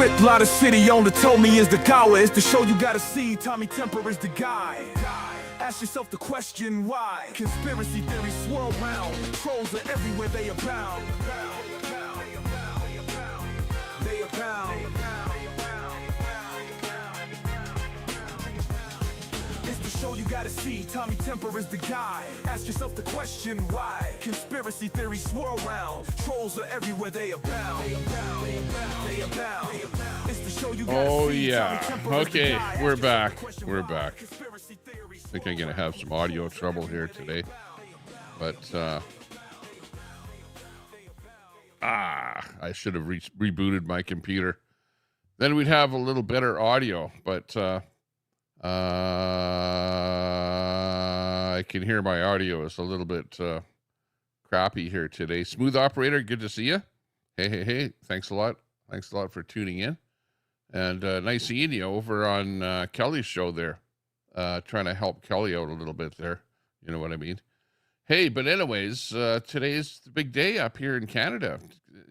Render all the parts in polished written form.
script, lot of city owner told me is the cower. It's the show you gotta see, Tommy Temper is the guy. Ask yourself the question why. Conspiracy theories swirl round, trolls are everywhere, they abound. They abound. It's the show you gotta see, Tommy Temper is the guy. Ask yourself the question why. Conspiracy theories swirl round, trolls are everywhere, they abound. They abound. It's the show you gotta see, yeah. Tommy Temper is the Okay, guy. we're Ask yourself back. the question We're why. back. Conspiracy theories I think I'm gonna have some audio trouble here today, but I should have rebooted my computer. Then we'd have a little better audio, but I can hear my audio is a little bit crappy here today. Smooth operator, good to see you. Hey. Thanks a lot for tuning in. And nice seeing you over on Kelly's show there. Trying to help Kelly out a little bit there. You know what I mean? Hey, but anyways, today's the big day up here in Canada.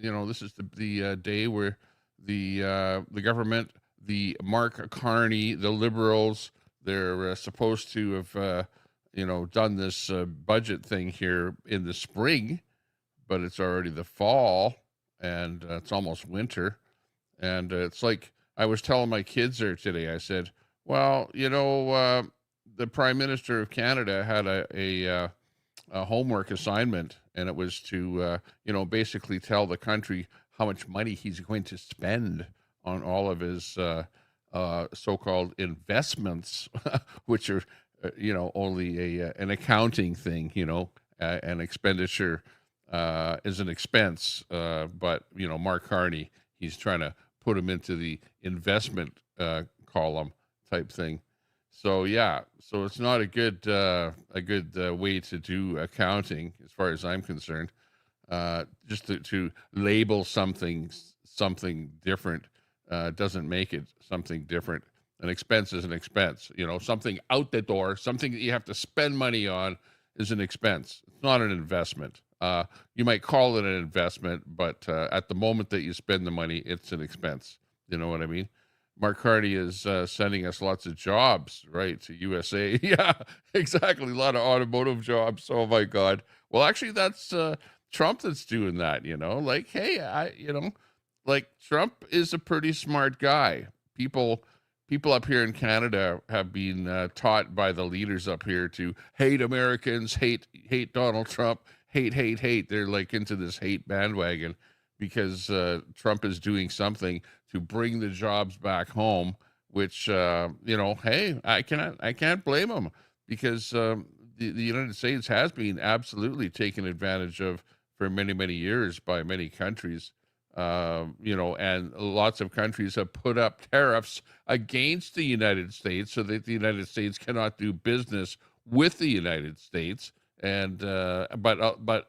You know, this is the day where the government, the Marc Carney, the Liberals, they're supposed to have, done this budget thing here in the spring, but it's already the fall and it's almost winter. And it's like I was telling my kids there today, I said, well, the Prime Minister of Canada had a homework assignment, and it was to, basically tell the country how much money he's going to spend on all of his so-called investments, which are, only an accounting thing, an expenditure is an expense. But, Marc Carney, he's trying to put him into the investment column type thing. So so it's not a good way to do accounting as far as I'm concerned. Just to label something different doesn't make it something different. An expense is an expense. Something out the door, something that you have to spend money on is an expense. It's not an investment. You might call it an investment, but at the moment that you spend the money, it's an expense. You know what I mean? Marc Carney is sending us lots of jobs, right, to USA. Yeah, exactly. A lot of automotive jobs. Oh, my God. Well, actually, that's Trump that's doing that, Like, hey, Trump is a pretty smart guy. People up here in Canada have been taught by the leaders up here to hate Americans, hate Donald Trump, hate. They're like into this hate bandwagon because Trump is doing something to bring the jobs back home, which, hey, I can't blame them because the United States has been absolutely taken advantage of for many, many years by many countries. And lots of countries have put up tariffs against the United States so that the United States cannot do business with the United States. And but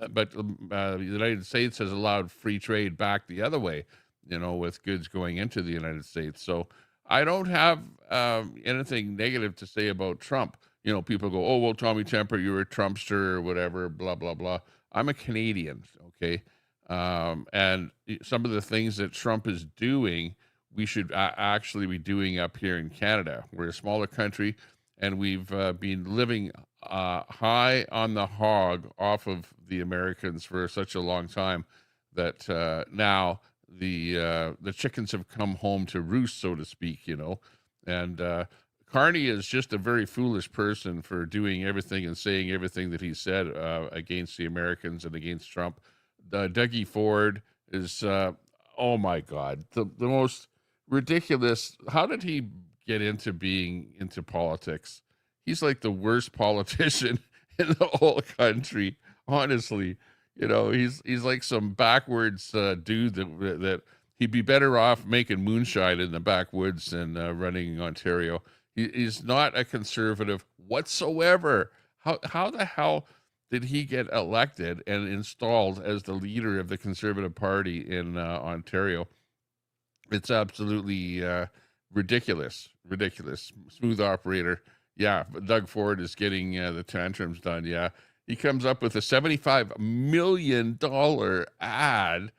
the United States has allowed free trade back the other way, with goods going into the United States. So I don't have anything negative to say about Trump. People go, oh, well, Tommy Temper, you're a Trumpster or whatever, blah, blah, blah. I'm a Canadian, okay? And some of the things that Trump is doing, we should actually be doing up here in Canada. We're a smaller country, and we've been living high on the hog off of the Americans for such a long time that now the chickens have come home to roost, so to speak, and Carney is just a very foolish person for doing everything and saying everything that he said against the Americans and against Trump. Dougie Ford is, oh my God, the most ridiculous. How did he get being into politics? He's like the worst politician in the whole country, honestly. He's like some backwards dude that he'd be better off making moonshine in the backwoods than running Ontario. He's not a conservative whatsoever. How the hell did he get elected and installed as the leader of the Conservative Party in Ontario? It's absolutely ridiculous. Smooth operator. Yeah, Doug Ford is getting the tantrums done. Yeah, he comes up with a $75 million ad,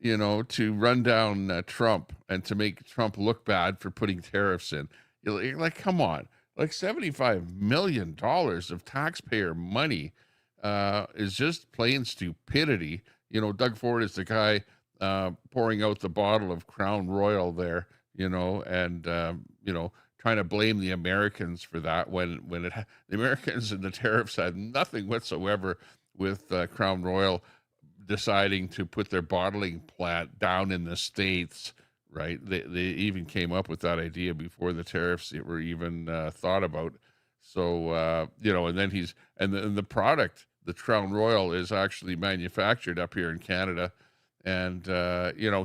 to run down Trump and to make Trump look bad for putting tariffs in. You're like, come on, like $75 million of taxpayer money is just plain stupidity. Doug Ford is the guy pouring out the bottle of Crown Royal there, and trying to blame the Americans for that when the Americans and the tariffs had nothing whatsoever with Crown Royal deciding to put their bottling plant down in the States, right? They even came up with that idea before the tariffs were even thought about. So, and then the product, the Crown Royal, is actually manufactured up here in Canada. And,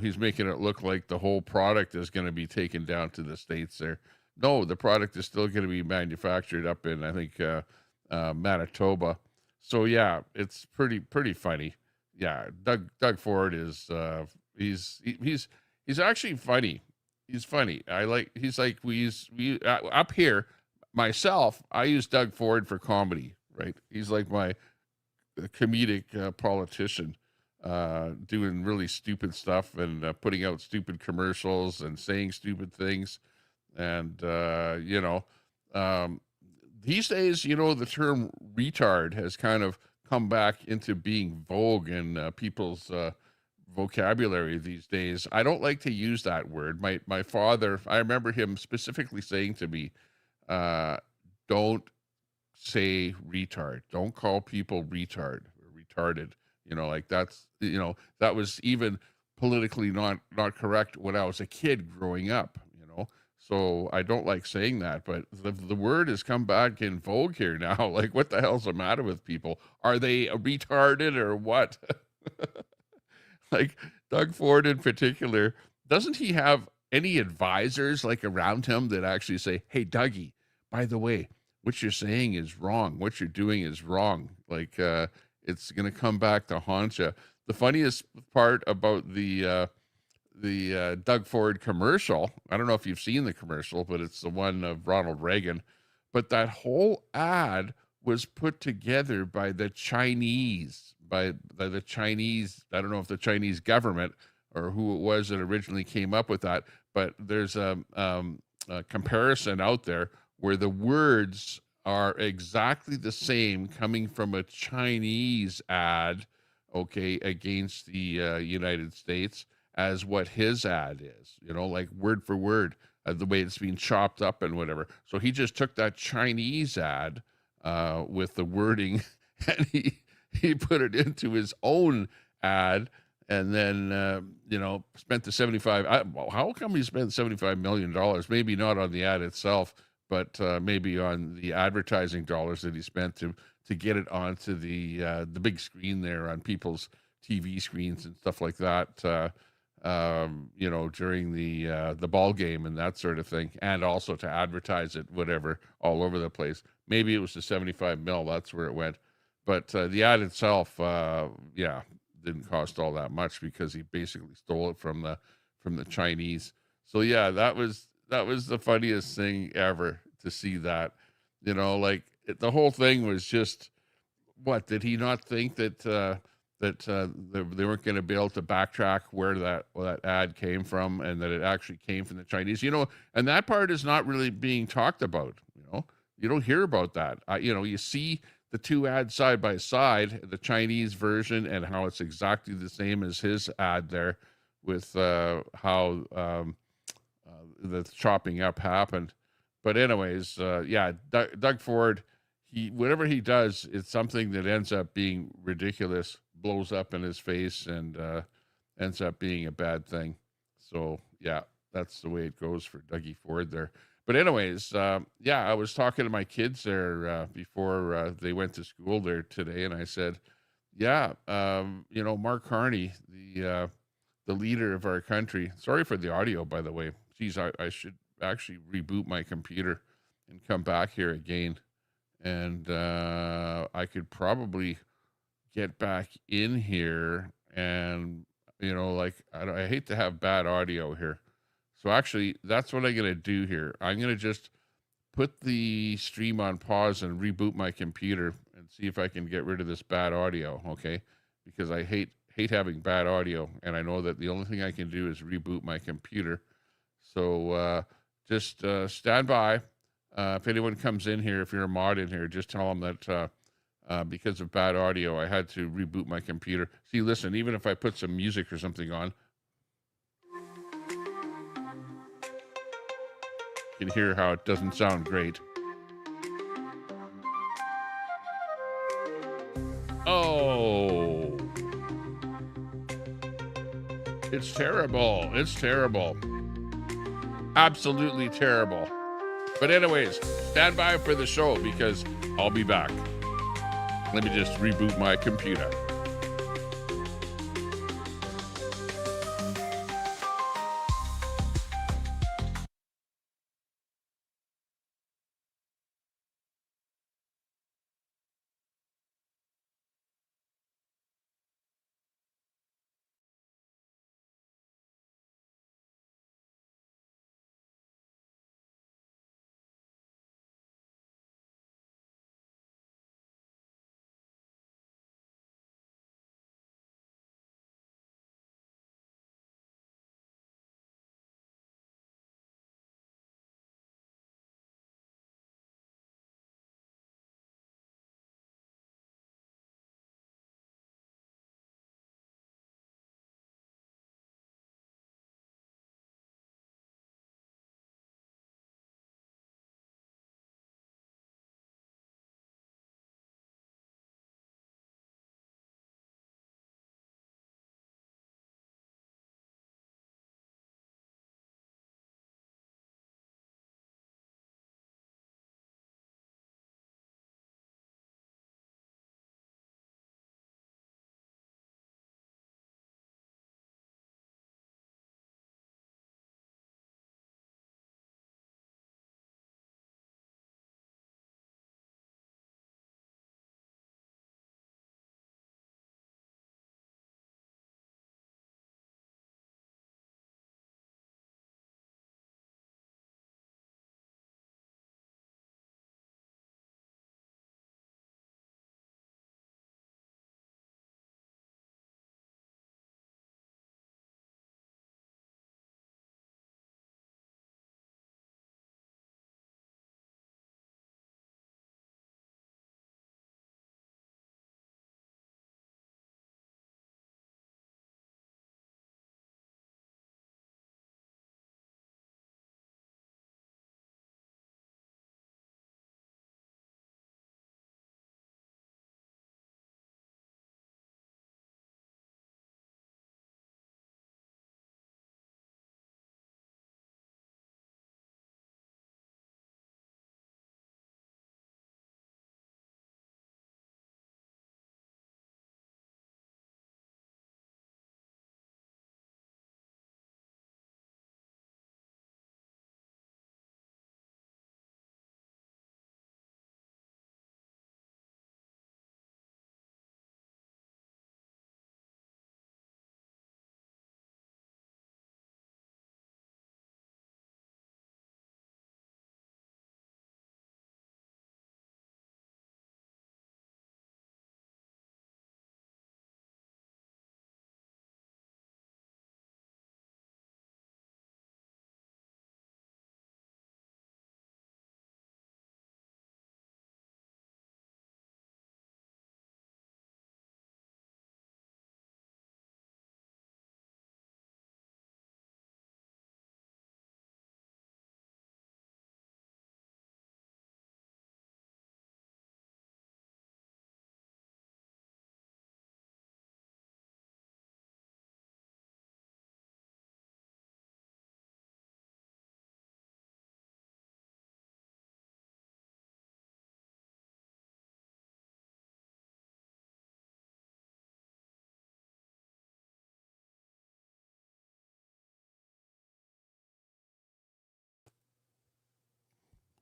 he's making it look like the whole product is going to be taken down to the States there. No, the product is still going to be manufactured up in, I think, Manitoba. So, yeah, it's pretty funny. Yeah, Doug Ford is he's actually funny. He's funny. He's like we up here. Myself, I use Doug Ford for comedy, right? He's like my comedic politician, doing really stupid stuff and putting out stupid commercials and saying stupid things, and these days, the term retard has kind of come back into being vogue in people's vocabulary these days. I don't like to use that word. My father, I remember him specifically saying to me, "Don't say retard. Don't call people retard or retarded." Like that was even politically not correct when I was a kid growing up. So I don't like saying that, but the word has come back in vogue here now. Like, what the hell's the matter with people? Are they retarded or what? Like Doug Ford in particular, doesn't he have any advisors like around him that actually say, "Hey, Dougie, by the way, what you're saying is wrong. What you're doing is wrong." Like, it's going to come back to haunt you. The funniest part about the Doug Ford commercial, I don't know if you've seen the commercial, but it's the one of Ronald Reagan. But that whole ad was put together by the Chinese, by the Chinese. I don't know if the Chinese government or who it was that originally came up with that, but there's a comparison out there where the words are exactly the same coming from a Chinese ad, okay, against the United States as what his ad is, like word for word, the way it's being chopped up and whatever. So he just took that Chinese ad with the wording and he put it into his own ad, and then spent the 75. How come he spent $75 million? Maybe not on the ad itself, but maybe on the advertising dollars that he spent to get it onto the big screen there on people's TV screens and stuff like that. During the ball game and that sort of thing, and also to advertise it, whatever, all over the place. Maybe it was the 75 mil. That's where it went. But the ad itself, didn't cost all that much because he basically stole it from the Chinese. So yeah, that was the funniest thing ever to see that. The whole thing was just, what did he not think that they weren't going to be able to backtrack where that ad came from, and that it actually came from the Chinese, and that part is not really being talked about. You don't hear about that. You see the two ads side by side, the Chinese version and how it's exactly the same as his ad there, with how the chopping up happened. But anyways, Doug Ford, whatever he does, it's something that ends up being ridiculous, blows up in his face, and ends up being a bad thing. So yeah, that's the way it goes for Dougie Ford there. But anyways, I was talking to my kids there before they went to school there today, and I said, Marc Carney, the leader of our country. Sorry for the audio, by the way. Geez, I should actually reboot my computer and come back here again, and I could probably get back in here, and I hate to have bad audio here. So actually, that's what I'm going to do here. I'm going to just put the stream on pause and reboot my computer and see if I can get rid of this bad audio, okay? Because I hate hate having bad audio, and I know that the only thing I can do is reboot my computer. So just stand by. If anyone comes in here, if you're a mod in here, just tell them that because of bad audio, I had to reboot my computer. See, listen, even if I put some music or something on, you can hear how it doesn't sound great. Oh, it's terrible. It's terrible. Absolutely terrible. But anyways, stand by for the show because I'll be back. Let me just reboot my computer.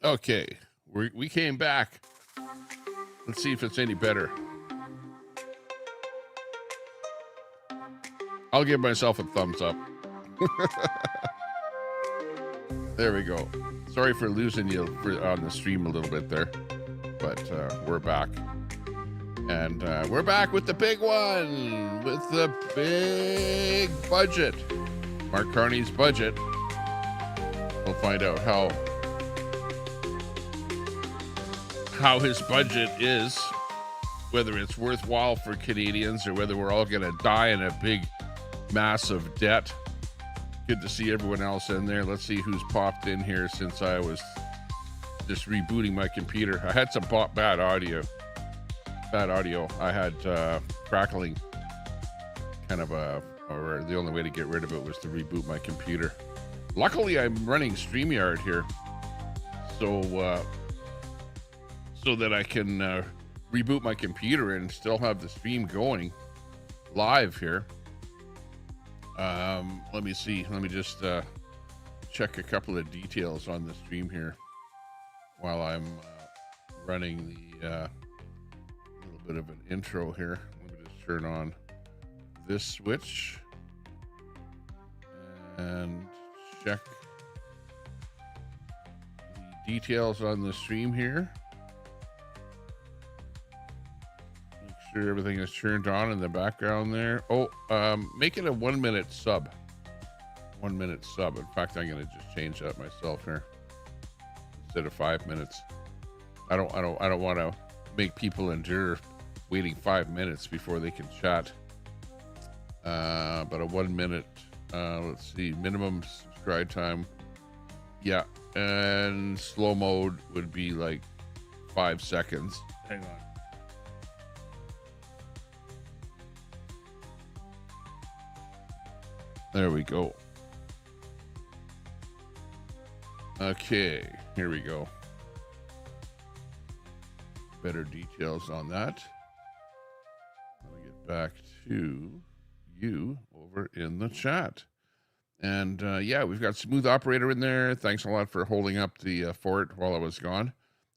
Okay, we came back. Let's see if it's any better. I'll give myself a thumbs up. There we go. Sorry for losing you on the stream a little bit there, but we're back. And we're back with the big one, with the big budget. Marc Carney's budget. We'll find out how his budget is, whether it's worthwhile for Canadians or whether we're all going to die in a big, massive debt. Good to see everyone else in there. Let's see who's popped in here since I was just rebooting my computer. I had some bad audio. I had crackling, kind of or the only way to get rid of it was to reboot my computer. Luckily, I'm running StreamYard here, so that I can reboot my computer and still have the stream going live here. Let me see. Let me just check a couple of details on the stream here while I'm running the little bit of an intro here. Let me just turn on this switch and check the details on the stream here. Make sure everything is turned on in the background there. Oh, make it a 1 minute sub. 1 minute sub. In fact, I'm going to just change that myself here instead of 5 minutes. I don't want to make people endure waiting 5 minutes before they can chat. But a 1 minute, let's see, minimum subscribe time. Yeah. And slow mode would be like 5 seconds. Hang on. There we go. Okay, here we go. Better details on that. I'll get back to you over in the chat. And yeah, we've got Smooth Operator in there. Thanks a lot for holding up the fort while I was gone.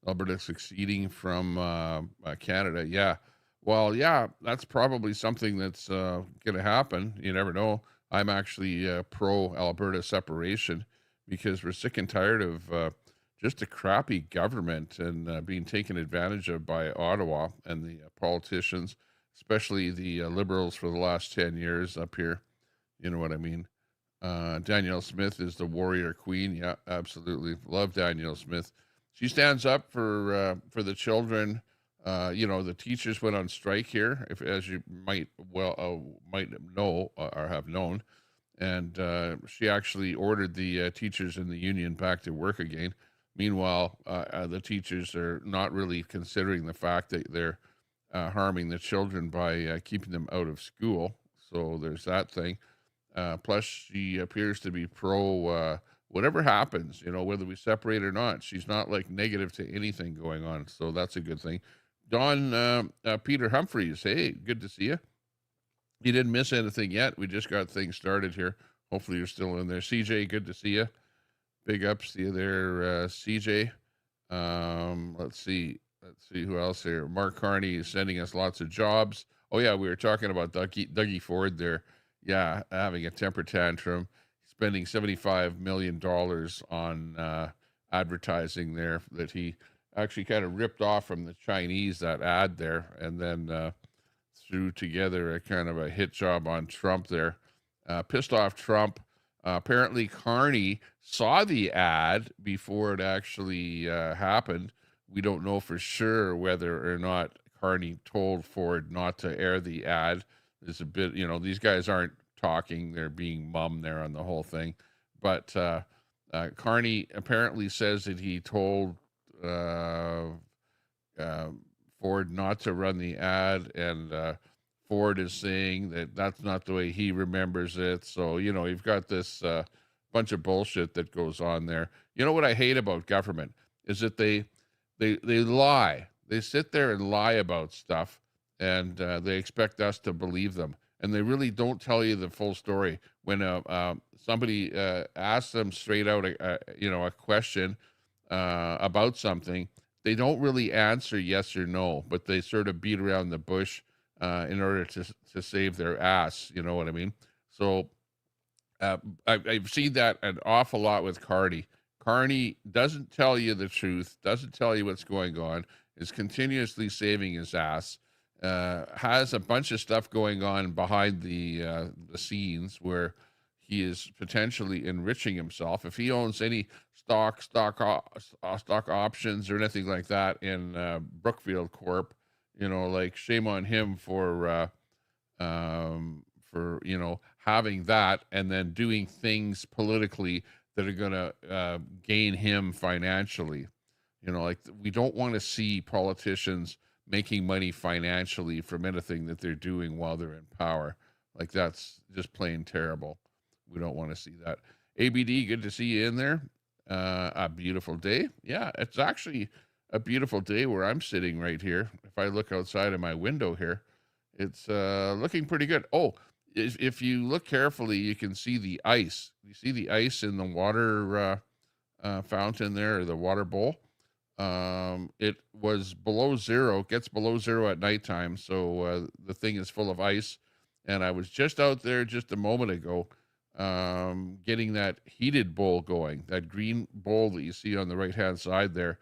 Alberta succeeding from Canada. Yeah. Well, yeah, that's probably something that's going to happen. You never know. I'm actually pro Alberta separation because we're sick and tired of just a crappy government and being taken advantage of by Ottawa and the politicians, especially the Liberals for the last 10 years up here. You know what I mean? Danielle Smith is the warrior queen. Yeah, absolutely. Love Danielle Smith. She stands up for the children. The teachers went on strike here, as you might know or have known. And she actually ordered the teachers in the union back to work again. Meanwhile, the teachers are not really considering the fact that they're harming the children by keeping them out of school. So there's that thing. Plus, she appears to be pro whatever happens, whether we separate or not. She's not like negative to anything going on. So that's a good thing. Don Peter Humphreys, hey, good to see you. You didn't miss anything yet. We just got things started here. Hopefully you're still in there. CJ, good to see you. Big ups to you there, CJ. Let's see who else here. Marc Carney is sending us lots of jobs. Oh yeah, we were talking about Dougie Ford there. Yeah, having a temper tantrum, spending $75 million on advertising there that he actually kind of ripped off from the Chinese, that ad there, and then threw together a kind of a hit job on Trump there. Pissed off Trump. Apparently Carney saw the ad before it actually happened. We don't know for sure whether or not Carney told Ford not to air the ad. There's a bit, these guys aren't talking. They're being mum there on the whole thing. But Carney apparently says that he told Ford not to run the ad, and Ford is saying that that's not the way he remembers it. So, you've got this bunch of bullshit that goes on there. You know what I hate about government is that they lie. They sit there and lie about stuff, and they expect us to believe them. And they really don't tell you the full story. When somebody asks them straight out a question about something, they don't really answer yes or no, but they sort of beat around the bush in order to save their ass. You know what I mean? So I've seen that an awful lot with Carney. Carney doesn't tell you the truth, doesn't tell you what's going on, is continuously saving his ass. has a bunch of stuff going on behind the scenes where he is potentially enriching himself. If he owns any stock options or anything like that in Brookfield Corp, like shame on him for having that and then doing things politically that are going to gain him financially. Like we don't want to see politicians making money financially from anything that they're doing while they're in power. Like that's just plain terrible. We don't want to see that. ABD, good to see you in there. A beautiful day. Yeah, it's actually a beautiful day where I'm sitting right here. If I look outside of my window here, it's looking pretty good. Oh, if you look carefully, you can see the ice. You see the ice in the water fountain there, or the water bowl. It was below zero, gets below zero at nighttime, so the thing is full of ice. And I was just out there just a moment ago, getting that heated bowl going. That green bowl that you see on the right hand side there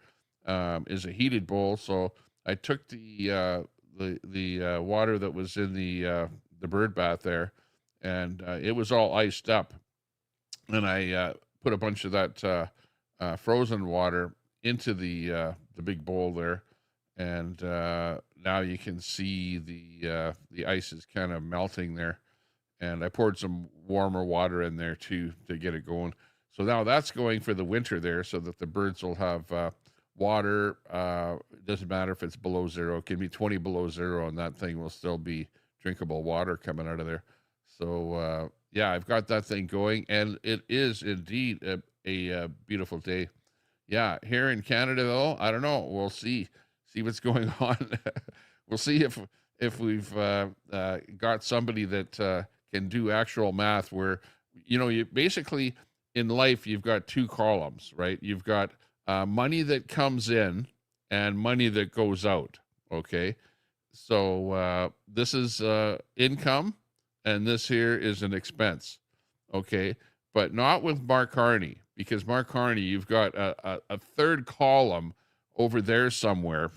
is a heated bowl. So I took the water that was in the bird bath there, and it was all iced up. And I put a bunch of that frozen water into the big bowl there, and now you can see the ice is kind of melting there. And I poured some warmer water in there too to get it going. So now that's going for the winter there, so that the birds will have water. It doesn't matter if it's below zero; it can be 20 below zero, and that thing will still be drinkable water coming out of there. So yeah, I've got that thing going, and it is indeed a beautiful day. Yeah, here in Canada, though, I don't know. We'll see what's going on. We'll see if we've got somebody that can do actual math. Where you basically in life you've got two columns, right? You've got money that comes in and money that goes out. Okay, so this is income, and this here is an expense. Okay, but not with Marc Carney, because Marc Carney, you've got a third column over there somewhere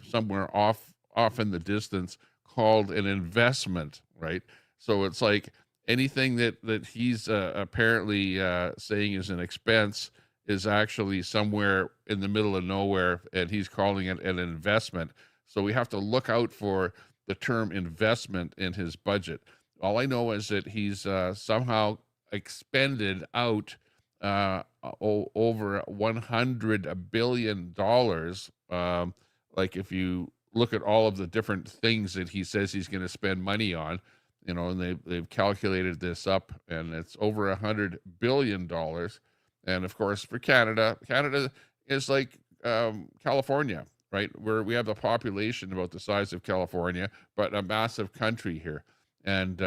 off in the distance called an investment, right? So it's like anything that he's apparently saying is an expense is actually somewhere in the middle of nowhere, and he's calling it an investment. So we have to look out for the term investment in his budget. All I know is that he's somehow expended out over $100 billion. Like if you look at all of the different things that he says he's going to spend money on, and they've calculated this up, and it's over $100 billion. And of course, for Canada is like California, right? Where we have the population about the size of California, but a massive country here. And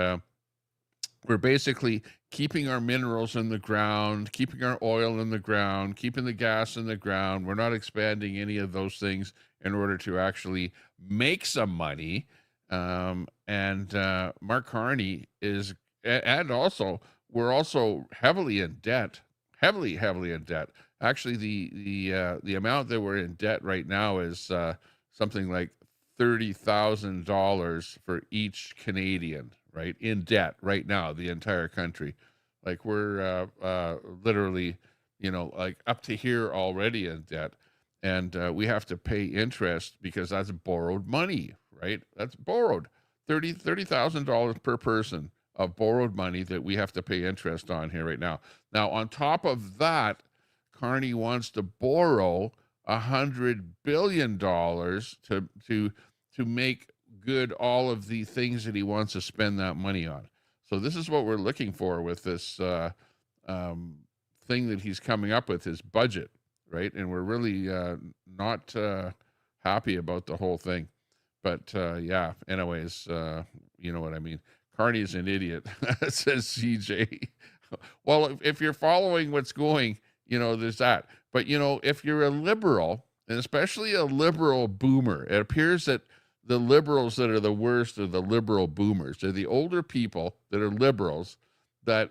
we're basically keeping our minerals in the ground, keeping our oil in the ground, keeping the gas in the ground. We're not expanding any of those things in order to actually make some money. And Marc Carney is, and also we're also heavily in debt, heavily in debt. Actually, the amount that we're in debt right now is something like $30,000 for each Canadian, right? In debt right now, the entire country. Like we're literally, like up to here already in debt. And we have to pay interest because that's borrowed money, right? That's borrowed. $30,000 per person of borrowed money that we have to pay interest on here right now. Now, on top of that, Carney wants to borrow $100 billion to make good all of the things that he wants to spend that money on. So this is what we're looking for with this thing that he's coming up with, his budget, right? And we're really not happy about the whole thing. But yeah, anyways, you know what I mean. Carney's an idiot, says CJ. Well, if you're following what's going, there's that. But, if you're a liberal, and especially a liberal boomer, it appears that the liberals that are the worst are the liberal boomers. They're the older people that are liberals that,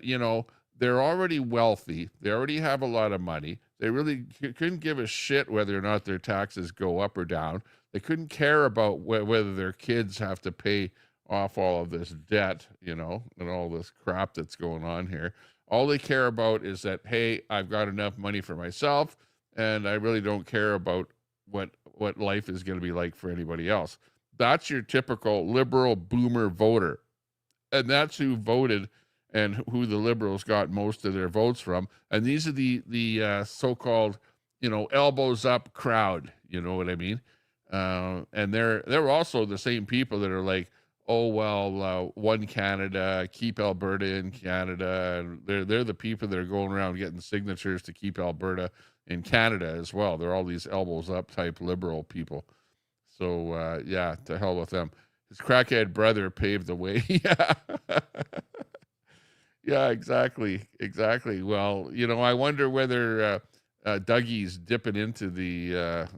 they're already wealthy. They already have a lot of money. They really couldn't give a shit whether or not their taxes go up or down. They couldn't care about whether their kids have to pay off all of this debt, and all this crap that's going on here. All they care about is that, hey, I've got enough money for myself, and I really don't care about what life is going to be like for anybody else. That's your typical liberal boomer voter, and that's who voted and who the liberals got most of their votes from. And these are the so-called, elbows up crowd. You know what I mean? And they're also the same people that are like, oh well, one Canada, keep Alberta in Canada. And they're the people that are going around getting signatures to keep Alberta in Canada as well. They're all these elbows up type liberal people. So yeah, to hell with them. His crackhead brother paved the way. Yeah. Yeah, exactly. Well, I wonder whether Dougie's dipping into the,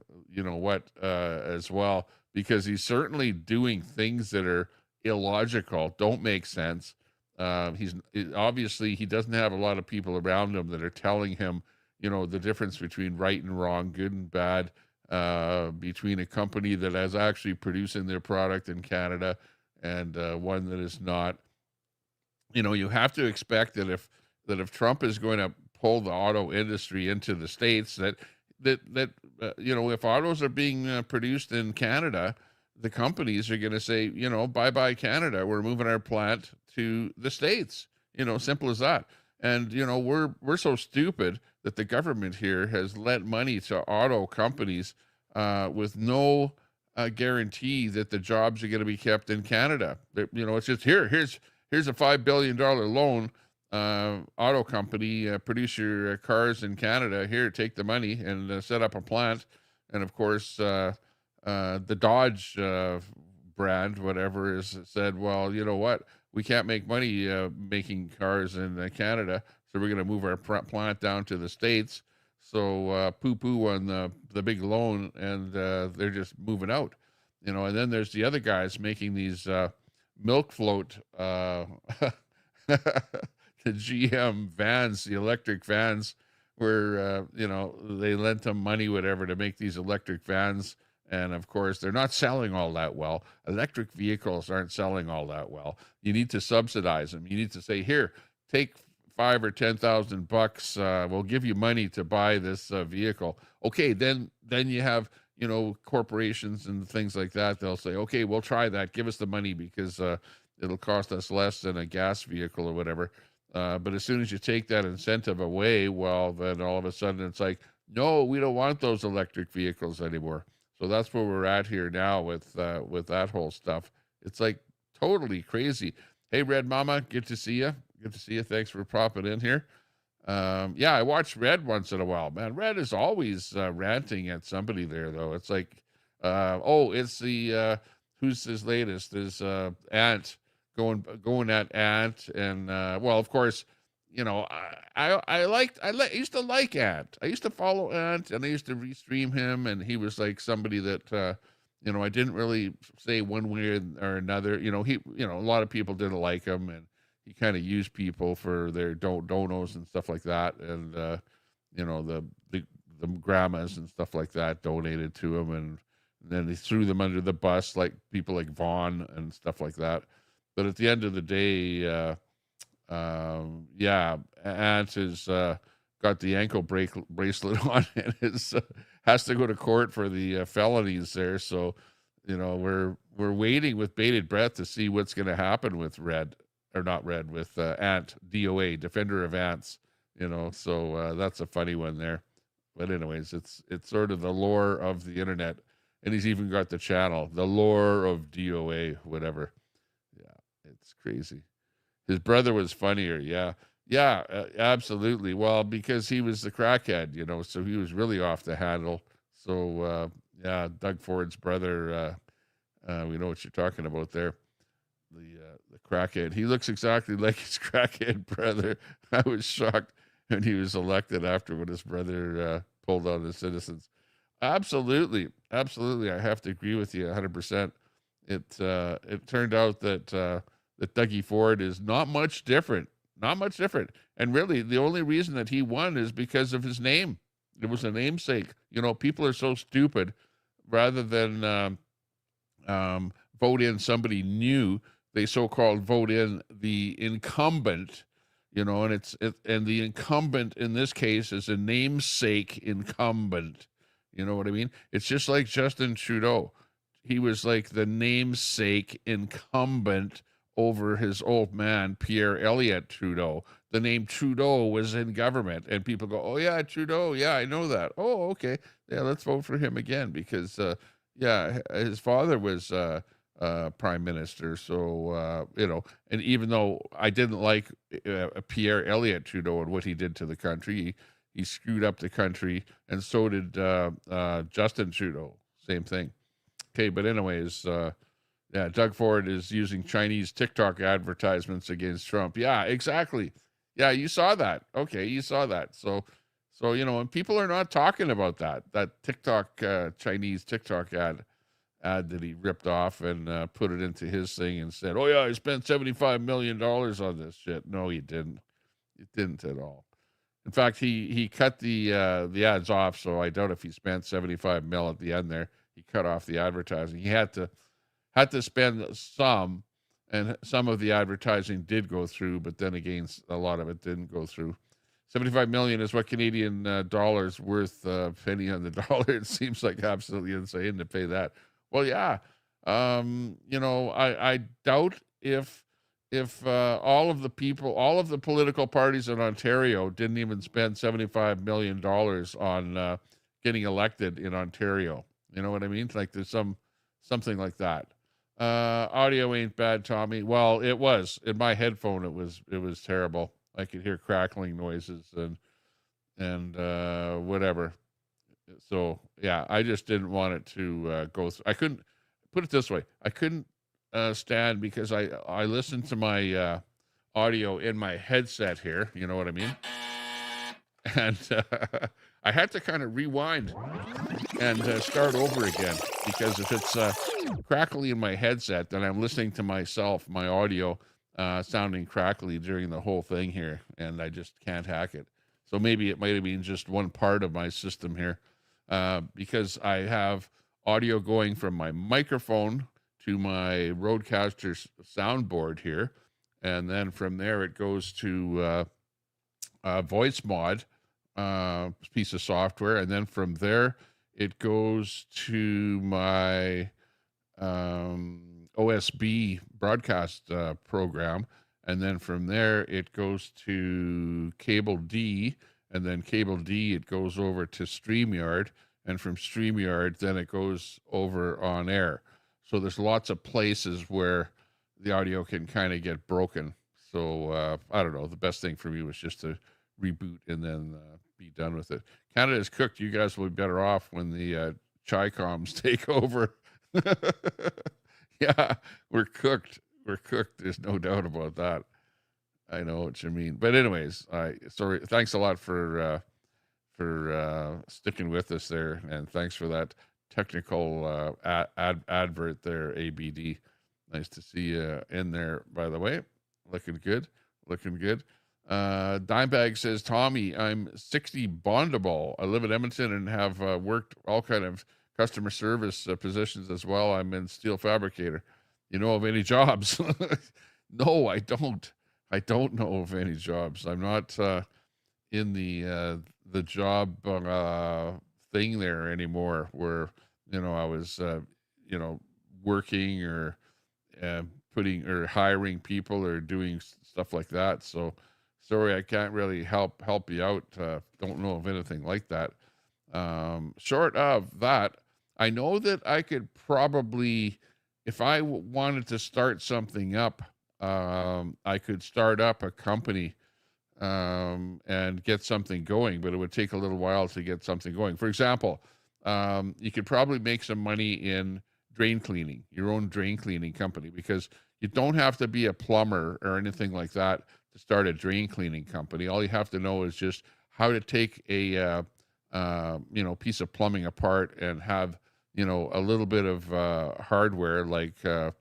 as well, because he's certainly doing things that are illogical, don't make sense. Obviously he doesn't have a lot of people around him that are telling him, the difference between right and wrong, good and bad, between a company that is actually producing their product in Canada and one that is not. You have to expect that if Trump is going to pull the auto industry into the States, that if autos are being produced in Canada, the companies are going to say, bye bye Canada, we're moving our plant to the States. Simple as that. And we're so stupid that the government here has lent money to auto companies with no guarantee that the jobs are going to be kept in Canada. It's just here's a $5 billion loan, auto company, produce your cars in Canada. Here, take the money and set up a plant. And of course, the Dodge brand, whatever, is said, well, you know what? We can't make money making cars in Canada, so we're going to move our plant down to the States. So poo-poo on the big loan, and they're just moving out. And then there's the other guys making these milk float the GM vans, the electric vans, where they lent them money, whatever, to make these electric vans. And of course, they're not selling all that well. Electric vehicles aren't selling all that well. You need to subsidize them. You need to say, here, take $5,000 or $10,000. We'll give you money to buy this vehicle. Okay, then you have corporations and things like that. They'll say, okay, we'll try that. Give us the money because it'll cost us less than a gas vehicle or whatever. But as soon as you take that incentive away, well, then all of a sudden it's like, no, we don't want those electric vehicles anymore. So that's where we're at here now with that whole stuff. It's like totally crazy. Hey, Red Mama, good to see you. Good to see you. Thanks for popping in here. Yeah, I watch Red once in a while, man. Red is always ranting at somebody there, though. It's like, it's the who's his latest? Is Ant going at Ant, and well, of course, I used to like Ant. I used to follow Ant, and I used to restream him, and he was like somebody that I didn't really say one way or another. A lot of people didn't like him, and he kind of used people for their donos and stuff like that. And, the grandmas and stuff like that donated to him. And then he threw them under the bus, like people like Vaughn and stuff like that. But at the end of the day, Ant has got the ankle bracelet on and has to go to court for the felonies there. So, we're waiting with bated breath to see what's going to happen with Red. Or not Red, with Ant, DOA, Defender of Ants, so that's a funny one there. But anyways, it's sort of the lore of the internet, and he's even got the channel, the lore of DOA, whatever. Yeah, it's crazy. His brother was funnier, yeah, absolutely. Well, because he was the crackhead, so he was really off the handle. So yeah, Doug Ford's brother, we know what you're talking about there. The crackhead. He looks exactly like his crackhead brother. I was shocked when he was elected after when his brother pulled out his citizens. Absolutely. I have to agree with you 100%. It turned out that Dougie Ford is not much different. And really, the only reason that he won is because of his name. It was a namesake. People are so stupid vote in somebody new, they so-called vote in the incumbent, and the incumbent in this case is a namesake incumbent. You know what I mean? It's just like Justin Trudeau. He was like the namesake incumbent over his old man, Pierre Elliott Trudeau. The name Trudeau was in government, and people go, "Oh yeah, Trudeau. Yeah, I know that. Oh, okay. Yeah, let's vote for him again because yeah, his father was prime minister. So and even though I didn't like Pierre Elliott Trudeau and what he did to the country, he screwed up the country, and so did Justin Trudeau. Same thing. Okay, but anyways, yeah, Doug Ford is using Chinese TikTok advertisements against Trump. Yeah, exactly. Yeah, you saw that. Okay, you saw that. So and people are not talking about that TikTok Chinese TikTok ad that he ripped off and put it into his thing and said, "Oh yeah, I spent $75 million on this shit." No, you didn't. You didn't at all. In fact, he cut the ads off, so I doubt if he spent 75 mil at the end there. He cut off the advertising. He had to spend some, and some of the advertising did go through, but then again, a lot of it didn't go through. 75 million is what Canadian dollars worth, penny on the dollar. It seems like absolutely insane to pay that. Well, yeah. I doubt if all of the political parties in Ontario didn't even spend $75 million on getting elected in Ontario. You know what I mean? Like there's something like that. Audio ain't bad, Tommy. Well, it was in my headphone. It was terrible. I could hear crackling noises and whatever. So yeah, I just didn't want it to go through. I couldn't put it this way. I couldn't stand because I listened to my audio in my headset here. You know what I mean? And I had to kind of rewind and start over again because if it's crackly in my headset, then I'm listening to myself, my audio sounding crackly during the whole thing here, and I just can't hack it. So maybe it might have been just one part of my system here because I have audio going from my microphone to my Rodecaster soundboard here, and then from there it goes to Voice Mod piece of software, and then from there it goes to my OSB broadcast program, and then from there it goes to Cable D, and then Cable D it goes over to StreamYard, and from StreamYard then it goes over on air. So there's lots of places where the audio can kind of get broken. So I don't know. The best thing for me was just to reboot and then be done with it. Canada is cooked. You guys will be better off when the Chi-Coms take over. Yeah, we're cooked. We're cooked. There's no doubt about that. I know what you mean. But anyways, sorry. Thanks a lot for sticking with us there, and thanks for that technical advert there, ABD. Nice to see you in there, by the way. Looking good. Looking good. Dimebag says, Tommy, I'm 60 bondable. I live in Edmonton and have worked all kind of customer service positions as well. I'm in steel fabricator. You know of any jobs? No, I don't. I don't know of any jobs. I'm not in the job thing there anymore where, I was, working or putting or hiring people or doing stuff like that. So sorry, I can't really help you out. Don't know of anything like that. Short of that, I know that I could probably, if I wanted to start something up, I could start up a company and get something going, but it would take a little while to get something going. For example, you could probably make some money in drain cleaning, your own drain cleaning company, because you don't have to be a plumber or anything like that to start a drain cleaning company. All you have to know is just how to take a piece of plumbing apart and have a little bit of hardware like the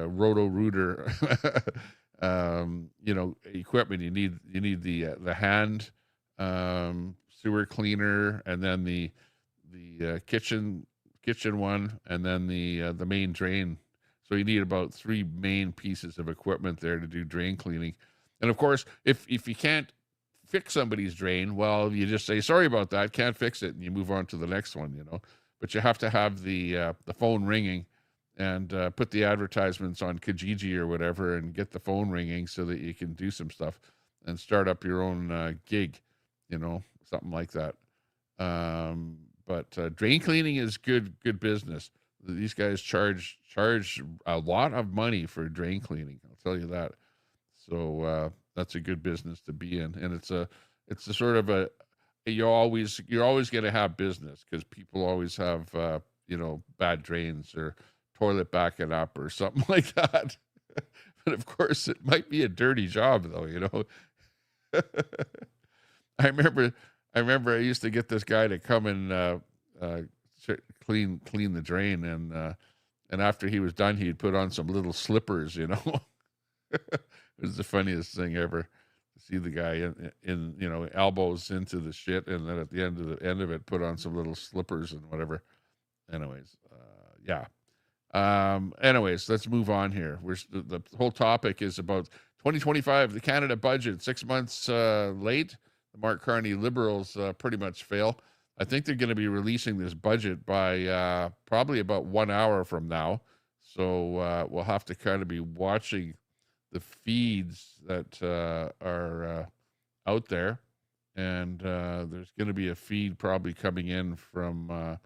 roto rooter equipment. You need the hand sewer cleaner, and then the kitchen kitchen one, and then the main drain. So you need about 3 main pieces of equipment there to do drain cleaning. And of course, if you can't fix somebody's drain, well, you just say sorry about that, can't fix it, and you move on to the next one, you know. But you have to have the phone ringing, and put the advertisements on Kijiji or whatever, and get the phone ringing so that you can do some stuff and start up your own gig, you know, something like that. But drain cleaning is good business. These guys charge a lot of money for drain cleaning. I'll tell you that. So that's a good business to be in, and it's a sort of a you're always going to have business, because people always have you know, bad drains or toilet backing up or something like that. But of course, it might be a dirty job, though. You know, I remember I used to get this guy to come and clean the drain, and after he was done, he'd put on some little slippers. You know, it was the funniest thing ever to see the guy in you know, elbows into the shit, and then at the end of it, put on some little slippers and whatever. Anyways, yeah. Anyways, let's move on here. The whole topic is about 2025, the Canada budget, 6 months late. The Marc Carney Liberals pretty much fail. I think they're going to be releasing this budget by probably about 1 hour from now. So we'll have to kind of be watching the feeds that are out there. And there's going to be a feed probably coming in from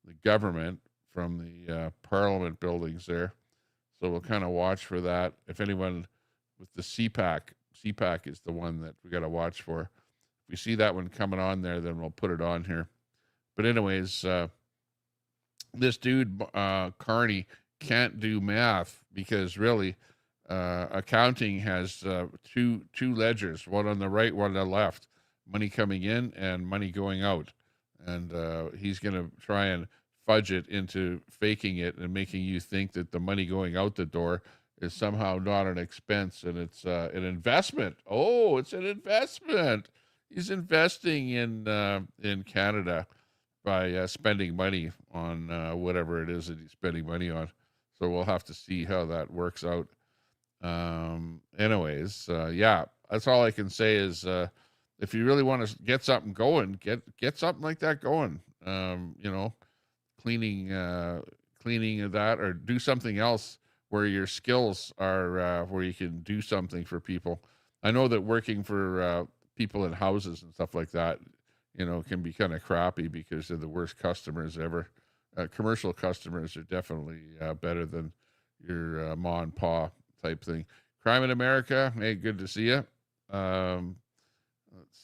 the government, from the Parliament buildings there. So we'll kind of watch for that. If anyone with the CPAC is the one that we got to watch for. If we see that one coming on there, then we'll put it on here. But anyways, this dude, Carney, can't do math, because really accounting has two ledgers, one on the right, one on the left, money coming in and money going out. And he's going to try and fudge it into faking it and making you think that the money going out the door is somehow not an expense, and it's an investment. Oh, it's an investment. He's investing in Canada by spending money on whatever it is that he's spending money on. So we'll have to see how that works out. Anyways, yeah, that's all I can say is if you really want to get something going, get something like that going. You know, cleaning of that, or do something else where your skills are where you can do something for people. I know that working for people in houses and stuff like that, you know, can be kind of crappy because they're the worst customers ever. Commercial customers are definitely better than your ma and pa type thing. Crime in America, hey, good to see you. Let's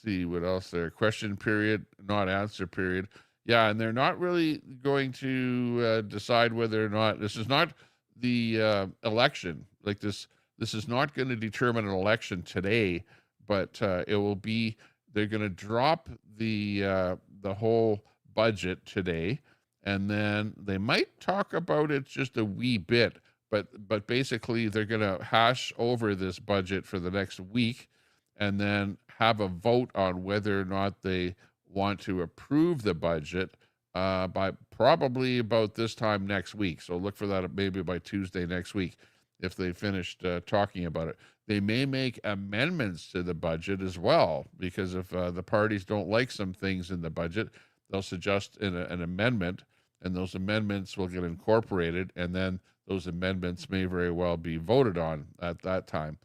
see what else there. Question period, not answer period. Yeah, and they're not really going to decide whether or not this is not the election. Like this is not going to determine an election today, but it will be. They're going to drop the whole budget today, and then they might talk about it just a wee bit. But basically, they're going to hash over this budget for the next week, and then have a vote on whether or not they want to approve the budget by probably about this time next week. So look for that maybe by Tuesday next week if they finished talking about it. They may make amendments to the budget as well, because if the parties don't like some things in the budget, they'll suggest an amendment, and those amendments will get incorporated, and then those amendments may very well be voted on at that time.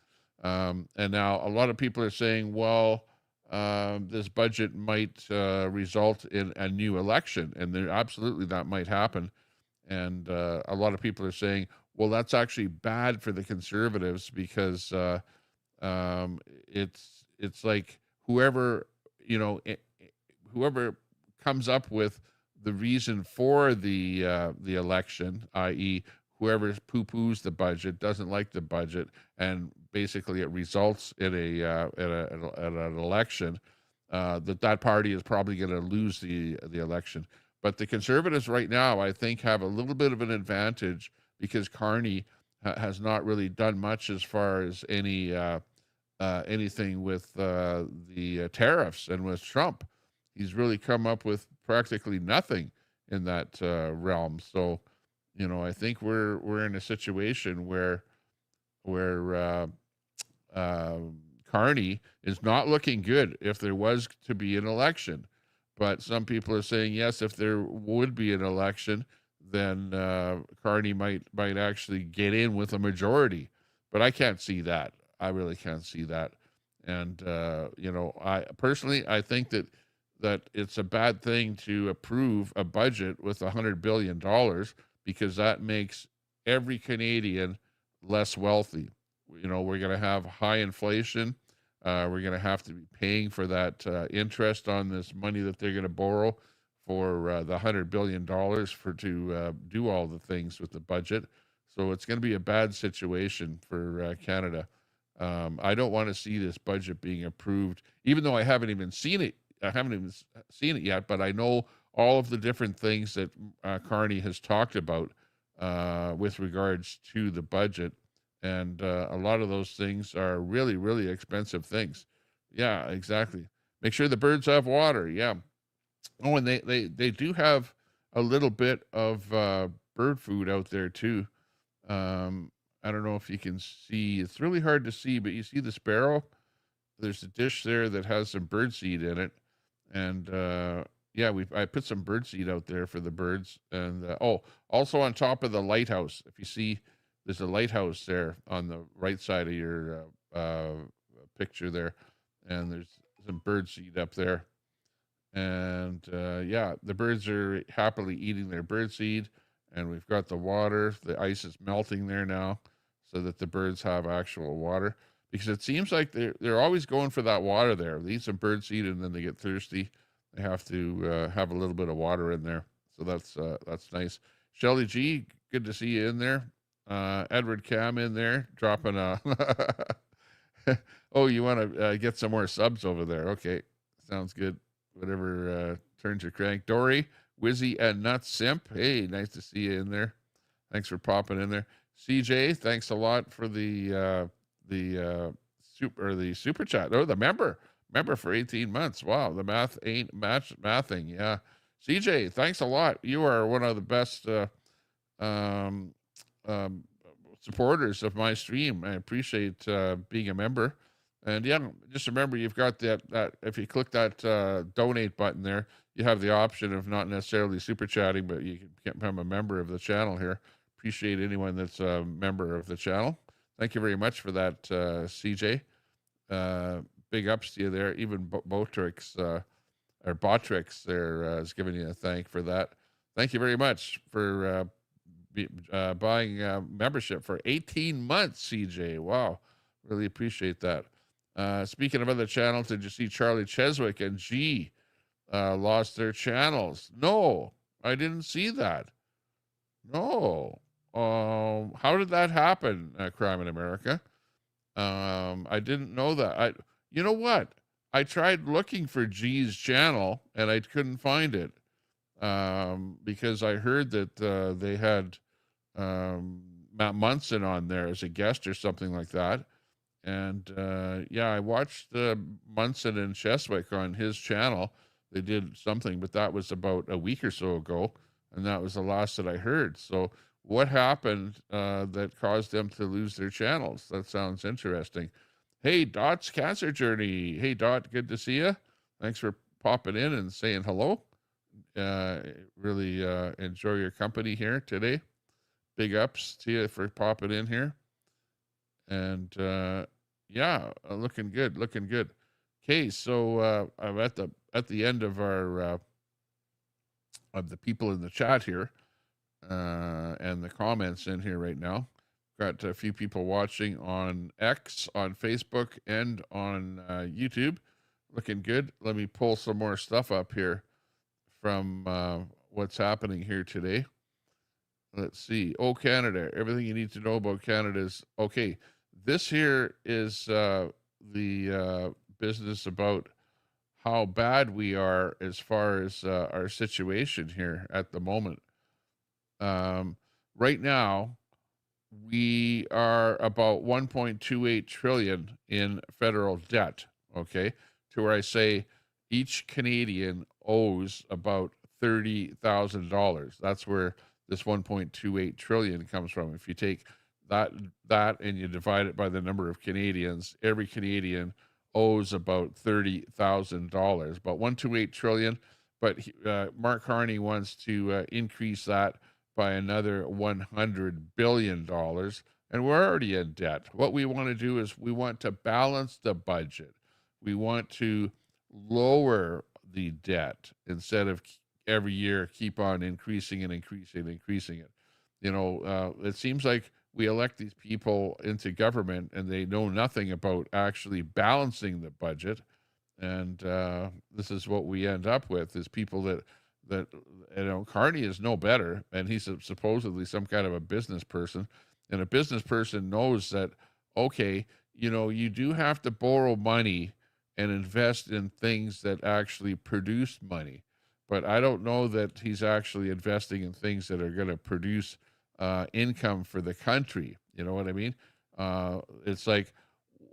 And now a lot of people are saying, well, this budget might result in a new election, and there absolutely that might happen. And a lot of people are saying, well, that's actually bad for the Conservatives, because it's like whoever whoever comes up with the reason for the election, i.e., whoever poo-poos the budget, doesn't like the budget, and basically it results in an election, that party is probably going to lose the election. But the Conservatives right now, I think, have a little bit of an advantage, because Carney has not really done much as far as anything with the tariffs and with Trump. He's really come up with practically nothing in that realm. So, I think we're in a situation where Carney is not looking good if there was to be an election. But some people are saying, yes, if there would be an election, then Carney might actually get in with a majority. But I can't see that. I really can't see that. And I personally, I think that it's a bad thing to approve a budget with $100 billion, because that makes every Canadian less wealthy. We're going to have high inflation. We're going to have to be paying for that interest on this money that they're going to borrow for the $100 billion to do all the things with the budget. So it's going to be a bad situation for Canada. I don't want to see this budget being approved, even though I haven't even seen it. I haven't even seen it yet, but I know all of the different things that Carney has talked about with regards to the budget. And a lot of those things are really, really expensive things. Yeah, exactly. Make sure the birds have water. Yeah. Oh, and they do have a little bit of bird food out there too. I don't know if you can see. It's really hard to see, but you see the sparrow. There's a dish there that has some bird seed in it, and yeah, I put some bird seed out there for the birds. And also on top of the lighthouse, if you see, there's a lighthouse there on the right side of your picture there, and there's some bird seed up there. And yeah, the birds are happily eating their bird seed, and we've got the water. The ice is melting there now, so that the birds have actual water. Because it seems like they're always going for that water there. They eat some bird seed and then they get thirsty. They have to have a little bit of water in there, so that's nice. Shelly G, good to see you in there. Edward Cam in there dropping a. Oh, you want to get some more subs over there? Okay, sounds good. Whatever turns your crank. Dory, Wizzy, and Nuts Simp. Hey, nice to see you in there. Thanks for popping in there. CJ, thanks a lot for the super chat. Oh, the member for 18 months. Wow, the math ain't mathing. Yeah, CJ, thanks a lot. You are one of the best um, um, supporters of my stream. I appreciate being a member. And yeah, just remember, you've got that if you click that donate button there, you have the option of not necessarily super chatting, but you can become a member of the channel here. Appreciate anyone that's a member of the channel. Thank you very much for that, CJ. Big ups to you there. Even Botrix or Botrix there is giving you a thank for that. Thank you very much for buying membership for 18 months, CJ. Wow, really appreciate that. Speaking of other channels, did you see Charlie Cheswick and G lost their channels? No, I didn't see that. No. How did that happen, Crime in America? I didn't know that. You know what? I tried looking for G's channel and I couldn't find it because I heard that they had Matt Munson on there as a guest or something like that. And yeah, I watched Munson and Cheswick on his channel. They did something, but that was about a week or so ago, and that was the last that I heard. So what happened that caused them to lose their channels? That sounds interesting. Hey, Dot's Cancer Journey. Hey, Dot, good to see you. Thanks for popping in and saying hello. Really enjoy your company here today. Big ups to you for popping in here. And yeah, looking good. Okay, so I'm at the end of our of the people in the chat here and the comments in here right now. Got a few people watching on X, on Facebook, and on YouTube. Looking good. Let me pull some more stuff up here from what's happening here today. Let's see. Oh, Canada. Everything you need to know about Canada is okay. This here is the business about how bad we are as far as our situation here at the moment. Right now, we are about 1.28 trillion in federal debt. Okay, to where I say each Canadian owes about $30,000. That's where this 1.28 trillion comes from. If you take that and you divide it by the number of Canadians, every Canadian owes about $30,000. About 128 trillion. But Marc Carney wants to increase that by another $100 billion. And we're already in debt. What we want to do is we want to balance the budget. We want to lower the debt instead of every year keep on increasing and increasing and increasing it. It seems like we elect these people into government and they know nothing about actually balancing the budget. And this is what we end up with is people that Carney is no better, and he's supposedly some kind of a business person, and a business person knows that, okay, you do have to borrow money and invest in things that actually produce money. But I don't know that he's actually investing in things that are going to produce income for the country. You know what I mean? It's like,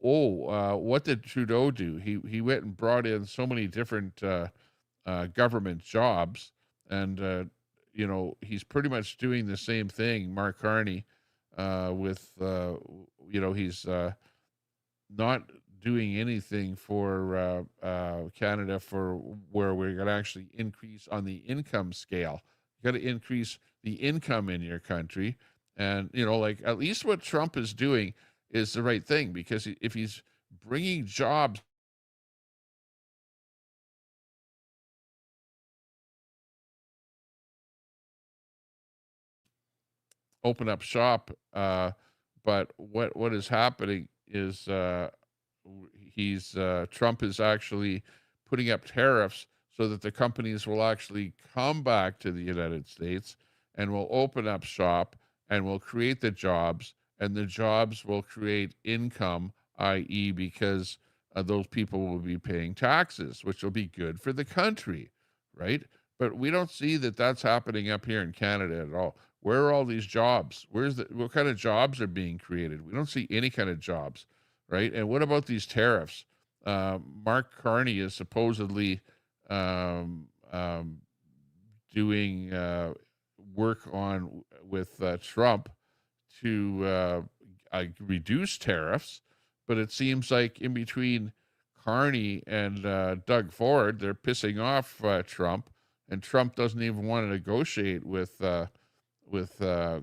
what did Trudeau do? He went and brought in so many different government jobs, and he's pretty much doing the same thing. Marc Carney, with he's not doing anything for Canada for where we're going to actually increase on the income scale. You got to increase the income in your country, and like at least what Trump is doing is the right thing, because if he's bringing jobs, open up shop. But what is happening is Trump is actually putting up tariffs so that the companies will actually come back to the United States and will open up shop and will create the jobs, and the jobs will create income, i.e., because those people will be paying taxes, which will be good for the country, right? But we don't see that that's happening up here in Canada at all. Where are all these jobs? What kind of jobs are being created? We don't see any kind of jobs, right? And what about these tariffs? Marc Carney is supposedly doing work with Trump to reduce tariffs, but it seems like in between Carney and Doug Ford, they're pissing off Trump, and Trump doesn't even want to negotiate with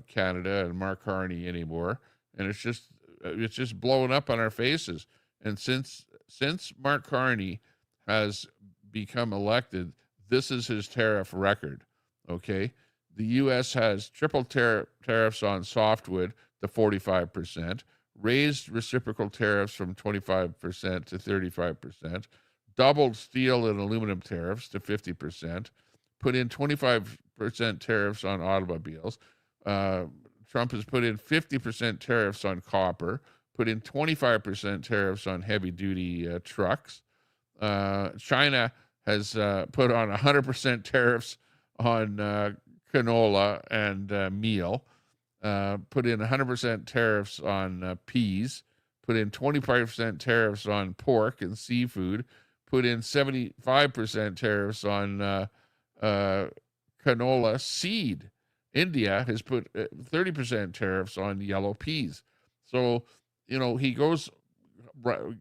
Canada and Marc Carney anymore, and it's just blowing up on our faces. And since Marc Carney has become elected, this is his tariff record. Okay, the U.S. has triple tariffs on softwood to 45%, raised reciprocal tariffs from 25% to 35%, doubled steel and aluminum tariffs to 50%, put in 25% tariffs on automobiles. Trump has put in 50% tariffs on copper, put in 25% tariffs on heavy duty trucks. China has put on 100% tariffs on canola and meal, put in 100% tariffs on peas, put in 25% tariffs on pork and seafood, put in 75% tariffs on canola seed. India has put 30% tariffs on yellow peas. So, he goes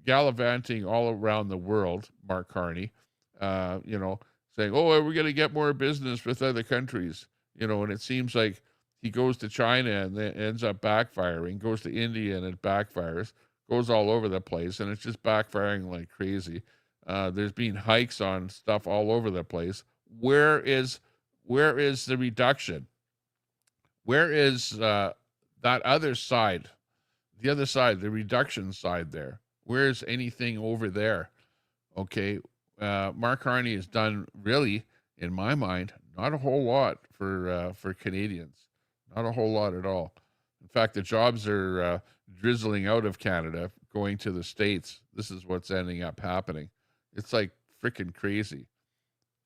gallivanting all around the world, Marc Carney, saying, oh, we're going to get more business with other countries, and it seems like he goes to China and then ends up backfiring, goes to India and it backfires, goes all over the place, and it's just backfiring like crazy. There's been hikes on stuff all over the place. Where is the reduction? Where is that other side? The other side, the reduction side there. Where's anything over there? Okay. Marc Carney has done really, in my mind, not a whole lot for Canadians. Not a whole lot at all. In fact, the jobs are drizzling out of Canada, going to the States. This is what's ending up happening. It's like freaking crazy.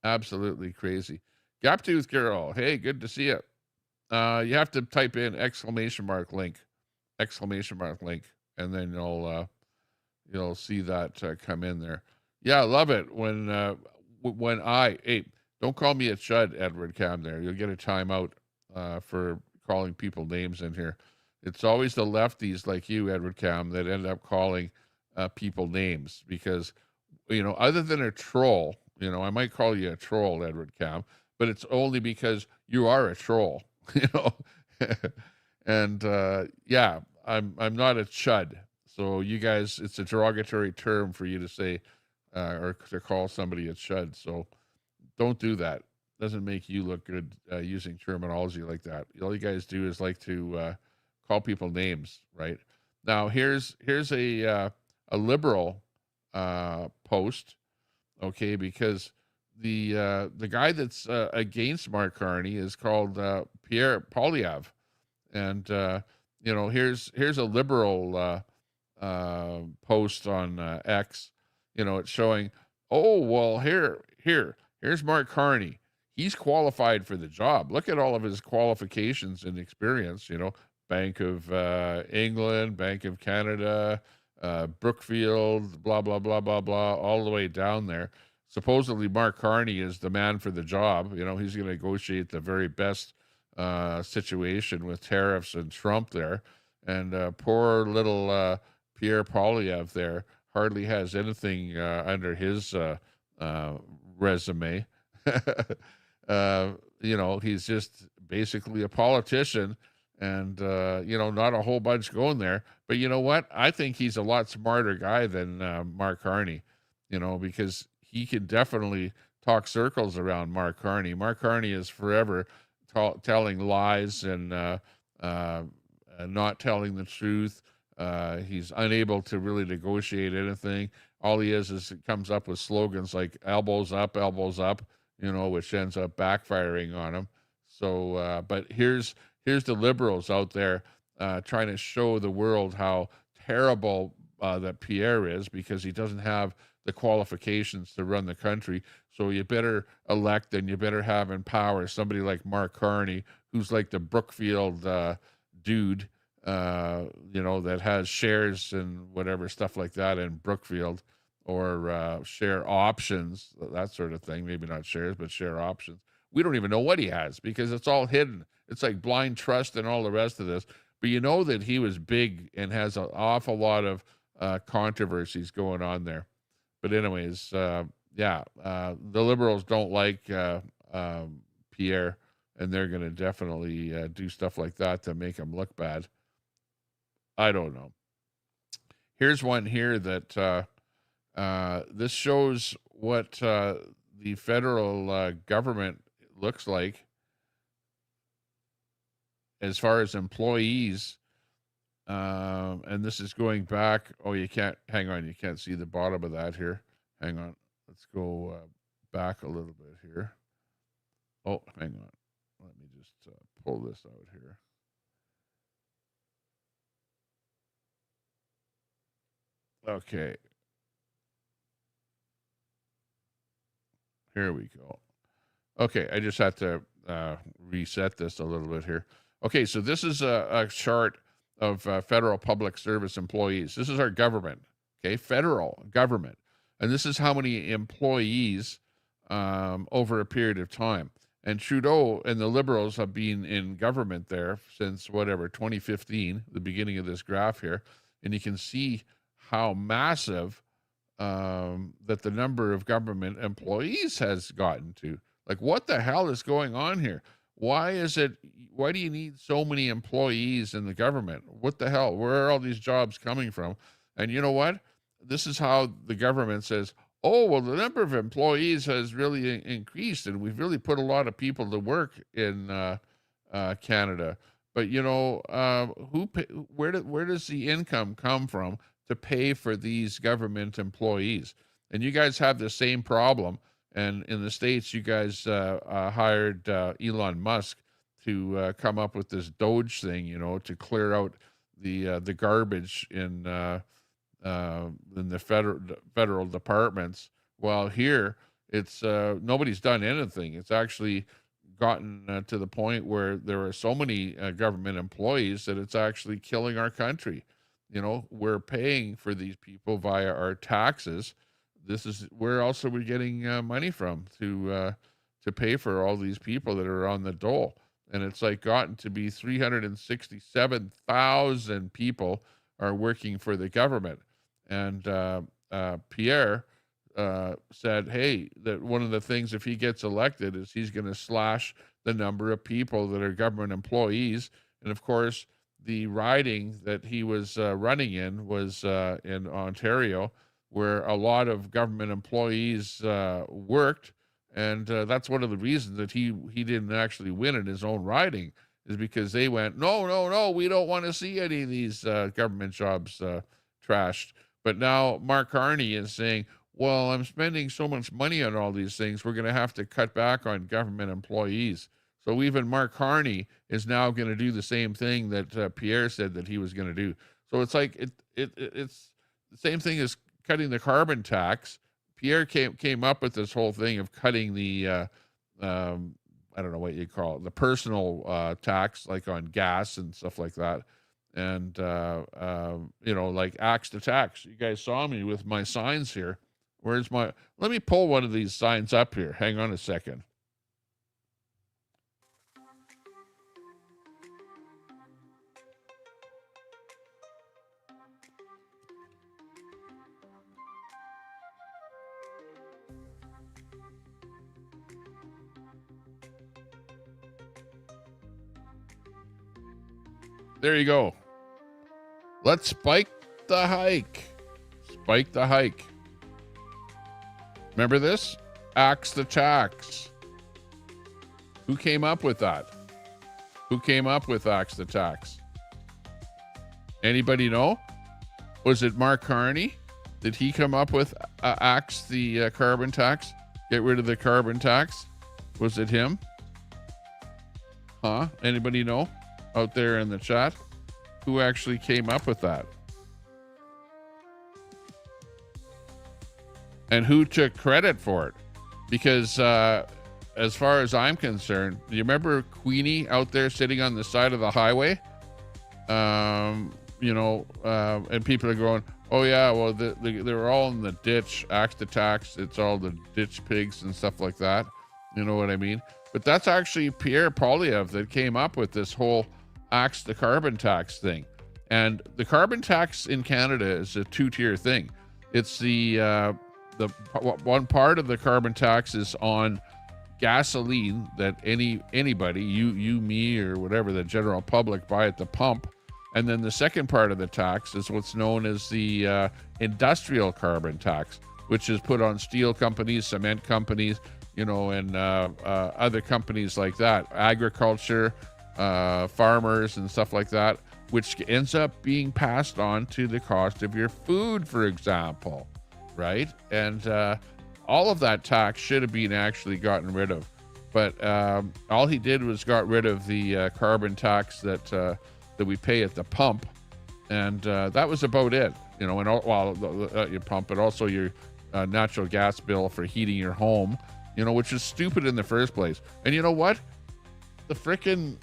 Absolutely crazy. Gaptooth Girl, hey, good to see you. You have to type in exclamation mark link, and then you'll see that come in there. Yeah, I love it when Don't call me a chud, Edward Cam. There, you'll get a timeout for calling people names in here. It's always the lefties like you, Edward Cam, that end up calling people names because, other than a troll, I might call you a troll, Edward Cam, but it's only because you are a troll, you know. And yeah, I'm not a chud. So you guys, it's a derogatory term for you to say or to call somebody a chud. So don't do that. Doesn't make you look good using terminology like that. All you guys do is like to call people names, right? Now here's a liberal post, okay? Because the guy that's against Marc Carney is called Pierre Polyev, and here's a liberal post on X. It's showing, oh well, here's Marc Carney. He's qualified for the job. Look at all of his qualifications and experience. Bank of England, Bank of Canada, Brookfield, blah blah blah blah blah, all the way down there. Supposedly, Marc Carney is the man for the job. He's going to negotiate the very best situation with tariffs and Trump there. And poor little Pierre Polyev there hardly has anything under his resume. He's just basically a politician and, not a whole bunch going there. But you know what? I think he's a lot smarter guy than Marc Carney, because he can definitely talk circles around Marc Carney. Marc Carney is forever telling lies and not telling the truth. He's unable to really negotiate anything. All he is comes up with slogans like elbows up, which ends up backfiring on him. So, but here's the liberals out there trying to show the world how terrible that Pierre is because he doesn't have the qualifications to run the country. So you better elect and you better have in power somebody like Marc Carney, who's like the Brookfield dude, that has shares and whatever stuff like that in Brookfield, or share options, that sort of thing. Maybe not shares, but share options. We don't even know what he has because it's all hidden. It's like blind trust and all the rest of this. But you know that he was big and has an awful lot of controversies going on there. But anyways, the liberals don't like Pierre, and they're going to definitely do stuff like that to make him look bad. I don't know. Here's one here that this shows what the federal government looks like as far as employees. And this is going back. Oh, you can't, hang on. You can't see the bottom of that here. Hang on. Let's go back a little bit here. Oh, hang on. Let me just pull this out here. Okay. Here we go. Okay, I just had to reset this a little bit here. Okay, so this is a chart of federal public service employees. This is our government, okay, federal government. And this is how many employees over a period of time. And Trudeau and the Liberals have been in government there since 2015, the beginning of this graph here. And you can see how massive that the number of government employees has gotten to. Like, what the hell is going on here? Why do you need so many employees in the government? What the hell? Where are all these jobs coming from? And you know what? This is how the government says, oh, well, the number of employees has really increased, and we've really put a lot of people to work in Canada. But where does the income come from to pay for these government employees? And you guys have the same problem. And in the States, you guys hired Elon Musk to come up with this Doge thing, to clear out the garbage in the federal departments. While here, it's nobody's done anything. It's actually gotten to the point where there are so many government employees that it's actually killing our country. We're paying for these people via our taxes. This is where else are we getting money from to to pay for all these people that are on the dole. And it's like gotten to be 367,000 people are working for the government. And Pierre said, hey, that one of the things, if he gets elected, is he's going to slash the number of people that are government employees. And of course, the riding that he was running in was in Ontario, where a lot of government employees worked. And that's one of the reasons that he didn't actually win in his own riding, is because they went, no, we don't want to see any of these government jobs trashed. But now Marc Carney is saying, well, I'm spending so much money on all these things, we're going to have to cut back on government employees. So even Marc Carney is now going to do the same thing that Pierre said that he was going to do. So it's like it's the same thing as cutting the carbon tax. Pierre came up with this whole thing of cutting the I don't know what you call it, the personal tax, like on gas and stuff like that. And like axe to tax. You guys saw me with my signs here. Where's my? Let me pull one of these signs up here. Hang on a second. There you go. Let's spike the hike. Spike the hike. Remember this? Axe the tax. Who came up with that? Who came up with axe the tax? Anybody know? Was it Marc Carney? Did he come up with axe the carbon tax? Get rid of the carbon tax? Was it him? Huh? Anybody know out there in the chat who actually came up with that? And who took credit for it? Because as far as I'm concerned, do you remember Queenie out there sitting on the side of the highway? And people are going, oh yeah, well, they're all in the ditch, axe to tax. It's all the ditch pigs and stuff like that. You know what I mean? But that's actually Pierre Poilievre that came up with this whole axe the carbon tax thing. And the carbon tax in Canada is a two-tier thing. It's the one part of the carbon tax is on gasoline that anybody, you, me, or whatever, the general public buy at the pump. And then the second part of the tax is what's known as the industrial carbon tax, which is put on steel companies, cement companies, and other companies like that, agriculture, farmers and stuff like that, which ends up being passed on to the cost of your food, for example, right? And all of that tax should have been actually gotten rid of. But all he did was got rid of the carbon tax that we pay at the pump. And that was about it, and your pump, but also your natural gas bill for heating your home, which is stupid in the first place. And you know what? The frickin'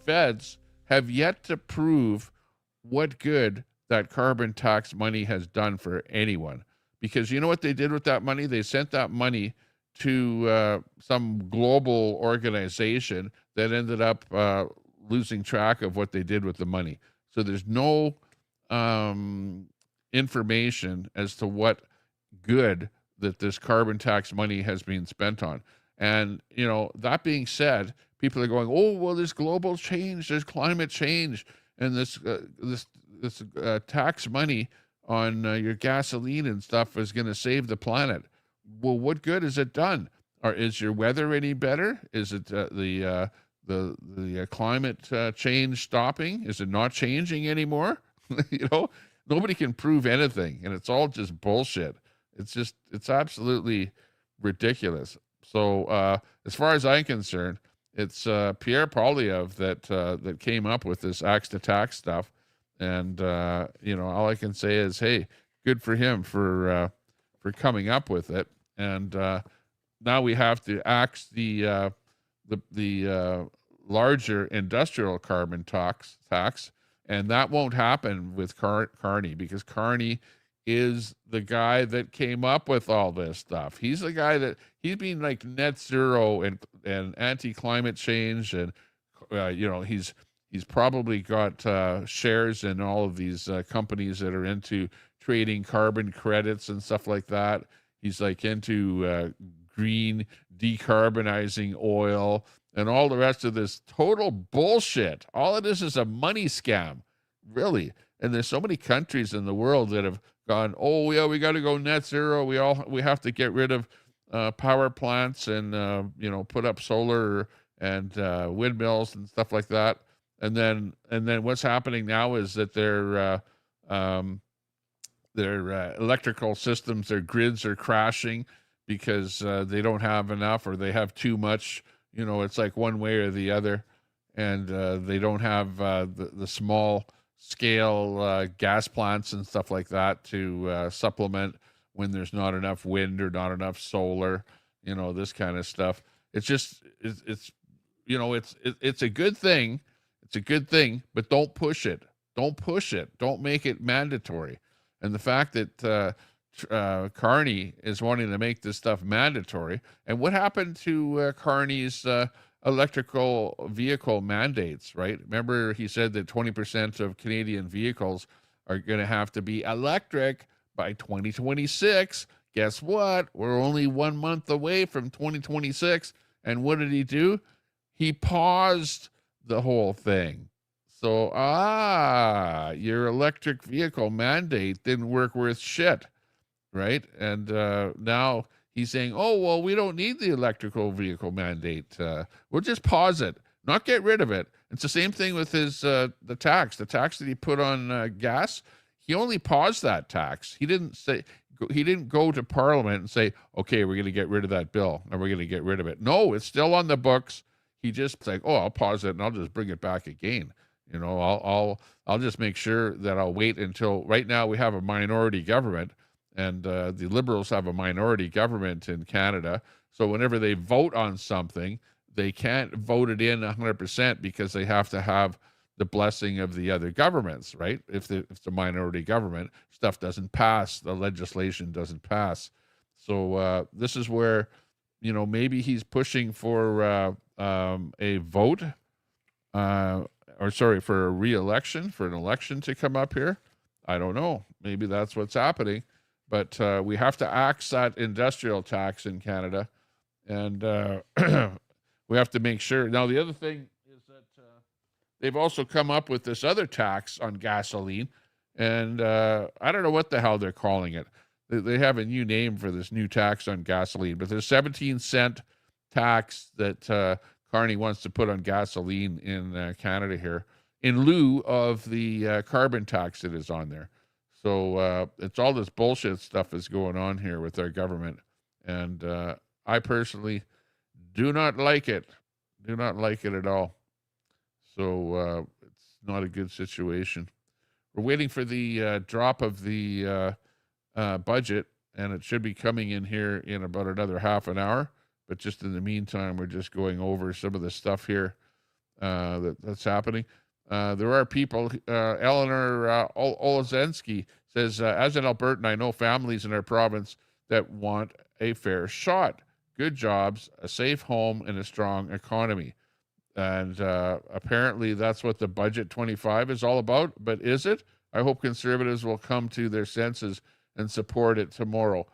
feds have yet to prove what good that carbon tax money has done for anyone. Because you know what they did with that money? They sent that money to some global organization that ended up losing track of what they did with the money. So there's no information as to what good that this carbon tax money has been spent on. And, that being said, people are going, oh, well, there's global change, there's climate change, and this tax money on your gasoline and stuff is going to save the planet. Well, what good has it done? Or is your weather any better? Is it the climate change stopping? Is it not changing anymore? Nobody can prove anything, and it's all just bullshit. It's absolutely ridiculous. So as far as I'm concerned, it's Pierre Poilievre that came up with this axe to tax stuff. And, all I can say is, hey, good for him for coming up with it. And now we have to axe the larger industrial carbon tax, and that won't happen with Carney, because Carney is the guy that came up with all this stuff. He's the guy that he's been like net zero and anti-climate change, and he's probably got shares in all of these companies that are into trading carbon credits and stuff like that. He's like into green decarbonizing oil and all the rest of this total bullshit. All it is a money scam, really. And there's so many countries in the world that have gone, oh yeah, we got to go net zero. We have to get rid of power plants and put up solar and windmills and stuff like that. And then what's happening now is that their electrical systems, their grids are crashing because they don't have enough, or they have too much. It's like one way or the other, and they don't have the small scale gas plants and stuff like that to supplement when there's not enough wind or not enough solar, this kind of stuff. It's just it's a good thing. It's a good thing, but don't push it. Don't push it. Don't make it mandatory. And the fact that Carney is wanting to make this stuff mandatory, and what happened to Carney's electrical vehicle mandates, right? Remember, he said that 20% of Canadian vehicles are going to have to be electric by 2026. Guess what? We're only 1 month away from 2026. And what did he do? He paused the whole thing. So, your electric vehicle mandate didn't work worth shit, right? And now he's saying, oh, well, we don't need the electrical vehicle mandate. We'll just pause it, not get rid of it. It's the same thing with his the tax that he put on gas. He only paused that tax. He didn't go to Parliament and say, okay, we're going to get rid of that bill and we're going to get rid of it. No, it's still on the books. He just like, oh, I'll pause it and I'll just bring it back again. I'll just make sure that I'll wait until right now we have a minority government. And the Liberals have a minority government in Canada. So whenever they vote on something, they can't vote it in 100% because they have to have the blessing of the other governments, right? If it's a minority government, stuff doesn't pass. The legislation doesn't pass. So this is where, maybe he's pushing for a vote, for a re-election, for an election to come up here. I don't know. Maybe that's what's happening. But we have to axe that industrial tax in Canada, and we have to make sure. Now, the other thing is that they've also come up with this other tax on gasoline, and I don't know what the hell they're calling it. They have a new name for this new tax on gasoline, but there's 17-cent tax that Carney wants to put on gasoline in Canada here in lieu of the carbon tax that is on there. So it's all this bullshit stuff is going on here with our government. And I personally do not like it. Do not like it at all. So it's not a good situation. We're waiting for the drop of the budget, and it should be coming in here in about another half an hour. But just in the meantime, we're just going over some of the stuff here that's happening. There are people, Eleanor Olazensky says, as an Albertan, I know families in our province that want a fair shot, good jobs, a safe home, and a strong economy. And apparently that's what the Budget 25 is all about. But is it? I hope Conservatives will come to their senses and support it tomorrow.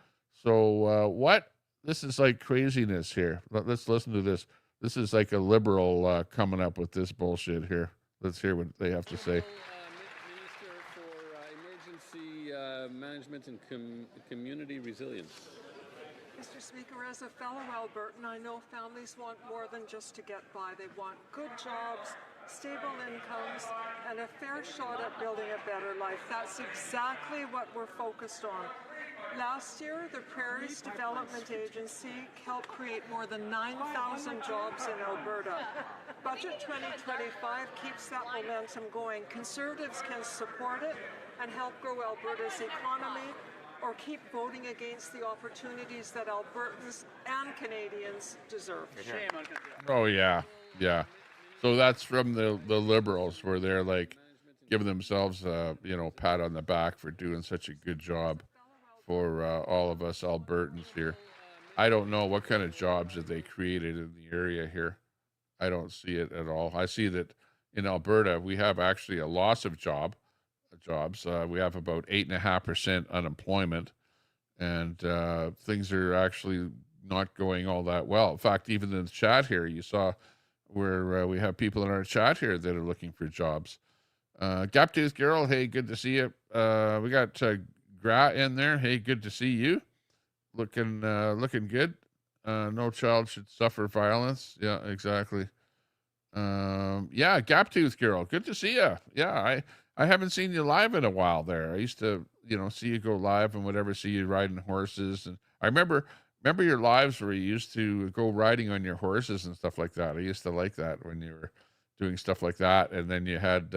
So what? This is like craziness here. Let's listen to this. This is like a Liberal coming up with this bullshit here. Let's hear what they have to say. Minister for Emergency Management and Community Resilience. Mr. Speaker, as a fellow Albertan, I know families want more than just to get by. They want good jobs, stable incomes, and a fair shot at building a better life. That's exactly what we're focused on. Last year, the Prairies Development Agency helped create more than 9,000 jobs in Alberta. Budget 2025 keeps that momentum going. Conservatives can support it and help grow Alberta's economy, or keep voting against the opportunities that Albertans and Canadians deserve. Oh, yeah. Yeah. So that's from the Liberals, where they're like give themselves pat on the back for doing such a good job for all of us Albertans here. I don't know what kind of jobs that they created in the area here. I don't see it at all. I see that in Alberta we have actually a loss of jobs. We have about 8.5% unemployment, and things are actually not going all that well. In fact, even in the chat here, you saw where we have people in our chat here that are looking for jobs. Gaptooth Girl, hey, good to see you. We got Gra in there. Hey, good to see you. Looking good. No child should suffer violence. Yeah, exactly. Yeah, Gaptooth Girl, good to see you. Yeah, I haven't seen you live in a while there. I used to, see you go live and whatever, see you riding horses. And I remember your lives where you used to go riding on your horses and stuff like that. I used to like that when you were doing stuff like that. And then you had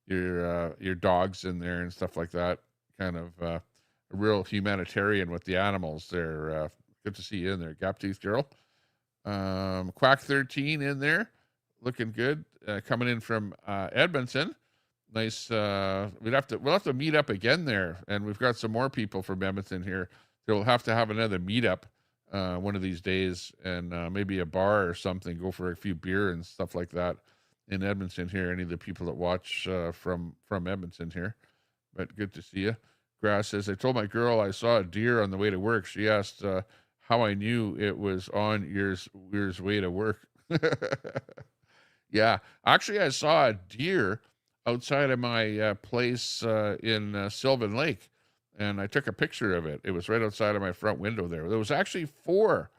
your dogs in there and stuff like that. Kind of a real humanitarian with the animals there. Good to see you in there, Gaptooth Girl. Quack 13 in there, looking good. Coming in from Edmonton. Nice. We'll have to meet up again there, and we've got some more people from Edmonton here. We'll have to have another meetup one of these days, and maybe a bar or something. Go for a few beer and stuff like that in Edmonton here. Any of the people that watch from Edmonton here, but good to see you. Grass says, I told my girl I saw a deer on the way to work. She asked how I knew it was on yours way to work. Yeah, actually, I saw a deer outside of my place in Sylvan Lake, and I took a picture of it. It was right outside of my front window there. There was actually four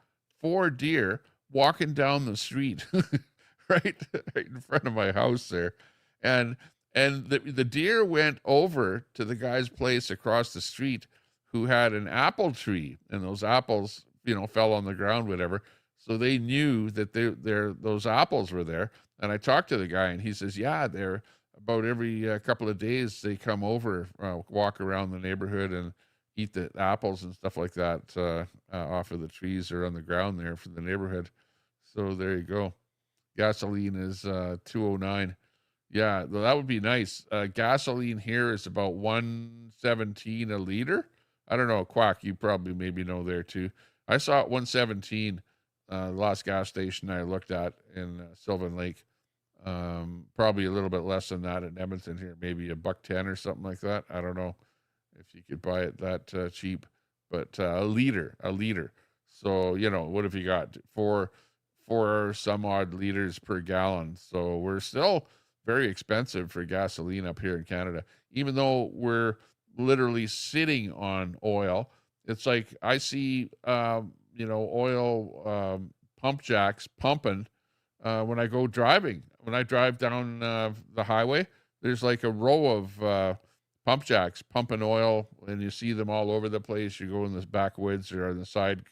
deer walking down the street, right in front of my house there, and the deer went over to the guy's place across the street who had an apple tree, and those apples, fell on the ground, whatever. So they knew that those apples were there. And I talked to the guy, and he says, yeah, they're about every couple of days they come over, walk around the neighborhood and eat the apples and stuff like that off of the trees or on the ground there from the neighborhood. So there you go. Gasoline is 209. Yeah, well, that would be nice. Gasoline here is about 117 a liter. I don't know, Quack, you probably maybe know there too. I saw it 117 the last gas station I looked at in Sylvan Lake. Probably a little bit less than that in Edmonton here, maybe $1.10 or something like that. I don't know if you could buy it that cheap, but a liter. So what have you got? Four some odd liters per gallon. So we're still very expensive for gasoline up here in Canada, even though we're literally sitting on oil. It's like I see oil pump jacks pumping when I go driving. When I drive down the highway, there's like a row of pump jacks pumping oil, and you see them all over the place. You go in the backwoods or on the side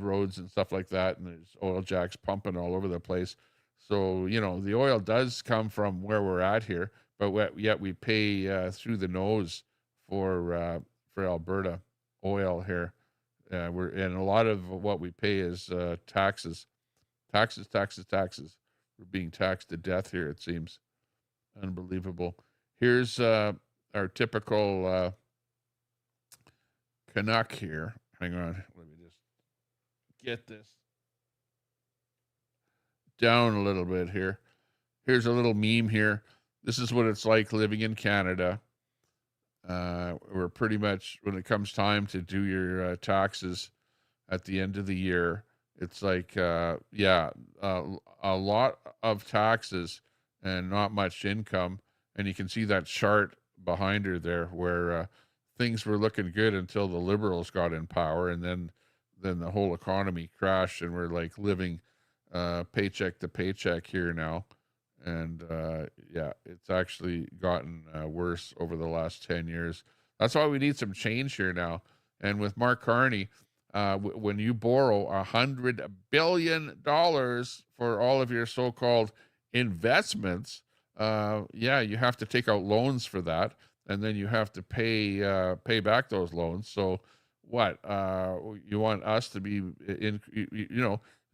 roads and stuff like that, and there's oil jacks pumping all over the place. So the oil does come from where we're at here, but yet we pay through the nose for Alberta oil here. And a lot of what we pay is taxes. We're being taxed to death here, it seems. Unbelievable. Here's our typical Canuck here. Hang on, let me just get this down a little bit here. Here's a little meme here. This is what it's like living in Canada. We're pretty much, when it comes time to do your taxes at the end of the year, it's like, a lot of taxes and not much income. And you can see that chart behind her there where things were looking good until the Liberals got in power, and then the whole economy crashed, and we're like living paycheck to paycheck here now. And it's actually gotten worse over the last 10 years. That's why we need some change here now. And with Marc Carney, when you borrow $100 billion for all of your so-called investments, you have to take out loans for that, and then you have to pay back those loans. So what, you want us to be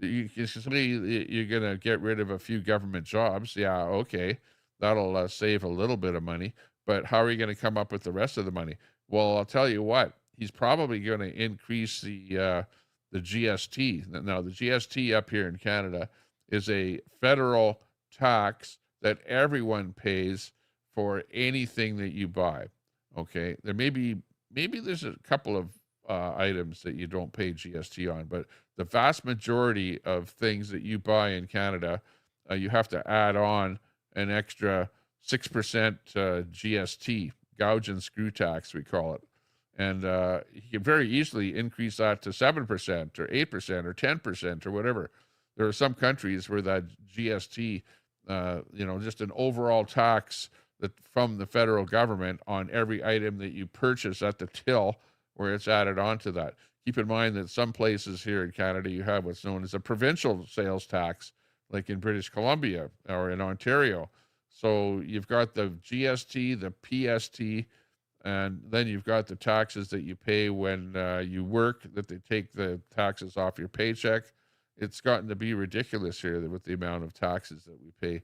you're going to get rid of a few government jobs. Yeah, okay. that'll save a little bit of money. But how are you going to come up with the rest of the money? Well, I'll tell you what, he's probably going to increase the GST. Now, the GST up here in Canada is a federal tax that everyone pays for anything that you buy. Okay, there maybe there's a couple of items that you don't pay GST on, but the vast majority of things that you buy in Canada, you have to add on an extra 6% GST, gouge and screw tax, we call it. And you can very easily increase that to 7% or 8% or 10% or whatever. There are some countries where that GST, just an overall tax that from the federal government on every item that you purchase at the till, where it's added onto that. Keep in mind that some places here in Canada, you have what's known as a provincial sales tax, like in British Columbia or in Ontario. So you've got the GST, the PST, and then you've got the taxes that you pay when you work, that they take the taxes off your paycheck. It's gotten to be ridiculous here with the amount of taxes that we pay,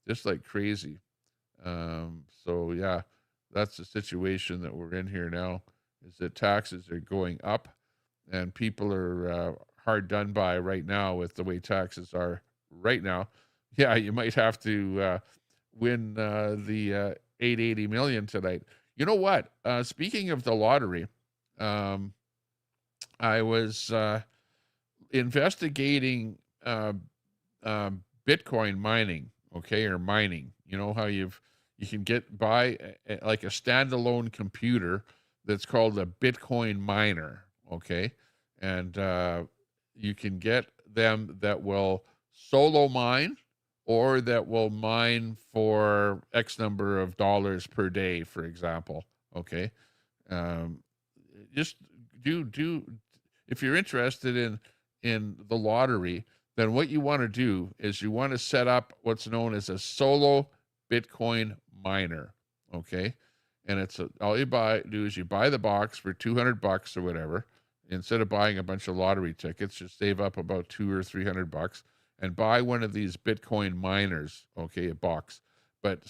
just like crazy. So yeah, that's the situation that we're in here now, is that taxes are going up, and people are hard done by right now with the way taxes are right now. Yeah, you might have to win the 880 million tonight. You know what? Speaking of the lottery, I was investigating Bitcoin mining, okay, or mining. You know how you can buy like a standalone computer that's called a Bitcoin miner, okay, and you can get them that will solo mine, or that will mine for X number of dollars per day, for example. Okay. Just do if you're interested in the lottery, then what you want to do is you want to set up what's known as a solo Bitcoin miner. Okay. And all you do is you buy the box for $200 or whatever. Instead of buying a bunch of lottery tickets, just save up about $200 or $300 and buy one of these Bitcoin miners, okay, a box. But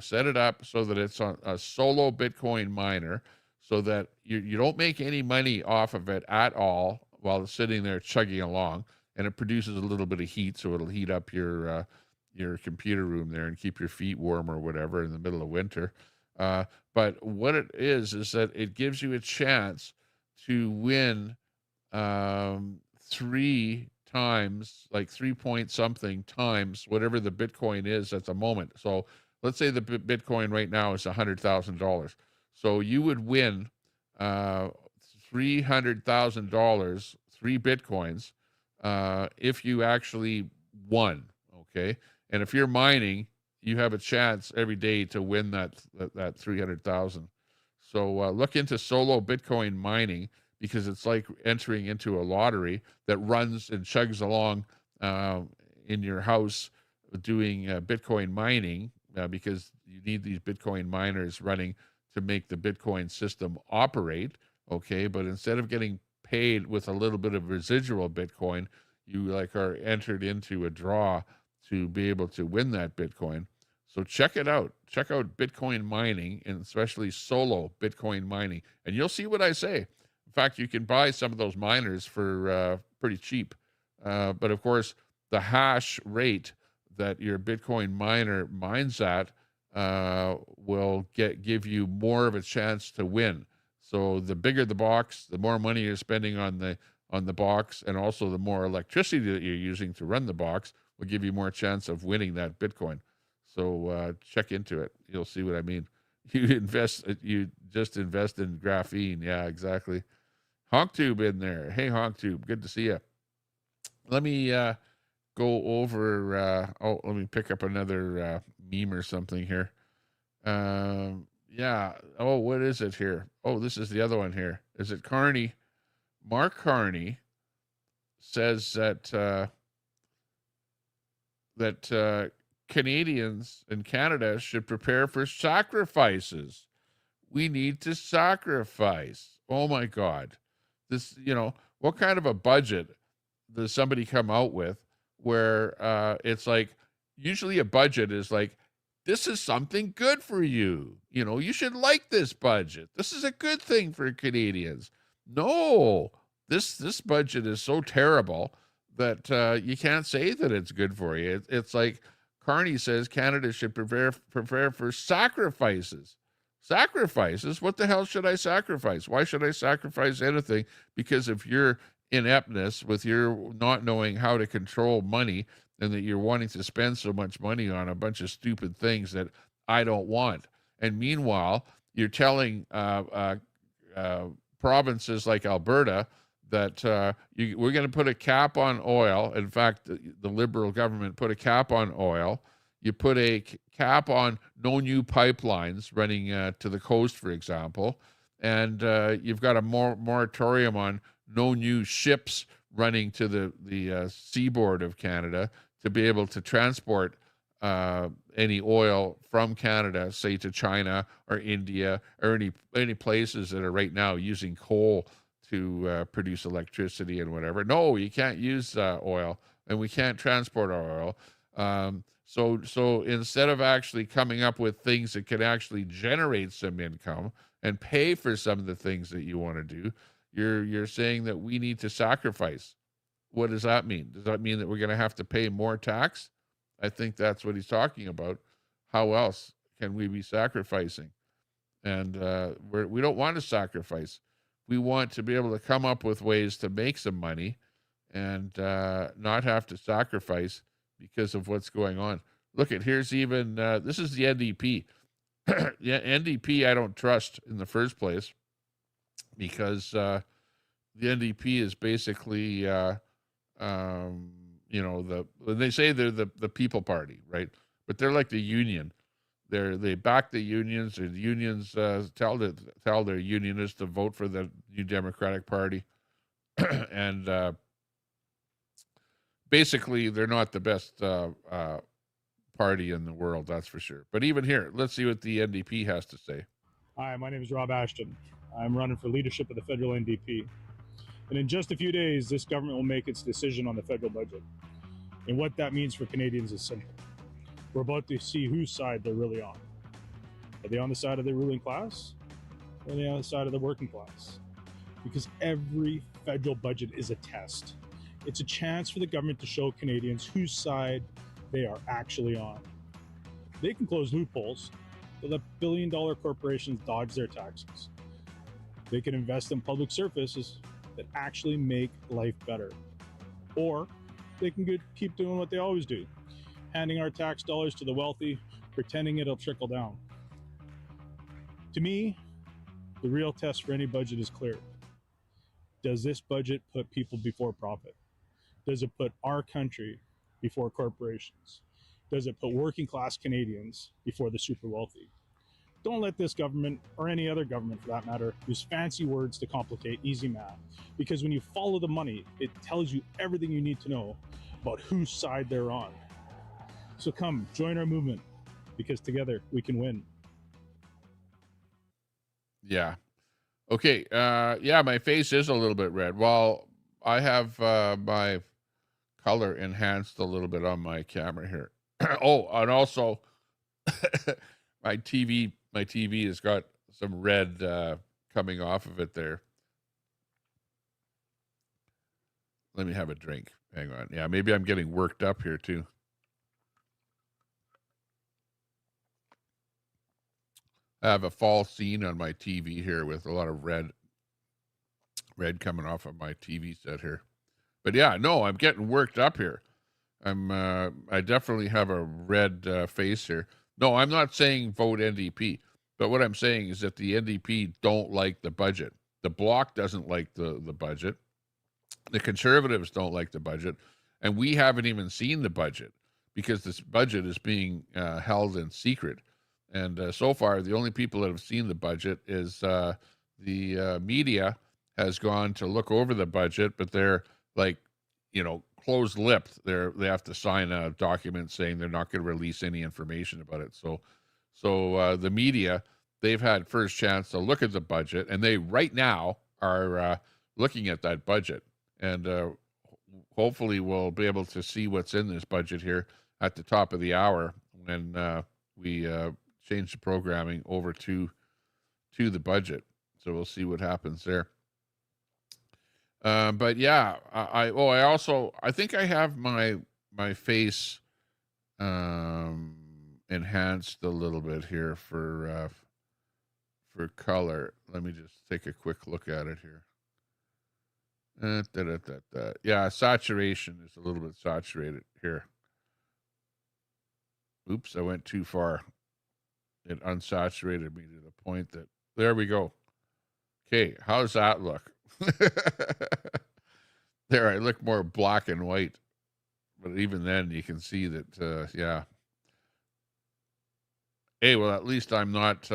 set it up so that it's on a solo Bitcoin miner, so that you don't make any money off of it at all while it's sitting there chugging along, and it produces a little bit of heat, so it'll heat up your computer room there and keep your feet warm or whatever in the middle of winter. But what it is that it gives you a chance to win 3 times, like 3 point something times whatever the Bitcoin is at the moment. So let's say the Bitcoin right now is $100,000. So you would win $300,000, 3 Bitcoins, if you actually won. Okay. And if you're mining, you have a chance every day to win that 300,000. So look into solo Bitcoin mining, because it's like entering into a lottery that runs and chugs along in your house doing Bitcoin mining, because you need these Bitcoin miners running to make the Bitcoin system operate. Okay, but instead of getting paid with a little bit of residual Bitcoin, you are entered into a draw to be able to win that Bitcoin. So check it out. Check out Bitcoin mining, and especially solo Bitcoin mining, and you'll see what I say. In fact, you can buy some of those miners for pretty cheap. But of course, the hash rate that your Bitcoin miner mines at will give you more of a chance to win. So the bigger the box, the more money you're spending on the box, and also the more electricity that you're using to run the box will give you more chance of winning that Bitcoin. So check into it. You'll see what I mean. You just invest in graphene. Yeah, exactly. HonkTube in there. Hey, HonkTube, good to see you. Let me go over. Let me pick up another meme or something here. Yeah. Oh, what is it here? Oh, this is the other one here. Is it Carney? Marc Carney says that Canadians in Canada should prepare for sacrifices. We need to sacrifice. Oh my God. This, what kind of a budget does somebody come out with where it's like, usually a budget is like this is something good for you. You know, you should like this budget. This is a good thing for Canadians. No, this budget is so terrible that you can't say that it's good for you. It's like Carney says Canada should prepare for sacrifices. Sacrifices? What the hell should I sacrifice? Why should I sacrifice anything? Because of your ineptness, with your not knowing how to control money, and that you're wanting to spend so much money on a bunch of stupid things that I don't want. And meanwhile, you're telling provinces like Alberta that we're going to put a cap on oil. In fact, the Liberal government put a cap on oil. You put a cap on no new pipelines running to the coast, for example. And you've got a moratorium on no new ships running to the seaboard of Canada to be able to transport any oil from Canada, say to China or India or any places that are right now using coal to produce electricity and whatever. No, you can't use oil, and we can't transport our oil. So instead of actually coming up with things that can actually generate some income and pay for some of the things that you want to do, you're saying that we need to sacrifice. What does that mean? Does that mean that we're going to have to pay more tax? I think that's what he's talking about. How else can we be sacrificing? And we don't want to sacrifice. We want to be able to come up with ways to make some money and not have to sacrifice because of what's going on. Look at, here's even, this is the NDP. Yeah, NDP I don't trust in the first place because the NDP is basically, they say they're the people party, right? But they're like the union. They back the unions, and unions tell their unionists to vote for the New Democratic Party, and basically they're not the best party in the world, that's for sure. But even here, let's see what the NDP has to say. Hi, my name is Rob Ashton. I'm running for leadership of the federal NDP. And in just a few days, this government will make its decision on the federal budget. And what that means for Canadians is simple. We're about to see whose side they're really on. Are they on the side of the ruling class? Or are they on the side of the working class? Because every federal budget is a test. It's a chance for the government to show Canadians whose side they are actually on. They can close loopholes to let billion-dollar corporations dodge their taxes. They can invest in public services that actually make life better. Or they can keep doing what they always do, handing our tax dollars to the wealthy, pretending it'll trickle down. To me, the real test for any budget is clear. Does this budget put people before profit? Does it put our country before corporations? Does it put working class Canadians before the super wealthy? Don't let this government, or any other government for that matter, use fancy words to complicate easy math. Because when you follow the money, it tells you everything you need to know about whose side they're on. So come, join our movement, because together we can win. Yeah. Okay. Yeah, my face is a little bit red. Well, I have my color enhanced a little bit on my camera here. Oh, and also my TV has got some red coming off of it there. Let me have a drink. Hang on. Yeah, maybe I'm getting worked up here too. I have a fall scene on my TV here with a lot of red coming off of my TV set here. But yeah, no, I'm getting worked up here. I definitely have a red face here. No, I'm not saying vote NDP, but what I'm saying is that the NDP don't like the budget. The Bloc doesn't like the budget. The Conservatives don't like the budget, and we haven't even seen the budget because this budget is being held in secret. And so far, the only people that have seen the budget is the media has gone to look over the budget, but they're like, closed-lipped. They have to sign a document saying they're not going to release any information about it. So the media, they've had first chance to look at the budget, and they right now are looking at that budget. And hopefully we'll be able to see what's in this budget here at the top of the hour when we change the programming over to the budget. So we'll see what happens there. But yeah, I think I have my face enhanced a little bit here for color. Let me just take a quick look at it here. Yeah, saturation is a little bit saturated here. Oops, I went too far. It unsaturated me to the point that, there we go. Okay, how does that look? There, I look more black and white. But even then, you can see that, yeah. Hey, well, at least I'm not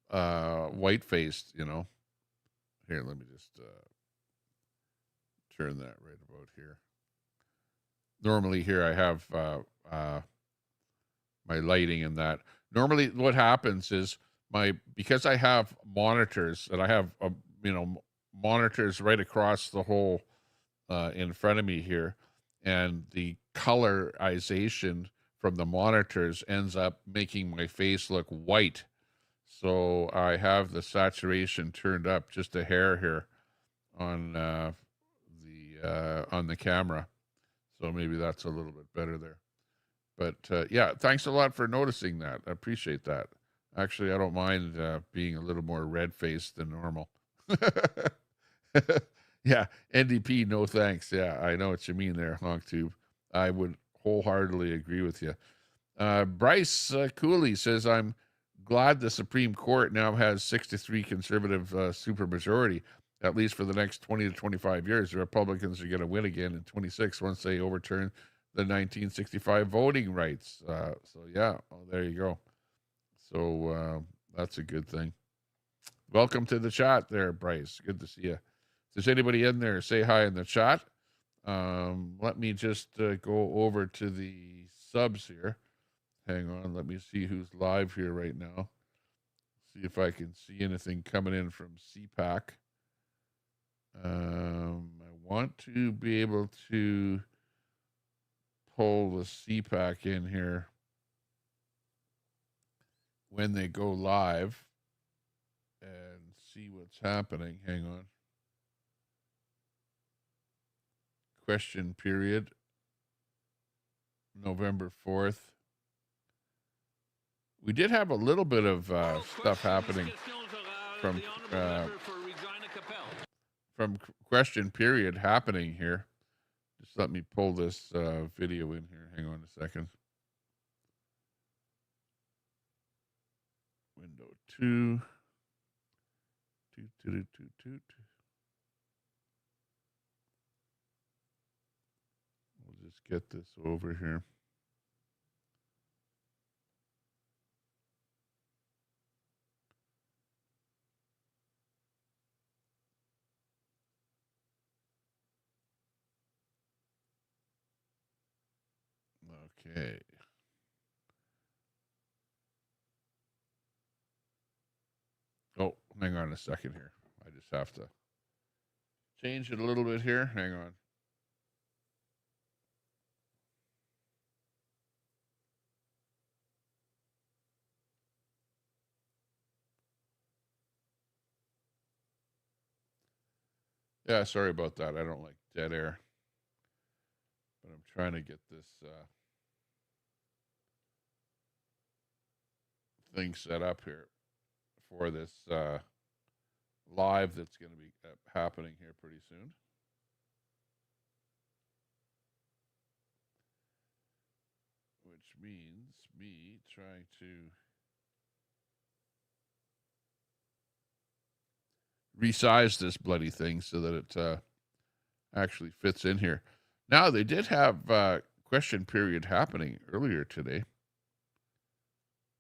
white-faced, you know. Here, let me just turn that right about here. Normally here I have my lighting and that. Normally what happens is because I have monitors, and I have, monitors right across the whole in front of me here, and the colorization from the monitors ends up making my face look white. So I have the saturation turned up just a hair here on the camera. So maybe that's a little bit better there. But yeah, thanks a lot for noticing that. I appreciate that. Actually, I don't mind being a little more red-faced than normal. Yeah, NDP, no thanks. Yeah, I know what you mean there, HonkTube. I would wholeheartedly agree with you. Bryce Cooley says, I'm glad the Supreme Court now has 63 conservative supermajority, at least for the next 20 to 25 years. The Republicans are going to win again in 26 once they overturn the 1965 voting rights. So, yeah, there you go. So that's a good thing. Welcome to the chat there, Bryce. Good to see you. If there's anybody in there, say hi in the chat. Let me just go over to the subs here. Hang on. Let me see who's live here right now. See if I can see anything coming in from CPAC. I want to be able to pull the CPAC in here when they go live and see what's happening. Hang on. Question period, November 4th. We did have a little bit of stuff happening from question period happening here. Just let me pull this video in here. Hang on a second. Window 2. Toot. We'll just get this over here. Okay. Oh, hang on a second here. I just have to change it a little bit here. Hang on. Yeah, sorry about that. I don't like dead air. But I'm trying to get this thing set up here for this live that's going to be happening here pretty soon. Which means me trying to resize this bloody thing so that it actually fits in here. Now, they did have question period happening earlier today.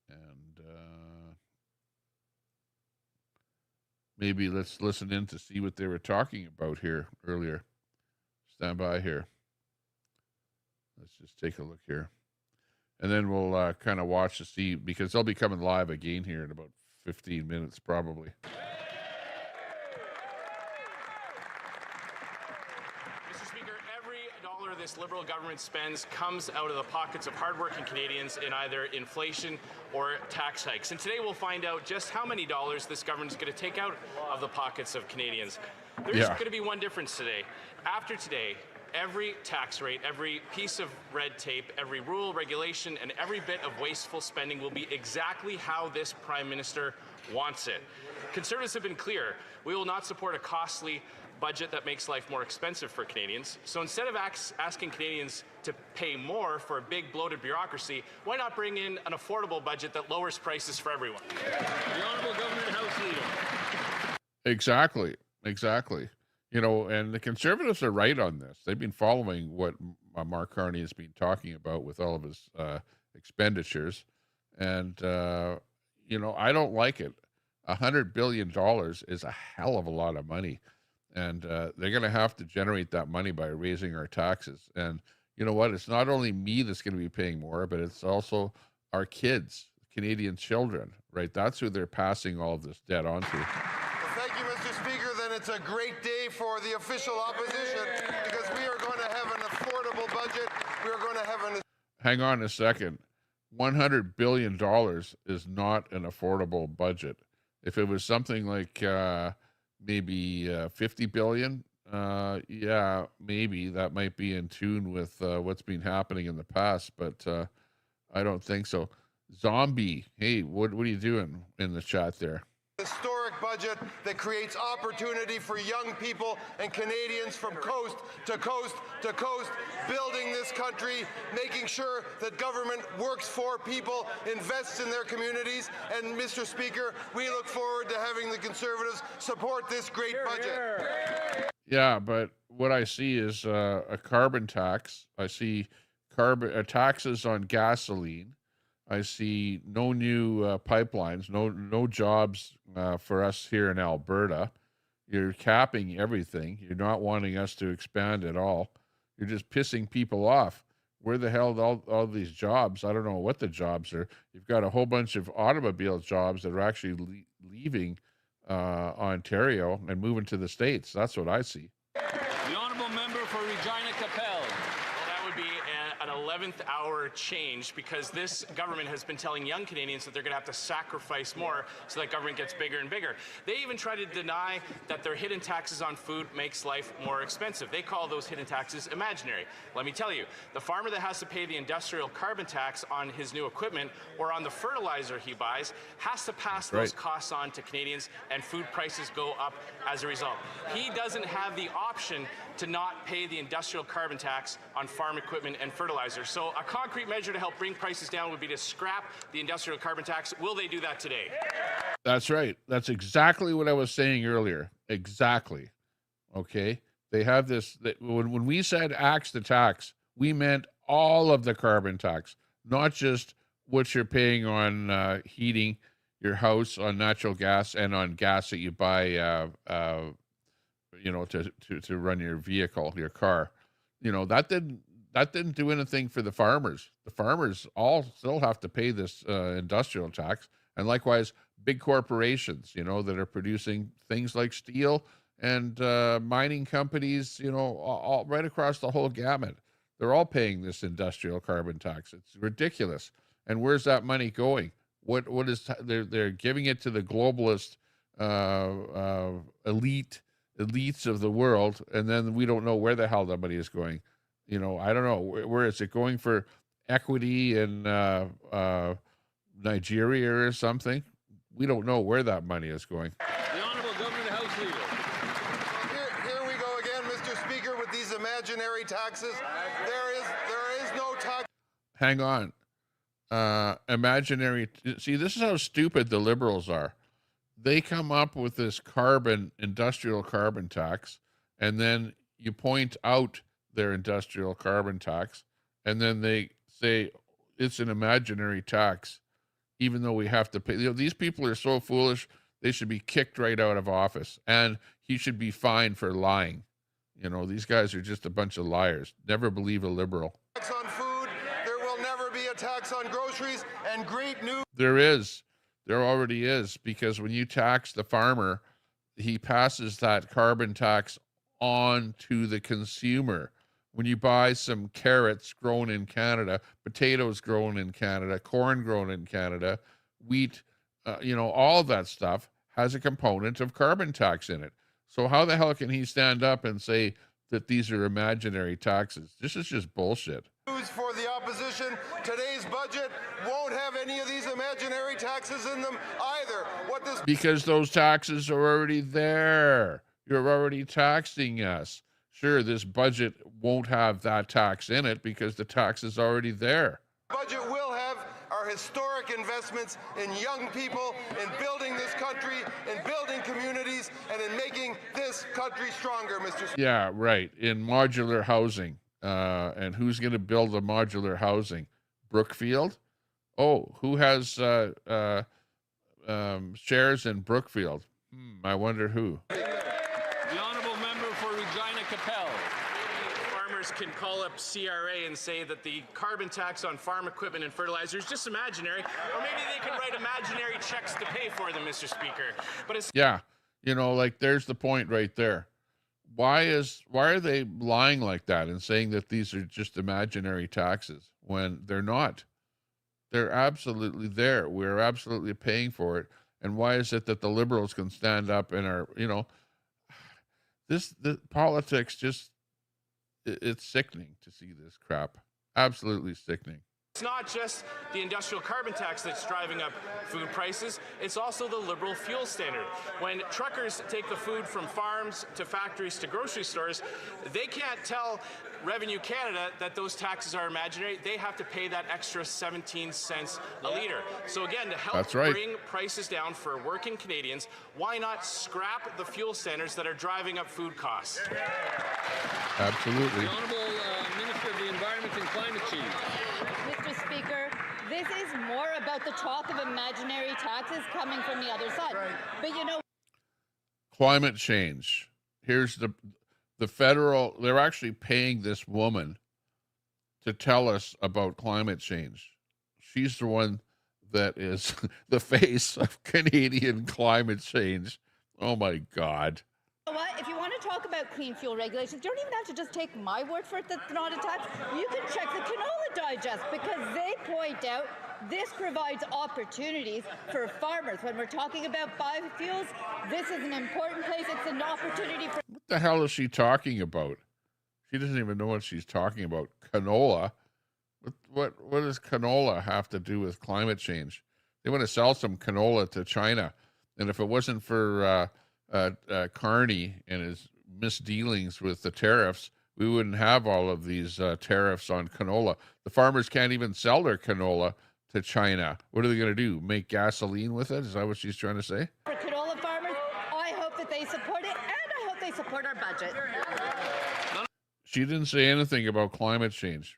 And maybe let's listen in to see what they were talking about here earlier. Stand by here. Let's just take a look here. And then we'll kind of watch to see, because they'll be coming live again here in about 15 minutes probably. this Liberal government spends comes out of the pockets of hardworking Canadians in either inflation or tax hikes. And today we'll find out just how many dollars this government is going to take out of the pockets of Canadians. There's going to be one difference today. After today, every tax rate, every piece of red tape, every rule, regulation, and every bit of wasteful spending will be exactly how this Prime Minister wants it. Conservatives have been clear. We will not support a costly budget that makes life more expensive for Canadians. So instead of asking Canadians to pay more for a big bloated bureaucracy, why not bring in an affordable budget that lowers prices for everyone? The Honourable Government House Leader. Exactly. You know, and the Conservatives are right on this. They've been following what Marc Carney has been talking about with all of his expenditures. And, you know, I don't like it. $100 billion is a hell of a lot of money. And they're going to have to generate that money by raising our taxes. And you know what? It's not only me that's going to be paying more, but it's also our kids, Canadian children, right? That's who they're passing all of this debt on to. Well, thank you, Mr. Speaker. Then it's a great day for the official opposition because we are going to have an affordable budget. We are going to have an... Hang on a second. $100 billion is not an affordable budget. If it was something like maybe 50 billion, yeah, maybe that might be in tune with what's been happening in the past, but I don't think so. Zombie, hey, what are you doing in the chat there? Historic budget that creates opportunity for young people and Canadians from coast to coast to coast, building this country, making sure that government works for people, invests in their communities. And Mr. Speaker, we look forward to having the Conservatives support this great budget. Yeah, but what I see is a carbon tax. I see taxes on gasoline. I see no new pipelines, no jobs for us here in Alberta. You're capping everything. You're not wanting us to expand at all. You're just pissing people off. Where the hell are all these jobs? I don't know what the jobs are. You've got a whole bunch of automobile jobs that are actually leaving Ontario and moving to the States. That's what I see. The Honourable Member for Regina Capel. That would be an 11th hour change because this government has been telling young Canadians that they're going to have to sacrifice more so that government gets bigger and bigger. They even try to deny that their hidden taxes on food makes life more expensive. They call those hidden taxes imaginary. Let me tell you, the farmer that has to pay the industrial carbon tax on his new equipment or on the fertilizer he buys has to pass those costs on to Canadians, and food prices go up as a result. He doesn't have the option to not pay the industrial carbon tax on farm equipment and fertilizer. So a concrete measure to help bring prices down would be to scrap the industrial carbon tax. Will they do that today? That's right. That's exactly what I was saying earlier. Exactly. Okay. They have this, when we said axe the tax, we meant all of the carbon tax, not just what you're paying on heating your house, on natural gas, and on gas that you buy, you know, to run your vehicle, your car. You know, that didn't do anything for the farmers. The farmers all still have to pay this industrial tax, and likewise big corporations, you know, that are producing things like steel and mining companies, you know, all right across the whole gamut. They're all paying this industrial carbon tax. It's ridiculous. And where's that money going? What is they're giving it to the globalist elites of the world, and then we don't know where the hell that money is going. You know, I don't know where is it going for equity in Nigeria or something. We don't know where that money is going. The Honourable Government House Leader. Here we go again, Mr. Speaker, with these imaginary taxes. There is no tax. Hang on. Imaginary. See, this is how stupid the Liberals are. They come up with this industrial carbon tax, and then you point out their industrial carbon tax, and then they say it's an imaginary tax, even though we have to pay. You know, these people are so foolish, they should be kicked right out of office, and he should be fined for lying. You know, these guys are just a bunch of liars. Never believe a Liberal. Tax on food, there will never be a tax on groceries, and great news. There is. There already is, because when you tax the farmer, he passes that carbon tax on to the consumer. when you buy some carrots grown in Canada, potatoes grown in Canada, corn grown in Canada, wheat, all of that stuff has a component of carbon tax in it. So how the hell can he stand up and say that these are imaginary taxes? This is just bullshit. For the opposition, today's budget won't have any of these imaginary taxes in them either. Because those taxes are already there. You're already taxing us. Sure, this budget won't have that tax in it because the tax is already there. Budget will have our historic investments in young people, in building this country, in building communities, and in making this country stronger, Mr. Speaker. Yeah, right. In modular housing. And who's going to build the modular housing? Brookfield? Oh, who has shares in Brookfield? I wonder who. The honourable member for Regina Capel. Farmers can call up CRA and say that the carbon tax on farm equipment and fertilizer is just imaginary, or maybe they can write imaginary checks to pay for them, Mr. Speaker. But it's there's the point right there. Why are they lying like that and saying that these are just imaginary taxes when they're not? They're absolutely there. We're absolutely paying for it. And why is it that the Liberals can stand up and are, the politics just, it's sickening to see this crap. Absolutely sickening. It's not just the industrial carbon tax that's driving up food prices, it's also the Liberal fuel standard. When truckers take the food from farms to factories to grocery stores, they can't tell Revenue Canada that those taxes are imaginary. They have to pay that extra 17 cents a litre. So again, to help bring prices down for working Canadians, why not scrap the fuel standards that are driving up food costs? Absolutely. The Honourable Minister of the Environment and Climate Change. Mr. Speaker, this is more about the talk of imaginary taxes coming from the other side. But climate change. Here's the federal, they're actually paying this woman to tell us about climate change. She's the one that is the face of Canadian climate change. Oh my God. You know what? If you want to talk about clean fuel regulations, you don't even have to just take my word for it that's not a tax. You can check the Canola Digest because they point out this provides opportunities for farmers. When we're talking about biofuels, this is an important place. It's an opportunity for... What the hell is she talking about? She doesn't even know what she's talking about. Canola? What does canola have to do with climate change? They want to sell some canola to China. And if it wasn't for Carney and his misdealings with the tariffs, we wouldn't have all of these tariffs on canola. The farmers can't even sell their canola to China. What are they going to do? Make gasoline with it? Is that what she's trying to say? For canola farmers, I hope that they support it, and I hope they support our budget. She didn't say anything about climate change.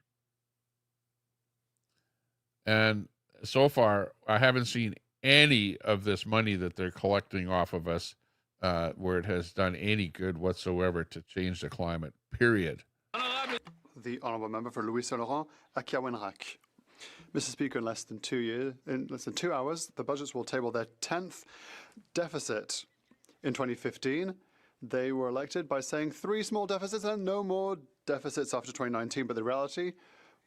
And so far, I haven't seen any of this money that they're collecting off of us where it has done any good whatsoever to change the climate, period. The Honourable Member for Louis Saint Laurent at Kiawenrak. Mr. Speaker, in less than 2 hours, the budgets will table their 10th deficit. In 2015, they were elected by saying 3 small deficits and no more deficits after 2019, but the reality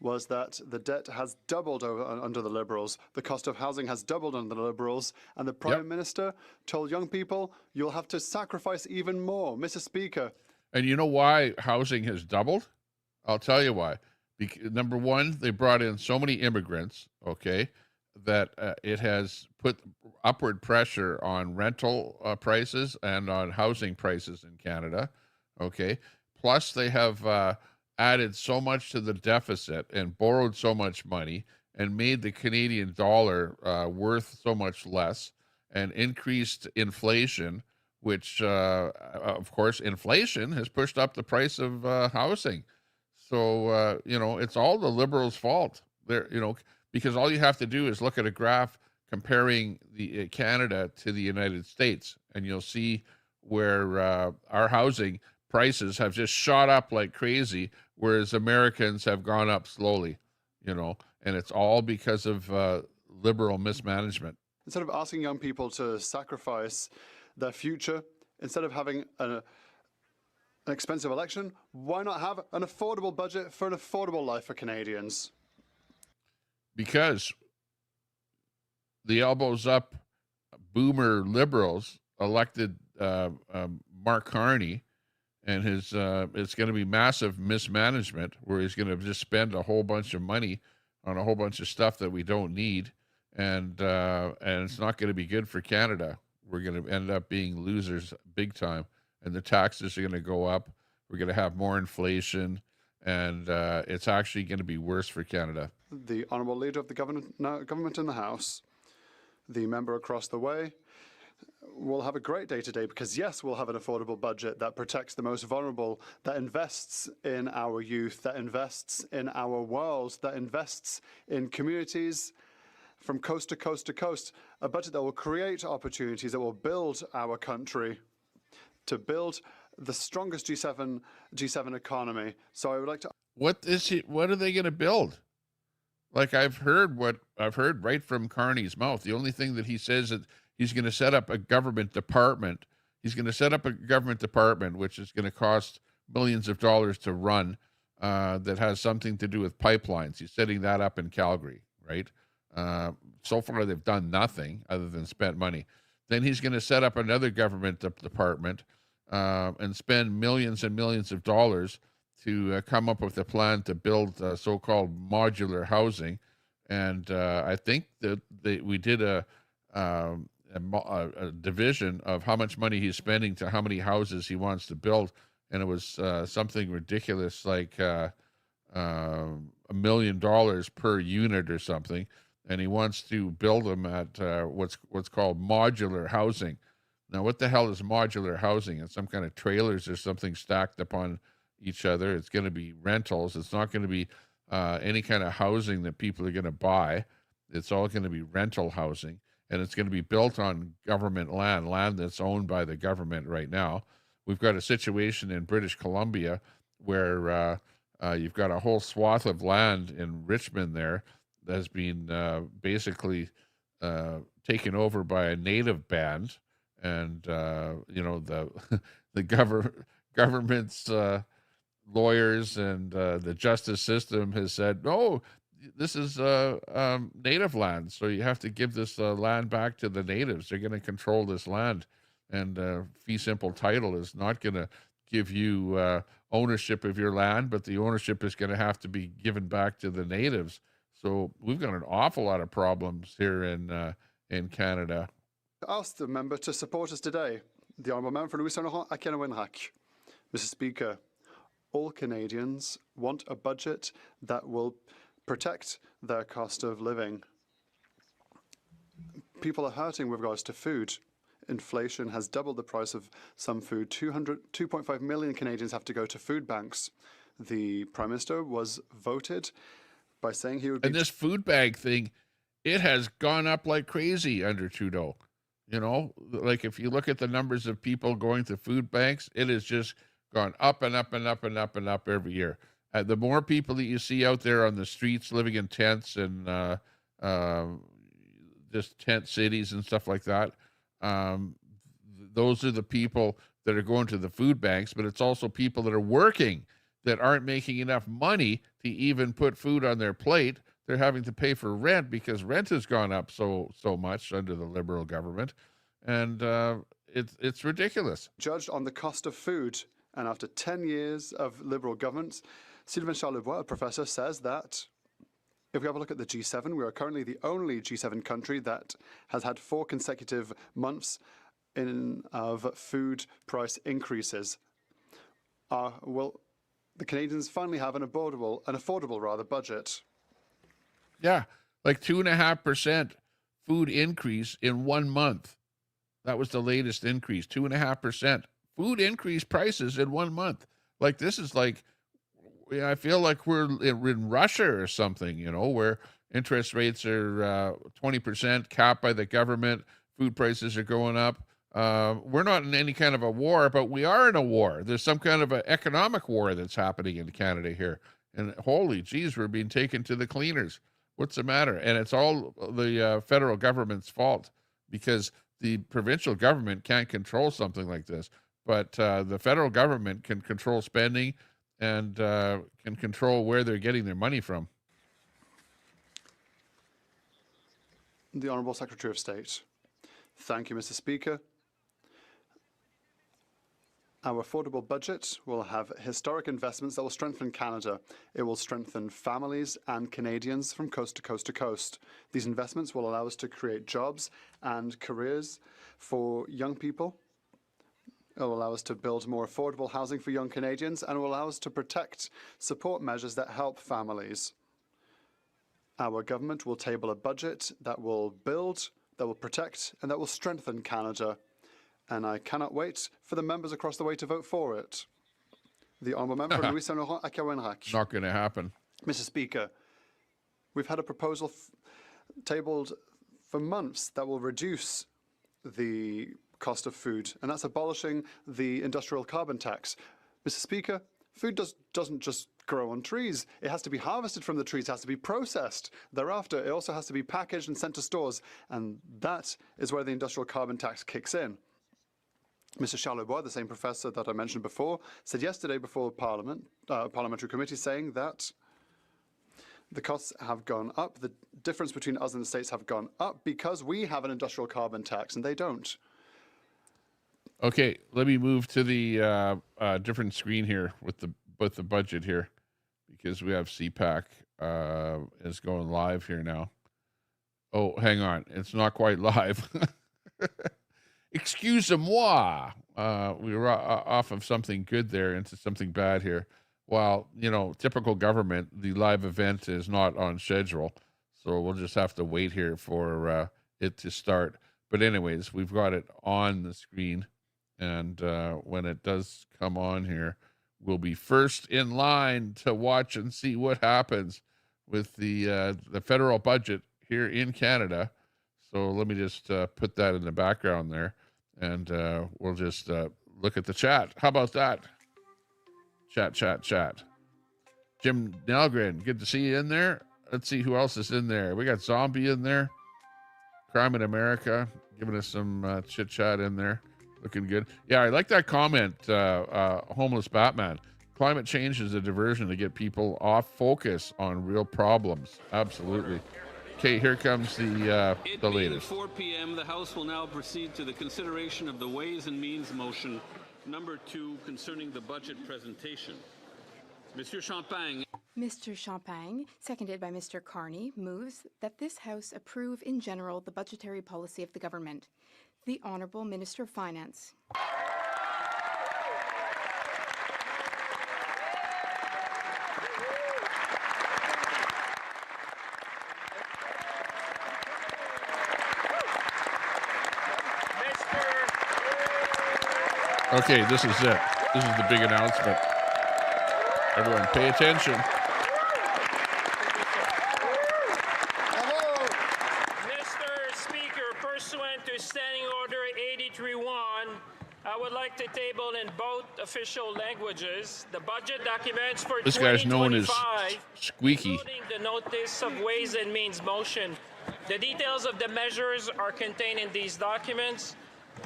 was that the debt has doubled under the Liberals. The cost of housing has doubled under the Liberals. And the Prime Minister told young people, you'll have to sacrifice even more. Mr. Speaker. And you know why housing has doubled? I'll tell you why. Number one, they brought in so many immigrants, okay, that it has put upward pressure on rental prices and on housing prices in Canada, okay? Plus, they have added so much to the deficit and borrowed so much money and made the Canadian dollar worth so much less and increased inflation, which, of course, inflation has pushed up the price of housing. So, it's all the Liberals' fault. Because all you have to do is look at a graph comparing the Canada to the United States, and you'll see where our housing prices have just shot up like crazy, whereas Americans have gone up slowly, and it's all because of Liberal mismanagement. Instead of asking young people to sacrifice their future, instead of having an expensive election, why not have an affordable budget for an affordable life for Canadians? Because the elbows up boomer liberals elected Marc Carney, and his it's going to be massive mismanagement where he's going to just spend a whole bunch of money on a whole bunch of stuff that we don't need, and it's not going to be good for Canada. We're going to end up being losers big time, and the taxes are going to go up. We're going to have more inflation, and it's actually going to be worse for Canada. The Honourable Leader of the government in the House, the member across the way, will have a great day today because, yes, we'll have an affordable budget that protects the most vulnerable, that invests in our youth, that invests in our world, that invests in communities from coast to coast to coast, a budget that will create opportunities, that will build our country, to build the strongest G7 economy. So I would like to... What are they going to build? Like I've heard right from Carney's mouth. The only thing that he says that he's going to set up a government department. He's going to set up a government department, which is going to cost millions of dollars to run, that has something to do with pipelines. He's setting that up in Calgary, right? So far, they've done nothing other than spent money. Then he's going to set up another government department and spend millions and millions of dollars to come up with a plan to build so-called modular housing. And I think that we did a division of how much money he's spending to how many houses he wants to build, and it was something ridiculous, like $1 million per unit or something. And he wants to build them at what's called modular housing. Now, what the hell is modular housing? It's some kind of trailers or something stacked upon each other. It's going to be rentals. It's not going to be any kind of housing that people are going to buy. It's all going to be rental housing, and it's going to be built on government land that's owned by the government right now. We've got a situation in British Columbia where you've got a whole swath of land in Richmond there that's been basically taken over by a native band, and the government's lawyers and the justice system has said, no, this is native land, so you have to give this land back to the natives. They're going to control this land, and fee simple title is not going to give you ownership of your land, but the ownership is going to have to be given back to the natives. So we've got an awful lot of problems here in Canada. Ask the member to support us today. The Honourable Member for Louis-Saint-Laurent, Aquinnah-Winrac. Mr. Speaker, all Canadians want a budget that will protect their cost of living. People are hurting with regards to food. Inflation has doubled the price of some food. 2.5 million Canadians have to go to food banks. The Prime Minister was voted by saying he would be... And this food bag thing, it has gone up like crazy under Trudeau. You know, like if you look at the numbers of people going to food banks, it has just gone up and up and up and up and up every year. The more people that you see out there on the streets living in tents and just tent cities and stuff like that, those are the people that are going to the food banks, but it's also people that are working that aren't making enough money to even put food on their plate. They're having to pay for rent because rent has gone up so much under the Liberal government, and it's ridiculous. Judged on the cost of food, and after 10 years of Liberal governments, Sylvain Charlebois, a professor, says that if we have a look at the G7, we are currently the only G7 country that has had 4 consecutive months of food price increases. Will the Canadians finally have an affordable budget? Yeah, like 2.5% food increase in 1 month. That was the latest increase, 2.5% food increase prices in 1 month. Like this is like, I feel like we're in Russia or something, you know, where interest rates are 20% capped by the government, food prices are going up. We're not in any kind of a war, but we are in a war. There's some kind of an economic war that's happening in Canada here. And holy geez, we're being taken to the cleaners. What's the matter? And it's all the federal government's fault because the provincial government can't control something like this. but the federal government can control spending and can control where they're getting their money from. The Honourable Secretary of State. Thank you, Mr. Speaker. Our affordable budget will have historic investments that will strengthen Canada. It will strengthen families and Canadians from coast to coast to coast. These investments will allow us to create jobs and careers for young people. It will allow us to build more affordable housing for young Canadians, and it will allow us to protect support measures that help families. Our government will table a budget that will build, that will protect, and that will strengthen Canada. And I cannot wait for the members across the way to vote for it. The Honourable Member for Louis Saint Laurent Acawenrac. Not going to happen. Mr. Speaker, we've had a proposal tabled for months that will reduce the cost of food, and that's abolishing the industrial carbon tax. Mr. Speaker, food doesn't just grow on trees. It has to be harvested from the trees, it has to be processed. Thereafter, it also has to be packaged and sent to stores, and that is where the industrial carbon tax kicks in. Mr. Charlebois, the same professor that I mentioned before, said yesterday before parliamentary committee, saying that the costs have gone up, the difference between us and the States have gone up because we have an industrial carbon tax and they don't. Okay, let me move to the different screen here with the budget here, because we have CPAC is going live here now. Oh, hang on, it's not quite live. Excuse-moi. We were off of something good there into something bad here. Well, you know, typical government, the live event is not on schedule, so we'll just have to wait here for it to start. But anyways, we've got it on the screen, and when it does come on here, we'll be first in line to watch and see what happens with the federal budget here in Canada. So let me just put that in the background there, and we'll just look at the chat. How about that? Chat. Jim Nelgren, good to see you in there. Let's see who else is in there. We got Zombie in there. Crime in America, giving us some chit-chat in there. Looking good. Yeah, I like that comment, Homeless Batman. Climate change is a diversion to get people off focus on real problems. Absolutely. Okay, here comes the latest. 4 p.m., the House will now proceed to the consideration of the Ways and Means motion number 2 concerning the budget presentation. Mr. Champagne, seconded by Mr. Carney, moves that this House approve in general the budgetary policy of the government. The Honourable Minister of Finance. Okay, this is it. This is the big announcement. Everyone pay attention. Mr. Speaker, pursuant to Standing Order 83-1, I would like to table in both official languages the budget documents for this guy's known as 2025, Squeaky. including the notice of Ways and Means motion. The details of the measures are contained in these documents.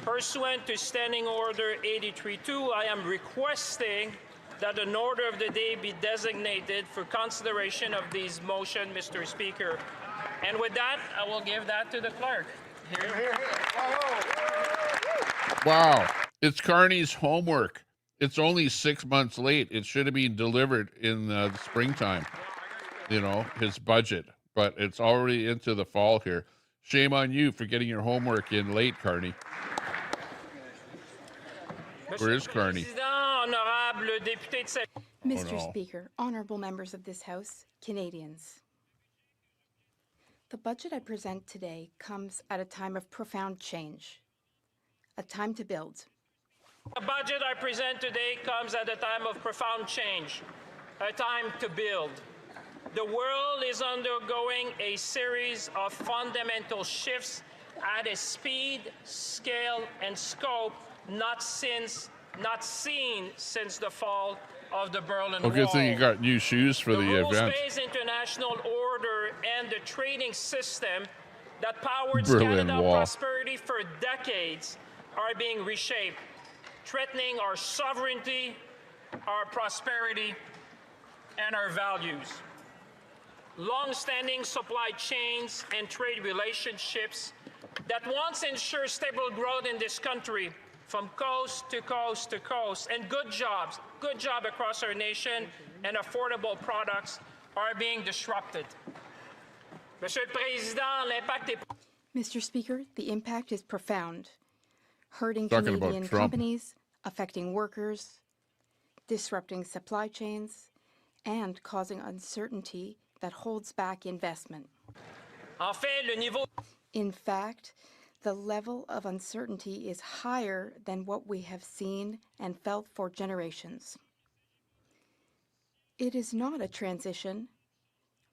Pursuant to Standing Order 83-2, I am requesting that an order of the day be designated for consideration of these motions, Mr. Speaker. And with that, I will give that to the clerk. Here. Wow. It's Carney's homework. It's only 6 months late. It should have been delivered in the springtime, you know, his budget. But it's already into the fall here. Shame on you for getting your homework in late, Carney. Where is Carney? Mr. Speaker, honourable members of this House, Canadians. The budget I present today comes at a time of profound change, a time to build. The budget I present today comes at a time of profound change, a time to build. The world is undergoing a series of fundamental shifts at a speed, scale, and scope not seen since the fall of the Berlin Wall. Good thing you got new shoes for the event. The rules-based international order and the trading system that powered Berlin Canada's Wall. prosperity for decades are being reshaped. threatening our sovereignty, our prosperity, and our values. Long-standing supply chains and trade relationships that once ensured stable growth in this country from coast to coast to coast, and good job across our nation, and affordable products are being disrupted. Monsieur le Président, l'impact est... Mr. Speaker, the impact is profound, hurting Talking about Canadian Trump. companies, affecting workers, disrupting supply chains, and causing uncertainty that holds back investment. En fait, le niveau... In fact, the level of uncertainty is higher than what we have seen and felt for generations. It is not a transition.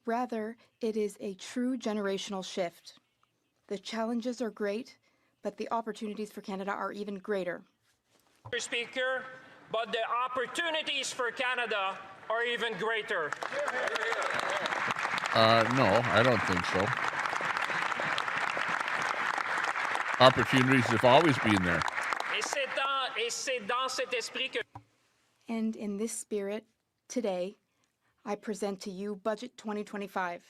Rather, it is a true generational shift. The challenges are great, but the opportunities for Canada are even greater. Mr. Speaker, but the opportunities for Canada are even greater. No, I don't think so. Opportunities have always been there. Et c'est dans cet esprit que... And in this spirit, today, I present to you Budget 2025.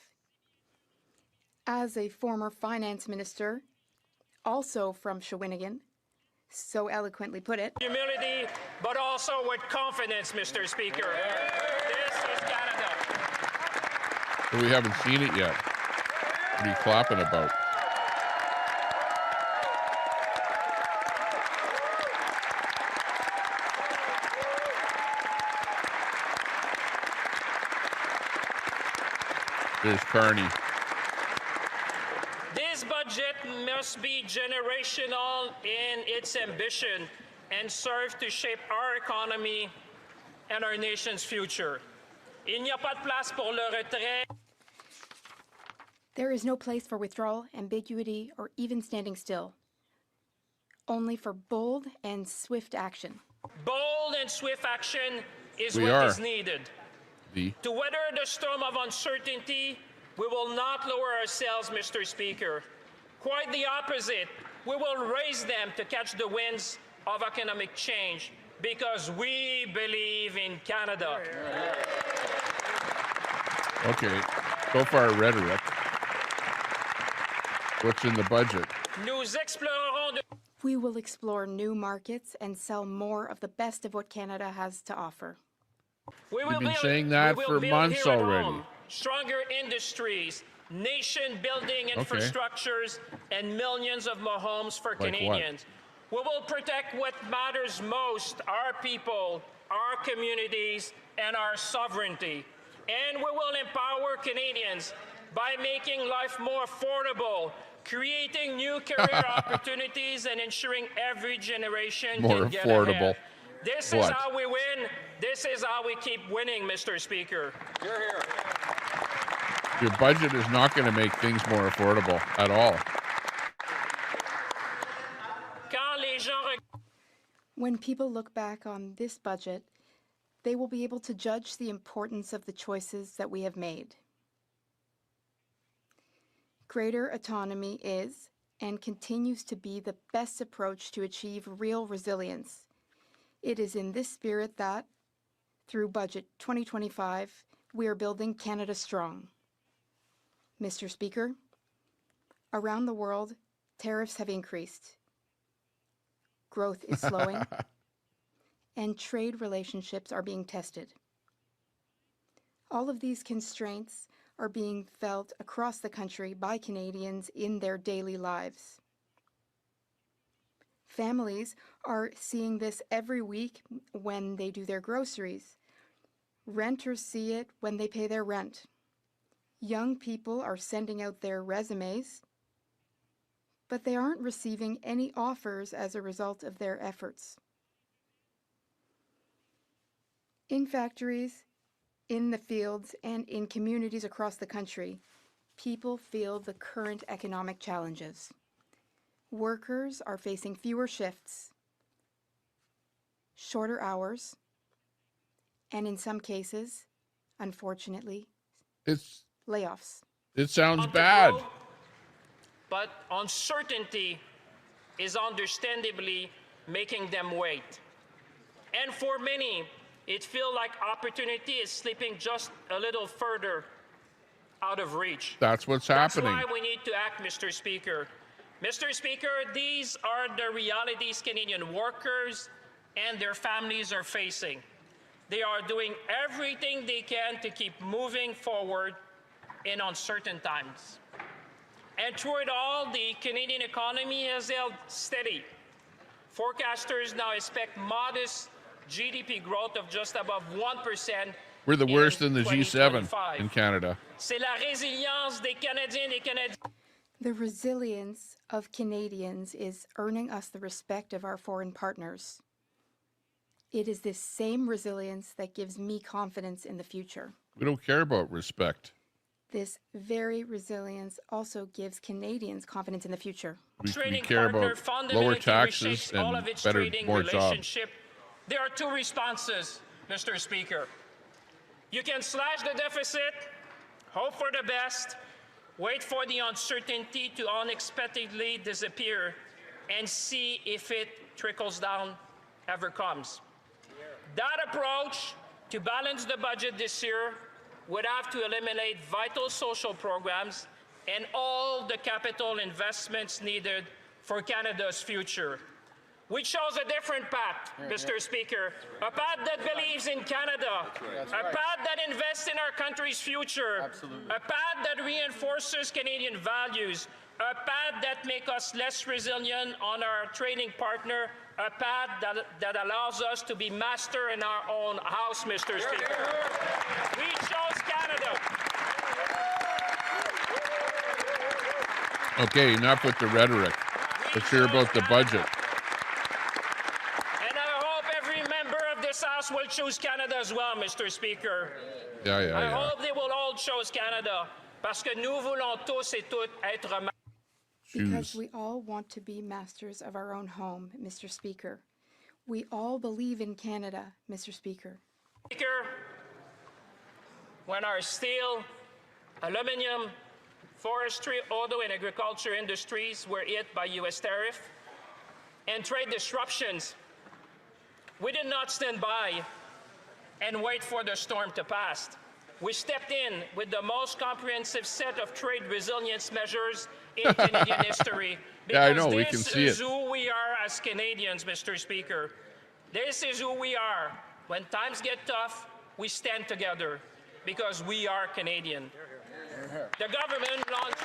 As a former finance minister, also from Shawinigan, so eloquently put it, Humility, but also with confidence, Mr. Speaker. This is Canada. But we haven't seen it yet. What are you clapping about? There's Carney. This budget must be generational in its ambition and serve to shape our economy and our nation's future. Il n'y a pas de place pour le retrait. there is no place for withdrawal, ambiguity, or even standing still. Only for bold and swift action. Bold and swift action is We what are. is needed. To weather the storm of uncertainty, we will not lower ourselves, Mr. Speaker. Quite the opposite. We will raise them to catch the winds of economic change because we believe in Canada. Okay, so far rhetoric. What's in the budget? Nous explorerons de... We will explore new markets and sell more of the best of what Canada has to offer. We You've will been build- saying that we will for build months here at already. home stronger industries, nation-building infrastructures, and millions of more homes for Like what? Canadians. We will protect what matters most, our people, our communities, and our sovereignty. And we will empower Canadians by making life more affordable, creating new career opportunities, and ensuring every generation More can get affordable. ahead. This is What? how we win. This is how we keep winning, Mr. Speaker. Your budget is not going to make things more affordable at all. Quand les gens When people look back on this budget, they will be able to judge the importance of the choices that we have made. Greater autonomy is and continues to be the best approach to achieve real resilience. It is in this spirit that, through Budget 2025, we are building Canada strong. Mr. Speaker, around the world, tariffs have increased. Growth is slowing, and trade relationships are being tested. All of these constraints are being felt across the country by Canadians in their daily lives. Families are seeing this every week when they do their groceries. Renters see it when they pay their rent. Young people are sending out their resumes, but they aren't receiving any offers as a result of their efforts. In factories, in the fields, and in communities across the country, people feel the current economic challenges. Workers are facing fewer shifts, shorter hours, and in some cases, unfortunately, It layoffs. sounds want to bad. grow, but uncertainty is understandably making them wait. And for many, it feels like opportunity is slipping just a little further out of reach. That's what's happening. That's why we need to act, Mr. Speaker. Mr. Speaker, these are the realities Canadian workers and their families are facing. They are doing everything they can to keep moving forward in uncertain times. And through it all, the Canadian economy has held steady. Forecasters now expect modest GDP growth of just above 1%. We're the worst in the G7 in Canada. C'est la résilience des Canadiens et des Canadiens. The resilience of Canadians is earning us the respect of our foreign partners. It is this same resilience that gives me confidence in the future. We don't care about respect. This very resilience also gives Canadians confidence in the future. We care about lower taxes and better, more jobs. There are two responses, Mr. Speaker. You can slash the deficit, hope for the best, wait for the uncertainty to unexpectedly disappear, and see if it trickles down, ever comes. That approach to balance the budget this year would have to eliminate vital social programs and all the capital investments needed for Canada's future. We chose a different path, Mr. Speaker, a path that believes in Canada, a path that invests in our country's future, a path that reinforces Canadian values, a path that makes us less resilient on our trading partner, a path that allows us to be master in our own house, Mr. Speaker. We chose Canada. Okay, enough with the rhetoric. Let's hear about the budget. And I hope every member of this House will choose Canada as well, Mr. Speaker. I hope they will all choose Canada, parce que nous voulons tous et toutes être. Because we all want to be masters of our own home, Mr. Speaker. We all believe in Canada, Mr. Speaker. Speaker, when our steel, aluminum, forestry, auto, and agriculture industries were hit by U.S. tariff and trade disruptions, we did not stand by and wait for the storm to pass. We stepped in with the most comprehensive set of trade resilience measures in Canadian history. Yeah, I know, we can see it. This is who we are as Canadians, Mr. Speaker. This is who we are. When times get tough, we stand together because we are Canadian. The government launched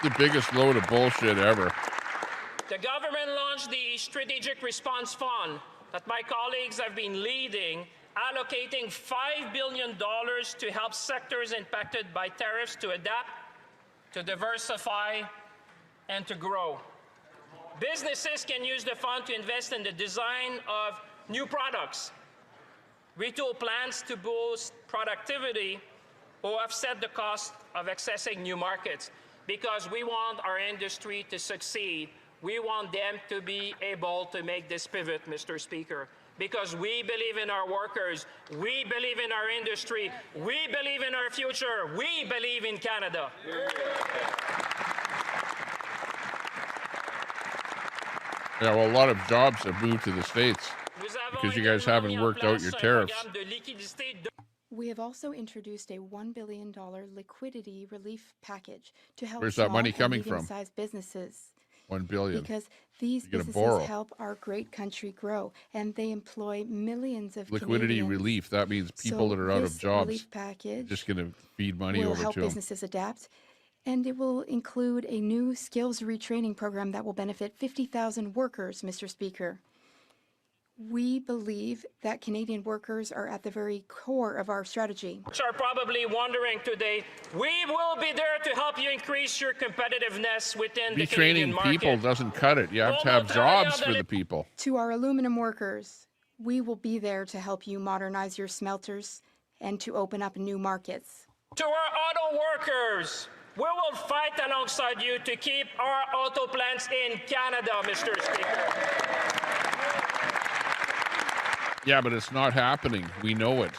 the biggest load of bullshit ever. The government launched the Strategic Response Fund that my colleagues have been leading, allocating $5 billion to help sectors impacted by tariffs to adapt, to diversify, and to grow. Businesses can use the fund to invest in the design of new products, retool plans to boost productivity, or offset the cost of accessing new markets. Because we want our industry to succeed, we want them to be able to make this pivot, Mr. Speaker. Because we believe in our workers, we believe in our industry, we believe in our future, we believe in Canada. Yeah, well, a lot of jobs have moved to the States because you guys haven't worked out your tariffs. We have also introduced a $1 billion liquidity relief package to help Where's that small money and coming from? medium-sized businesses. $1 billion. Because these businesses help our great country grow, and they employ millions of liquidity Canadians. relief. That means people that are out of jobs relief package just going to feed money will over help to them. businesses adapt, and it will include a new skills retraining program that will benefit 50,000 workers, Mr. Speaker. We believe that Canadian workers are at the very core of our strategy. Which are probably wondering today, we will be there to help you increase your competitiveness within the Canadian market. Retraining people doesn't cut it. You have to have jobs for the people. To our aluminum workers, we will be there to help you modernize your smelters and to open up new markets. To our auto workers, we will fight alongside you to keep our auto plants in Canada, Mr. Speaker. Yeah, but it's not happening. We know it.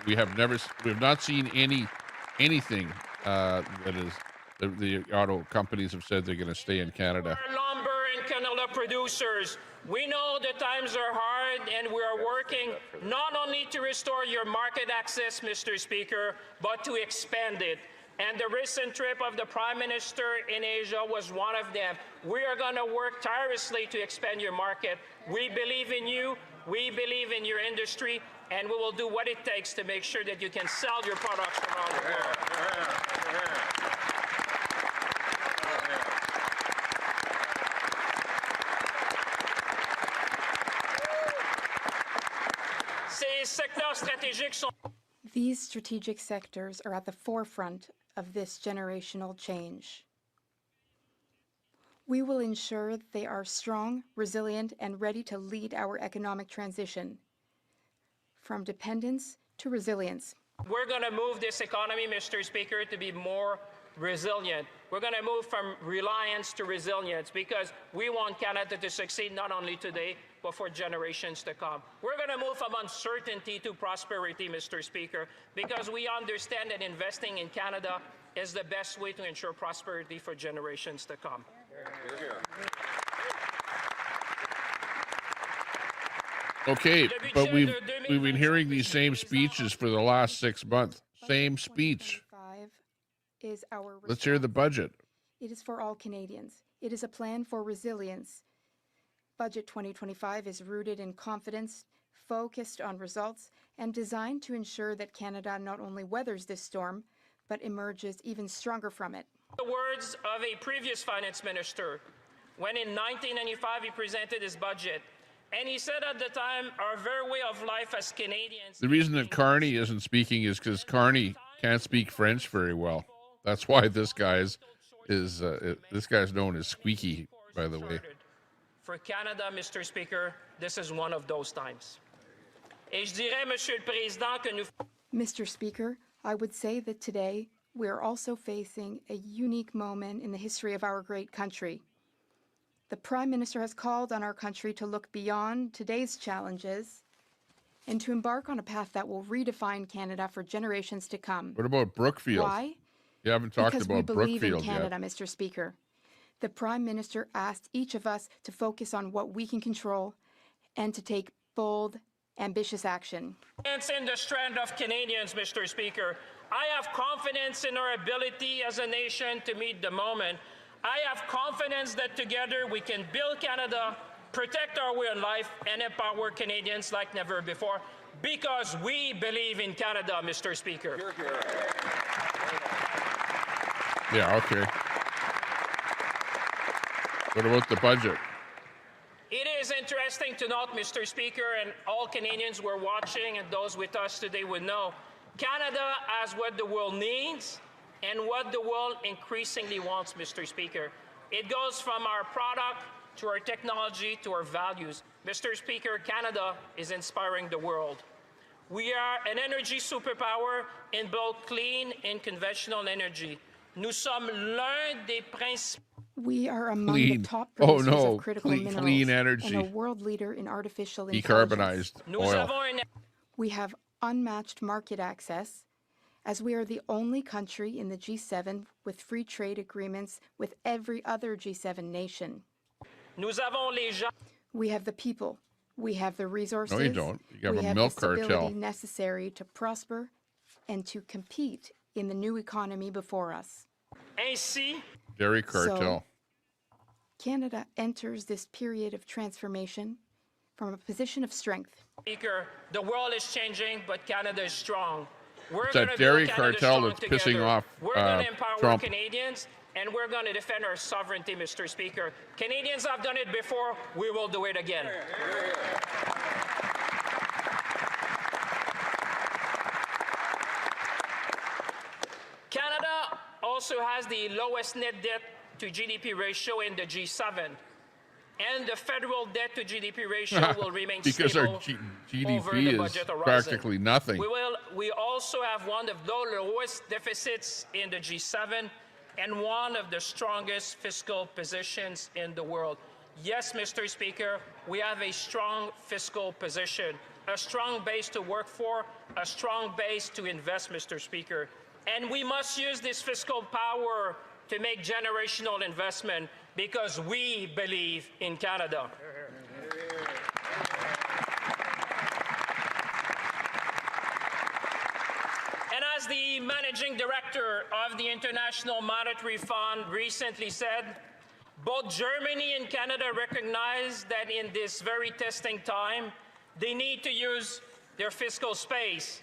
We have not seen anything that is the auto companies have said they're going to stay in Canada. Our lumber and canola producers. We know the times are hard, and we are working not only to restore your market access, Mr. Speaker, but to expand it. And the recent trip of the Prime Minister in Asia was one of them. We are going to work tirelessly to expand your market. We believe in you, we believe in your industry, and we will do what it takes to make sure that you can sell your products around the world. These strategic sectors are at the forefront of this generational change. We will ensure they are strong, resilient, and ready to lead our economic transition, from dependence to resilience. We're going to move this economy, Mr. Speaker, to be more resilient. We're going to move from reliance to resilience because we want Canada to succeed not only today, but for generations to come. We're going to move from uncertainty to prosperity, Mr. Speaker, because we understand that investing in Canada is the best way to ensure prosperity for generations to come. Okay, but we've been hearing these same speeches for the last 6 months. Same speech. Is our Let's hear the budget. It is for all Canadians. It is a plan for resilience. Budget 2025 is rooted in confidence, focused on results, and designed to ensure that Canada not only weathers this storm, but emerges even stronger from it. The words of a previous finance minister, when in 1995 he presented his budget, and he said at the time, our very way of life as Canadians... The reason that Carney isn't speaking is because Carney can't speak French very well. That's why this guy's known as Squeaky, by the way. For Canada, Mr. Speaker, this is one of those times. Et je dirais, Monsieur le Président, que nous... Mr. Speaker, I would say that today we are also facing a unique moment in the history of our great country. The Prime Minister has called on our country to look beyond today's challenges and to embark on a path that will redefine Canada for generations to come. What about Brookfield? Why? You haven't talked because about we believe Brookfield in Canada, yet. Mr. Speaker. The Prime Minister asked each of us to focus on what we can control and to take bold, ambitious action. In the strand of Canadians, Mr. Speaker, I have confidence in our ability as a nation to meet the moment. I have confidence that together we can build Canada, protect our way of life, and empower Canadians like never before, because we believe in Canada, Mr. Speaker. Hear, hear. Yeah, okay. What about the budget? It is interesting to note, Mr. Speaker, and all Canadians who are watching and those with us today would know, Canada has what the world needs and what the world increasingly wants, Mr. Speaker. It goes from our product to our technology to our values. Mr. Speaker, Canada is inspiring the world. We are an energy superpower in both clean and conventional energy. Nous sommes l'un des principaux. We are among the top producers of critical minerals clean energy. and a world leader in artificial decarbonized intelligence. oil. We have unmatched market access, as we are the only country in the G7 with free trade agreements with every other G7 nation. Nous avons les gens. We have the people. We have the resources. No, you don't. You have we a have milk the stability cartel. necessary to prosper and to compete in the new economy before us. Ainsi, Dairy cartel. So, Canada enters this period of transformation from a position of strength. Speaker, the world is changing, but Canada is strong. We're It's going that to dairy build Canada cartel strong that's together. pissing off We're going to empower Trump. Canadians, and we're going to defend our sovereignty, Mr. Speaker. Canadians have done it before. We will do it again. Canada also has the lowest net debt to GDP ratio in the G7. And the federal debt to GDP ratio will remain because stable our over GDP the is budget horizon. practically nothing. We also have one of the lowest deficits in the G7 and one of the strongest fiscal positions in the world. Yes, Mr. Speaker, we have a strong fiscal position, a strong base to work for, a strong base to invest, Mr. Speaker. And we must use this fiscal power to make generational investment, because we believe in Canada. And as the managing director of the International Monetary Fund recently said, both Germany and Canada recognize that in this very testing time, they need to use their fiscal space.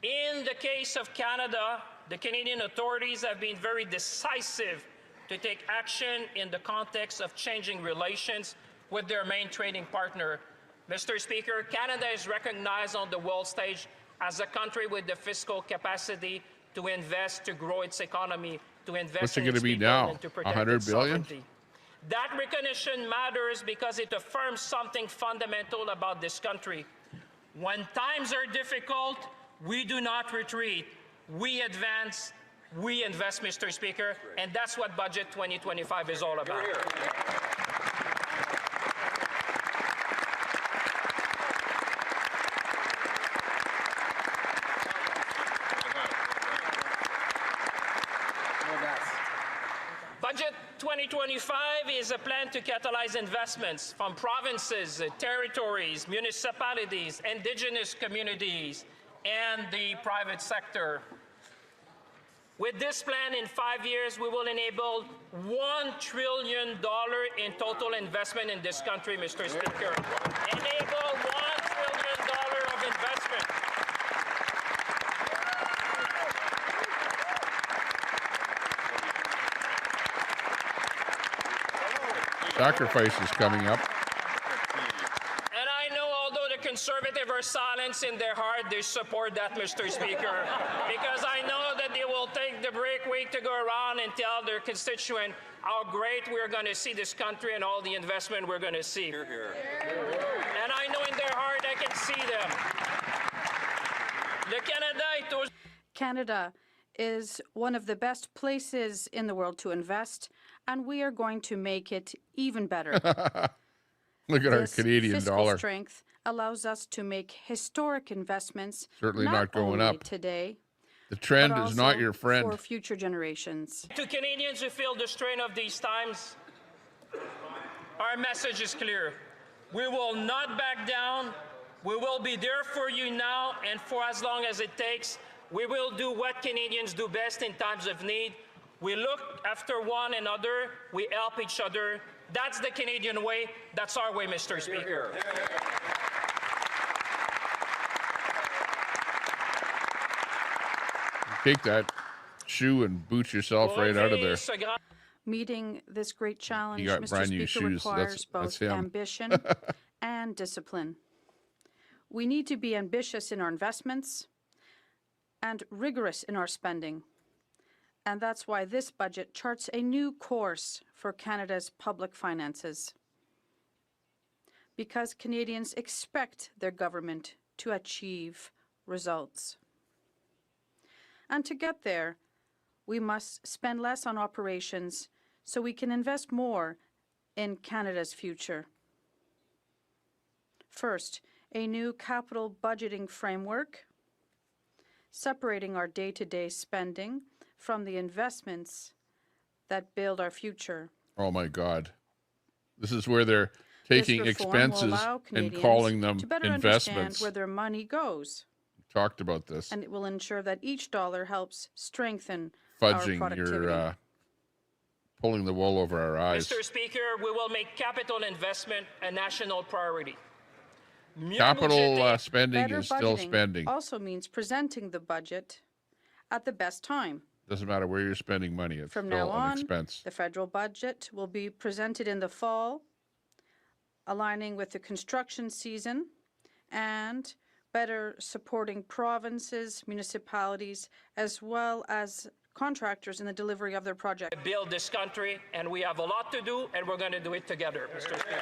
In the case of Canada, the Canadian authorities have been very decisive to take action in the context of changing relations with their main trading partner. Mr. Speaker, Canada is recognized on the world stage as a country with the fiscal capacity to invest, to grow its economy, to invest What's it in going its to be people, now? and to protect 100 its billion? sovereignty. That recognition matters because it affirms something fundamental about this country. When times are difficult, we do not retreat. We advance, we invest, Mr. Speaker, and that's what Budget 2025 is all about. Budget 2025 is a plan to catalyze investments from provinces, territories, municipalities, indigenous communities, and the private sector. With this plan, in 5 years, we will enable $1 trillion in total investment in this country, Mr. Speaker. Enable $1 trillion of investment. Sacrifice is coming up. And I know, although the Conservative are silent in their heart, they support that, Mr. Speaker, because I know that they will take the break week to go around and tell their constituent how great we're going to see this country and all the investment we're going to see. Hear, hear. And I know in their heart I can see them. Canada is one of the best places in the world to invest, and we are going to make it even better. Look at our This Canadian fiscal dollar. strength allows us to make historic investments. Certainly not going only up. today. The trend but is not also your friend. for future generations. To Canadians who feel the strain of these times, our message is clear. We will not back down. We will be there for you now and for as long as it takes. We will do what Canadians do best in times of need. We look after one another. We help each other. That's the Canadian way. That's our way, Mr. Speaker. Take that shoe and boot yourself right out of there. Meeting this great challenge, You got Mr. brand new Speaker, shoes. requires That's both him. ambition and discipline. We need to be ambitious in our investments and rigorous in our spending. And that's why this budget charts a new course for Canada's public finances. Because Canadians expect their government to achieve results. And to get there, we must spend less on operations so we can invest more in Canada's future. First, a new capital budgeting framework, separating our day-to-day spending from the investments that build our future. Oh my God. This is where they're taking This reform will expenses allow and Canadians calling them to better investments. understand where their money goes. Talked about this. And it will ensure that each dollar helps strengthen our Fudging productivity. your, pulling the wool over our eyes. Mr. Speaker, we will make capital investment a national priority. Capital spending Better is still budgeting spending. also means presenting the budget at the best time. Doesn't matter where you're spending money. It's From still now an on, expense. the federal budget will be presented in the fall, aligning with the construction season and better supporting provinces, municipalities, as well as contractors in the delivery of their project. Build this country, and we have a lot to do, and we're going to do it together, Mr. Speaker.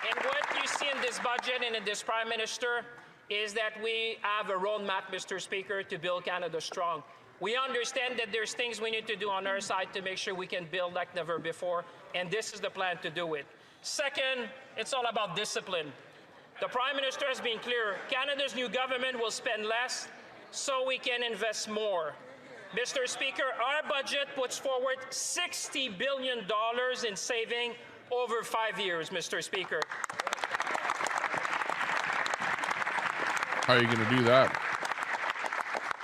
And what you see in this budget and in this Prime Minister is that we have a roadmap, Mr. Speaker, to build Canada strong. We understand that there's things we need to do on our side to make sure we can build like never before, and this is the plan to do it. Second, it's all about discipline. The Prime Minister has been clear. Canada's new government will spend less so we can invest more. Mr. Speaker, our budget puts forward $60 billion in saving over 5 years, Mr. Speaker. How are you going to do that?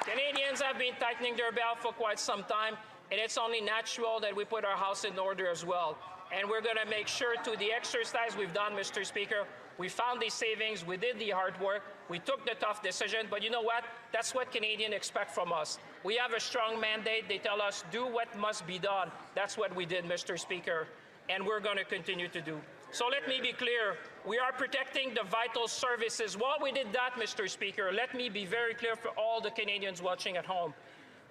Canadians have been tightening their belt for quite some time, and it's only natural that we put our house in order as well. And we're going to make sure to the exercise we've done, Mr. Speaker, we found these savings, we did the hard work, we took the tough decision, but you know what? That's what Canadians expect from us. We have a strong mandate. They tell us, do what must be done. That's what we did, Mr. Speaker, and we're going to continue to do. So let me be clear. We are protecting the vital services. While we did that, Mr. Speaker, let me be very clear for all the Canadians watching at home.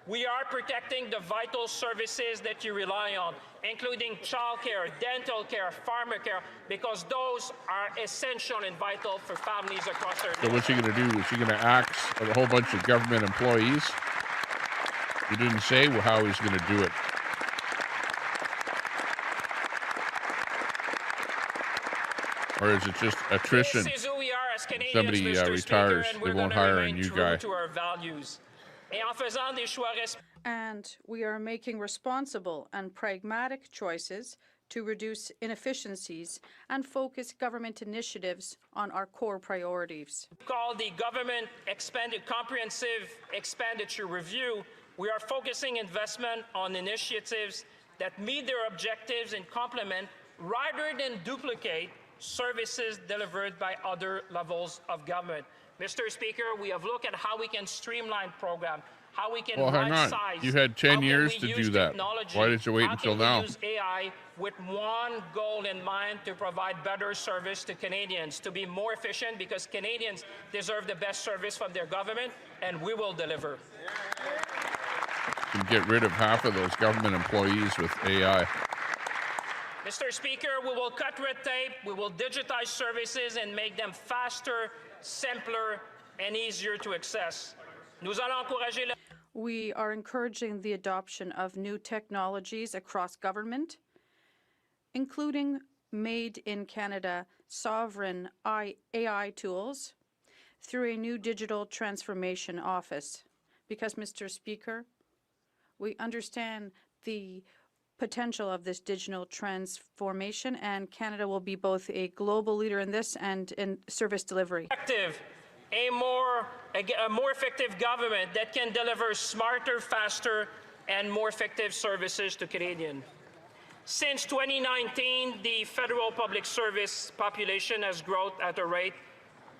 We are protecting the vital services that you rely on, including childcare, dental care, farmer care, because those are essential and vital for families across our nation. So what's he going to do? Is he going to axe a whole bunch of government employees? He didn't say how he's going to do it. Or is it just attrition? This is who we are as Canadians, Somebody Mr. retires, Speaker, and they we're won't gonna hire a remain new true guy. to our values. And we are making responsible and pragmatic choices to reduce inefficiencies and focus government initiatives on our core priorities. Called the Government Comprehensive Expenditure Review, we are focusing investment on initiatives that meet their objectives and complement rather than duplicate services delivered by other levels of government. Mr. Speaker, we have looked at how we can streamline program, how we can Hang on. right-size. You had 10 how can years we to use do that. technology, Why did you wait how until can we now? use AI with one goal in mind to provide better service to Canadians, to be more efficient, because Canadians deserve the best service from their government, and we will deliver. You can get rid of half of those government employees with AI. Mr. Speaker, we will cut red tape, we will digitize services and make them faster, simpler, and easier to access. Nous allons encourager la... We are encouraging the adoption of new technologies across government, including made in Canada sovereign AI tools through a new digital transformation office. Because, Mr. Speaker, we understand the potential of this digital transformation, and Canada will be both a global leader in this and in service delivery. A more effective government that can deliver smarter, faster, and more effective services to Canadians. Since 2019, the federal public service population has grown at a rate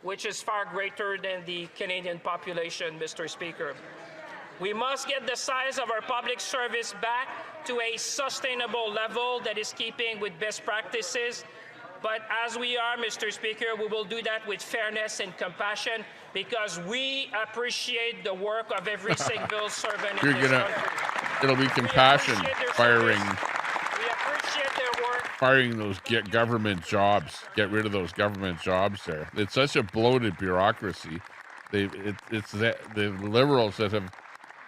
which is far greater than the Canadian population, Mr. Speaker. We must get the size of our public service back to a sustainable level that is keeping with best practices. But as we are, Mr. Speaker, we will do that with fairness and compassion, because we appreciate the work of every single servant in this country. It'll be compassion, firing. We appreciate their work. Firing those government jobs. Get rid of those government jobs there. It's such a bloated bureaucracy. It's the Liberals that have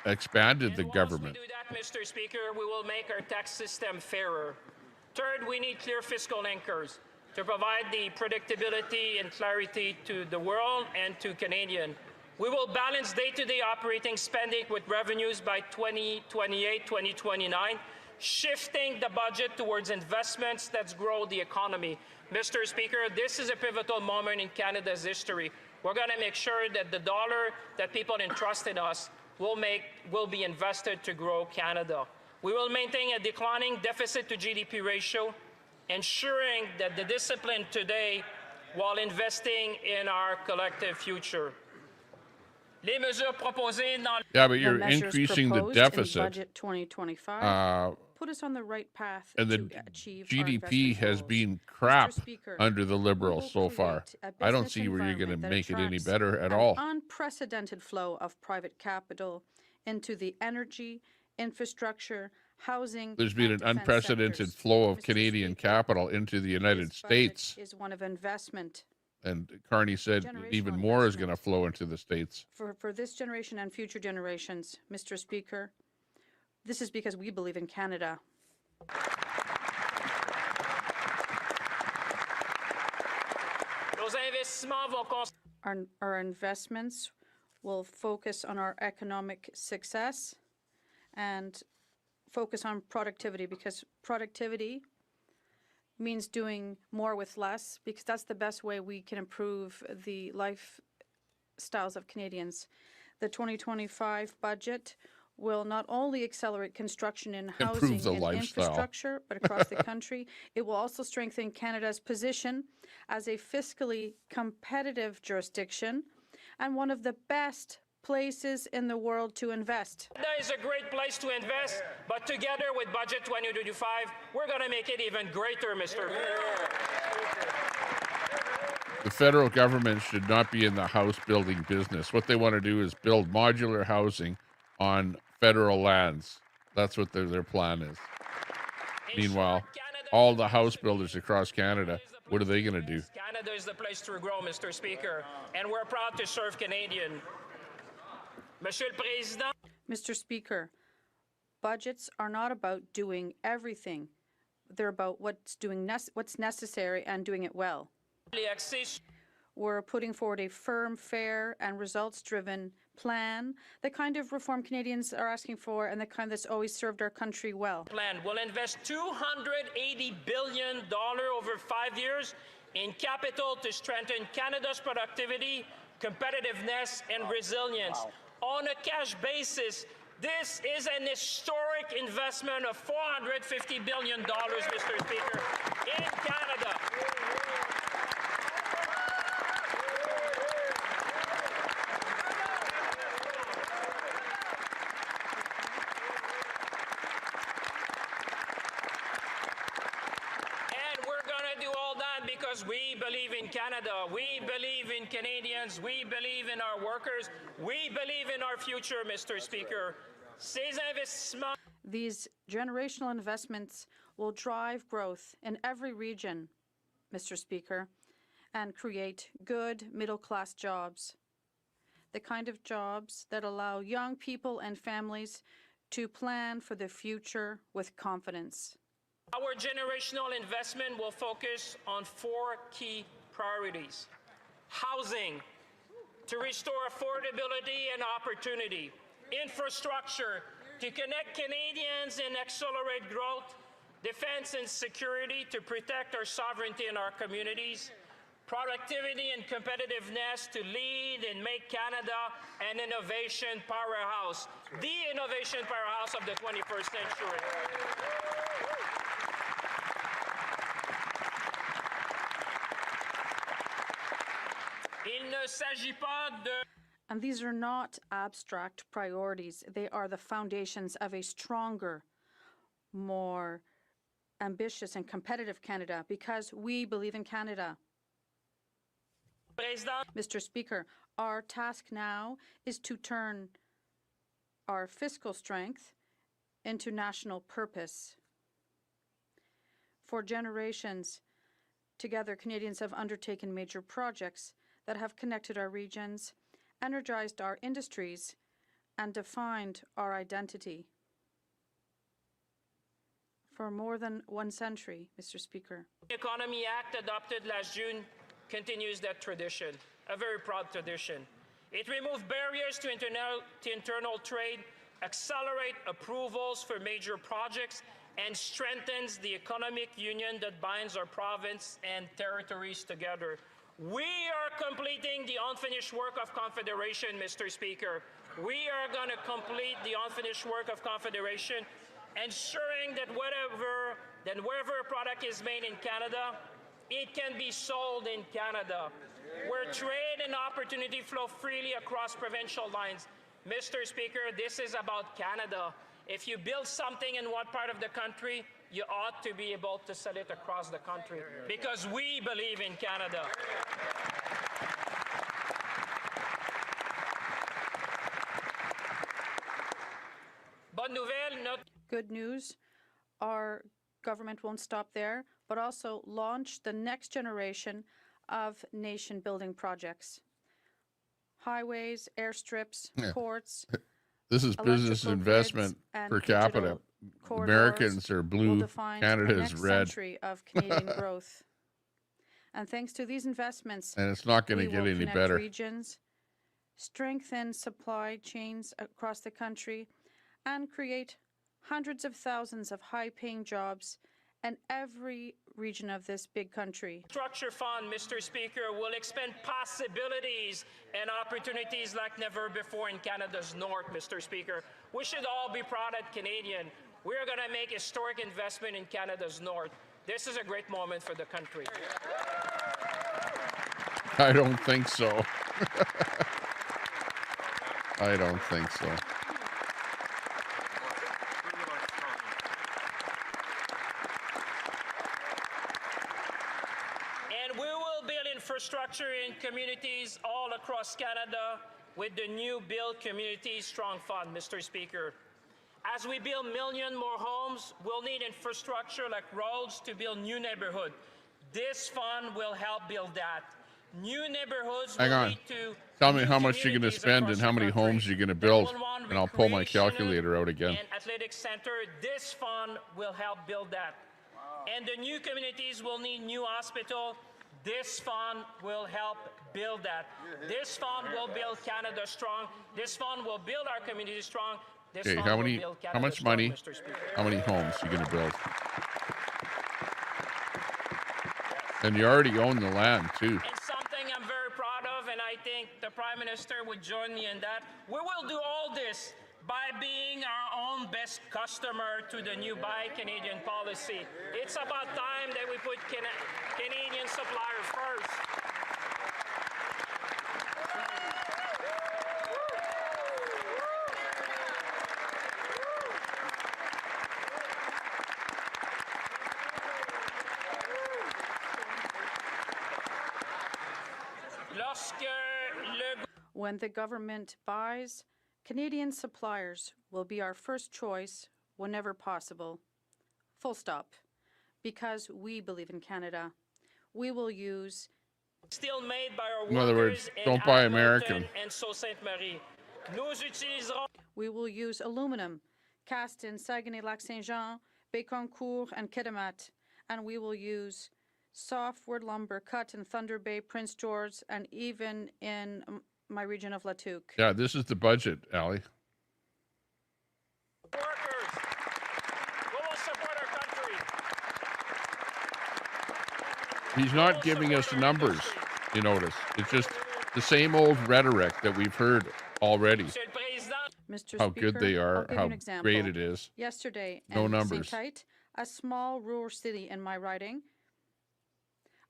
expanded the government. Once we do that, Mr. Speaker, we will make our tax system fairer. Third, we need clear fiscal anchors to provide the predictability and clarity to the world and to Canadians. We will balance day-to-day operating spending with revenues by 2028, 2029, shifting the budget towards investments that grow the economy. Mr. Speaker, this is a pivotal moment in Canada's history. We're going to make sure that the dollar that people entrust in us will be invested to grow Canada. We will maintain a declining deficit to GDP ratio, ensuring that the discipline today while investing in our collective future. Les mesures proposées dans Yeah, but you're increasing the deficit. In budget 2025 put us on the right path and the to achieve GDP has been crap under the Liberals so far. I don't see where you're going to make it any better at all. An unprecedented flow of private capital into the energy, infrastructure, housing. There's been an unprecedented flow of Canadian capital into the United States. Is one of investment. And Carney said even more is going to flow into the States. For this generation and future generations, Mr. Speaker, this is because we believe in Canada. Our investments will focus on our economic success and focus on productivity, because productivity means doing more with less, because that's the best way we can improve the lifestyles of Canadians. The 2025 budget will not only accelerate construction in housing the and lifestyle. infrastructure, but across the country. It will also strengthen Canada's position as a fiscally competitive jurisdiction and one of the best places in the world to invest. That is a great place to invest, but together with Budget 2025, we're going to make it even greater, Mr. The federal government should not be in the house building business. What they want to do is build modular housing on federal lands. That's what their plan is. Meanwhile, all the house builders across Canada, what are they going to do? Canada is the place to grow, Mr. Speaker, and we're proud to serve Canadian. Monsieur le Président. Mr. Speaker, budgets are not about doing everything. They're about what's necessary and doing it well. We're putting forward a firm, fair, and results-driven plan, the kind of reform Canadians are asking for and the kind that's always served our country well. Plan will invest $280 billion over 5 years in capital to strengthen Canada's productivity, competitiveness, and resilience. Wow. On a cash basis, this is an historic investment of $450 billion, Mr. Speaker, in Canada. Because we believe in Canada, we believe in Canadians, we believe in our workers, we believe in our future, Mr. Speaker. These generational investments will drive growth in every region, Mr. Speaker, and create good middle-class jobs, the kind of jobs that allow young people and families to plan for the future with confidence. Our generational investment will focus on 4 key priorities. Housing, to restore affordability and opportunity. Infrastructure, to connect Canadians and accelerate growth. Defense and security, to protect our sovereignty and our communities. Productivity and competitiveness, to lead and make Canada an innovation powerhouse. The innovation powerhouse of the 21st century. And these are not abstract priorities. They are the foundations of a stronger, more ambitious and competitive Canada, because we believe in Canada. Mr. Speaker, our task now is to turn our fiscal strength into national purpose. For generations, together, Canadians have undertaken major projects that have connected our regions, energized our industries, and defined our identity. For more than 1 century, Mr. Speaker. The Economy Act adopted last June continues that tradition, a very proud tradition. It removed barriers to internal trade, accelerate approvals for major projects, and strengthens the economic union that binds our province and territories together. We are completing the unfinished work of Confederation, Mr. Speaker. We are going to complete the unfinished work of Confederation, ensuring that wherever a product is made in Canada, it can be sold in Canada, where trade and opportunity flow freely across provincial lines. Mr. Speaker, this is about Canada. If you build something in one part of the country, you ought to be able to sell it across the country, because we believe in Canada. Good news, our government won't stop there, but also launch the next generation of nation-building projects. Highways, airstrips, ports. This is business investment per capita. Americans are blue, Canada is red. Century of Canadian growth. And thanks to these investments, and it's not going to get any better. Regions, strengthen supply chains across the country, and create hundreds of thousands of high-paying jobs in every region of this big country. Structure Fund, Mr. Speaker, will expand possibilities and opportunities like never before in Canada's north, Mr. Speaker. We should all be proud as Canadian. We're going to make historic investment in Canada's north. This is a great moment for the country. I don't think so. I don't think so. And we will build infrastructure in communities all across Canada with the new Build Communities Strong Fund, Mr. Speaker. As we build million more homes, we'll need infrastructure like roads to build new neighborhoods. This fund will help build that. New neighborhoods Hang will on. lead to Tell me how much you're going to communities spend across and how the many country. homes you're going to They build, will want and I'll pull my recreational calculator out again. and athletic center. This fund will help build that. And the new communities will need new hospital. This fund will help build that. This fund will build Canada strong. This fund will build our community strong. This Okay, fund how will many? build How Canada much strong, money? Mr. Speaker. How many homes you going to build? And you already own the land too. And something I'm very proud of, and I think the Prime Minister would join me in that, we will do all this by being our own best customer to the new Buy Canadian policy. It's about time that we put Canadian suppliers first. When the government buys, Canadian suppliers will be our first choice whenever possible. Full stop. Because we believe in Canada. We will use Still made by our In other words, workers in don't buy Hamilton American. and Sault Ste. Marie. Nous utiliserons We will use aluminum cast in Saguenay-Lac-Saint-Jean, Bécancour, and Kitimat, and we will use softwood lumber cut in Thunder Bay, Prince George, and even in my region of Latuque. Yeah, this is the budget, Allie. workers. We will support our country. He's not giving us numbers, you notice. It's just the same old rhetoric that we've heard already. Monsieur le Président, Mr. How Speaker, good they I'll are, give you how an example. great it is. Yesterday No in numbers. St. Tite, a small rural city in my riding,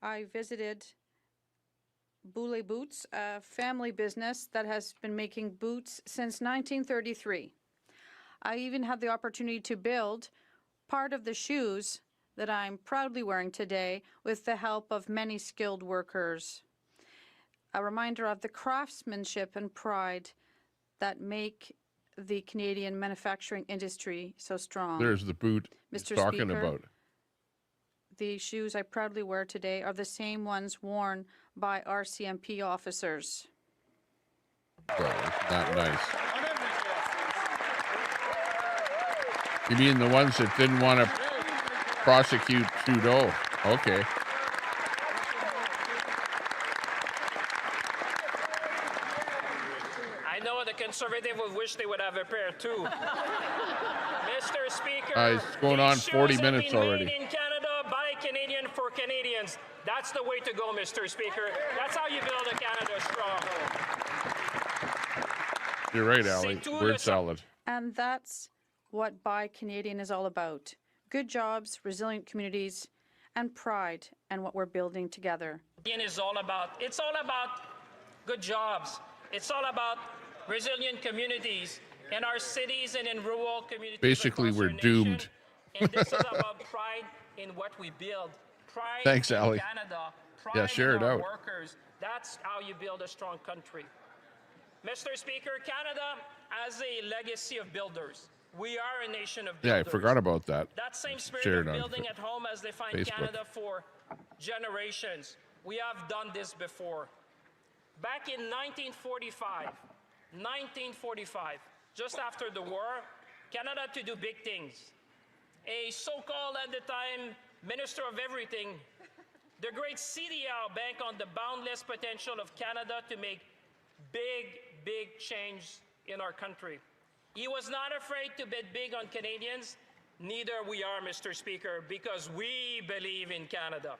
I visited Boule Boots, a family business that has been making boots since 1933. I even had the opportunity to build part of the shoes that I'm proudly wearing today with the help of many skilled workers. A reminder of the craftsmanship and pride that make the Canadian manufacturing industry so strong. There's the boot he's Mr. talking Speaker, about. The shoes I proudly wear today are the same ones worn by RCMP officers. Well, it's not nice. You mean the ones that didn't want to prosecute Trudeau? Okay. I know the Conservative would wish they would have a pair too. Mr. Speaker, It's going on these 40 shoes have minutes been made already. in Canada by Canadian for Canadians. That's the way to go, Mr. Speaker. That's how you build a Canada strong. You're right, Allie. C'est tout Word le- salad. And that's what Buy Canadian is all about. Good jobs, resilient communities, and pride in what we're building together. It's all about good jobs. It's all about resilient communities in our cities and in rural communities. Basically, across we're our nation. doomed. And this is about pride in what we build. Pride Thanks, in Allie. Canada. Pride Yeah, share in it our out. workers. That's how you build a strong country. Mr. Speaker, Canada has a legacy of builders. We are a nation of Yeah, I builders. forgot about that. That same spirit Shared of on building at home has defined Facebook. Canada for generations. We have done this before. Back in 1945, just after the war, Canada had to do big things. A so-called, at the time, Minister of Everything, the great CDL bank on the boundless potential of Canada to make big change in our country. He was not afraid to bet big on Canadians. Neither we are, Mr. Speaker, because we believe in Canada.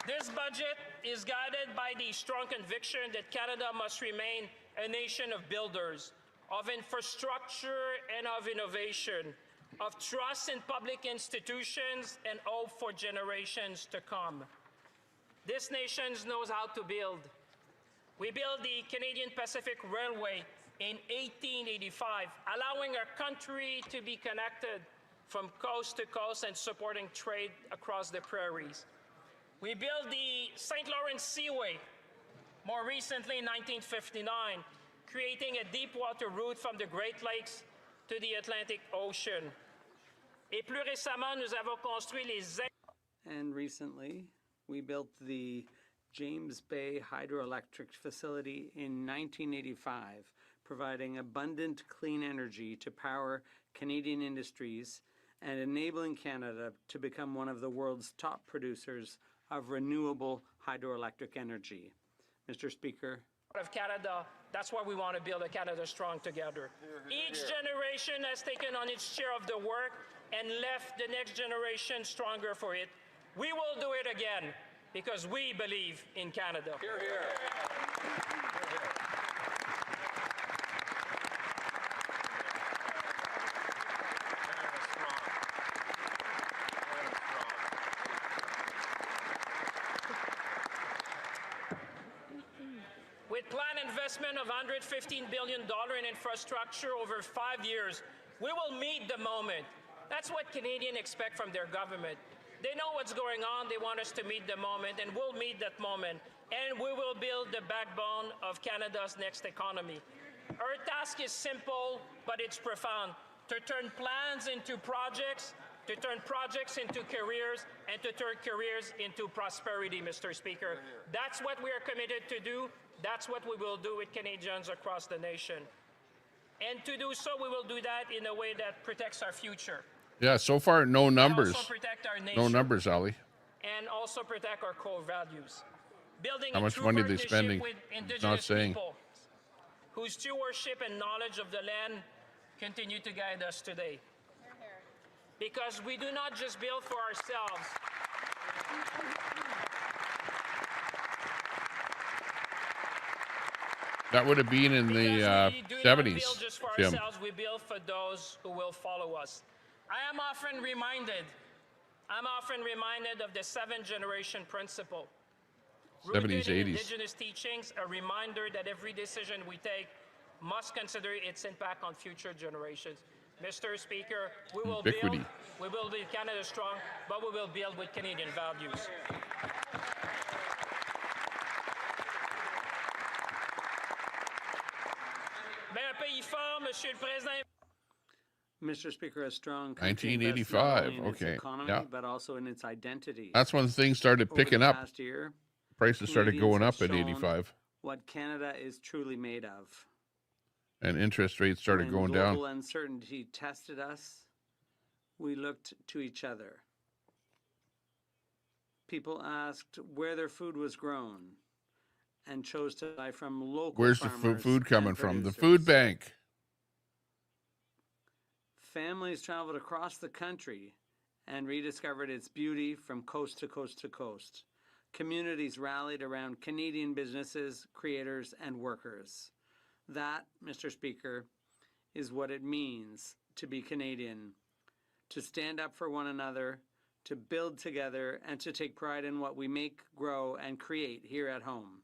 This budget is guided by the strong conviction that Canada must remain a nation of builders, of infrastructure and of innovation, of trust in public institutions and hope for generations to come. This nation knows how to build. We built the Canadian Pacific Railway in 1885, allowing our country to be connected from coast to coast and supporting trade across the prairies. We built the St. Lawrence Seaway, more recently in 1959, creating a deep water route from the Great Lakes to the Atlantic Ocean. Et plus récemment, nous avons construit les... And recently, we built the James Bay Hydroelectric Facility in 1985, providing abundant clean energy to power Canadian industries and enabling Canada to become one of the world's top producers of renewable hydroelectric energy. Mr. Speaker. Of Canada, that's why we want to build a Canada strong together. Each generation has taken on its share of the work and left the next generation stronger for it. We will do it again because we believe in Canada. Hear, hear. With planned investment of $115 billion in infrastructure over 5 years, we will meet the moment. That's what Canadians expect from their government. They know what's going on. They want us to meet the moment, and we'll meet that moment. And we will build the backbone of Canada's next economy. Our task is simple, but it's profound. To turn plans into projects, to turn projects into careers, and to turn careers into prosperity, Mr. Speaker. That's what we are committed to do. That's what we will do with Canadians across the nation. And to do so, we will do that in a way that protects our future. Yeah, so far, no numbers. And also protect our nation. No numbers, Ali. And also protect our core values. Building How much money are they spending? With It's not saying. people whose stewardship and knowledge of the land continue to guide us today. Because we do not just build for ourselves. That would have been in the 70s, We build just for Jim. ourselves, we build for those who will follow us. I'm often reminded of the 7-generation principle. 70s, Rooted in 80s. indigenous teachings, a reminder that every decision we take must consider its impact on future generations. Mr. Speaker, we will build Canada strong, but we will build with Canadian values. Mr. Speaker, a strong country 1985, invests not only in its okay, economy, yeah. but also in its identity. That's when things started Over picking the up. past year, Prices started Canadians going have up at shown 85. What Canada is truly made of. And interest rates started When going down. global uncertainty tested us, we looked to each other. People asked where their food was grown and chose to buy from local Where's the farmers food coming and from? The producers. food bank. Families traveled across the country and rediscovered its beauty from coast to coast to coast. Communities rallied around Canadian businesses, creators, and workers. That, Mr. Speaker, is what it means to be Canadian, to stand up for one another, to build together, and to take pride in what we make, grow, and create here at home.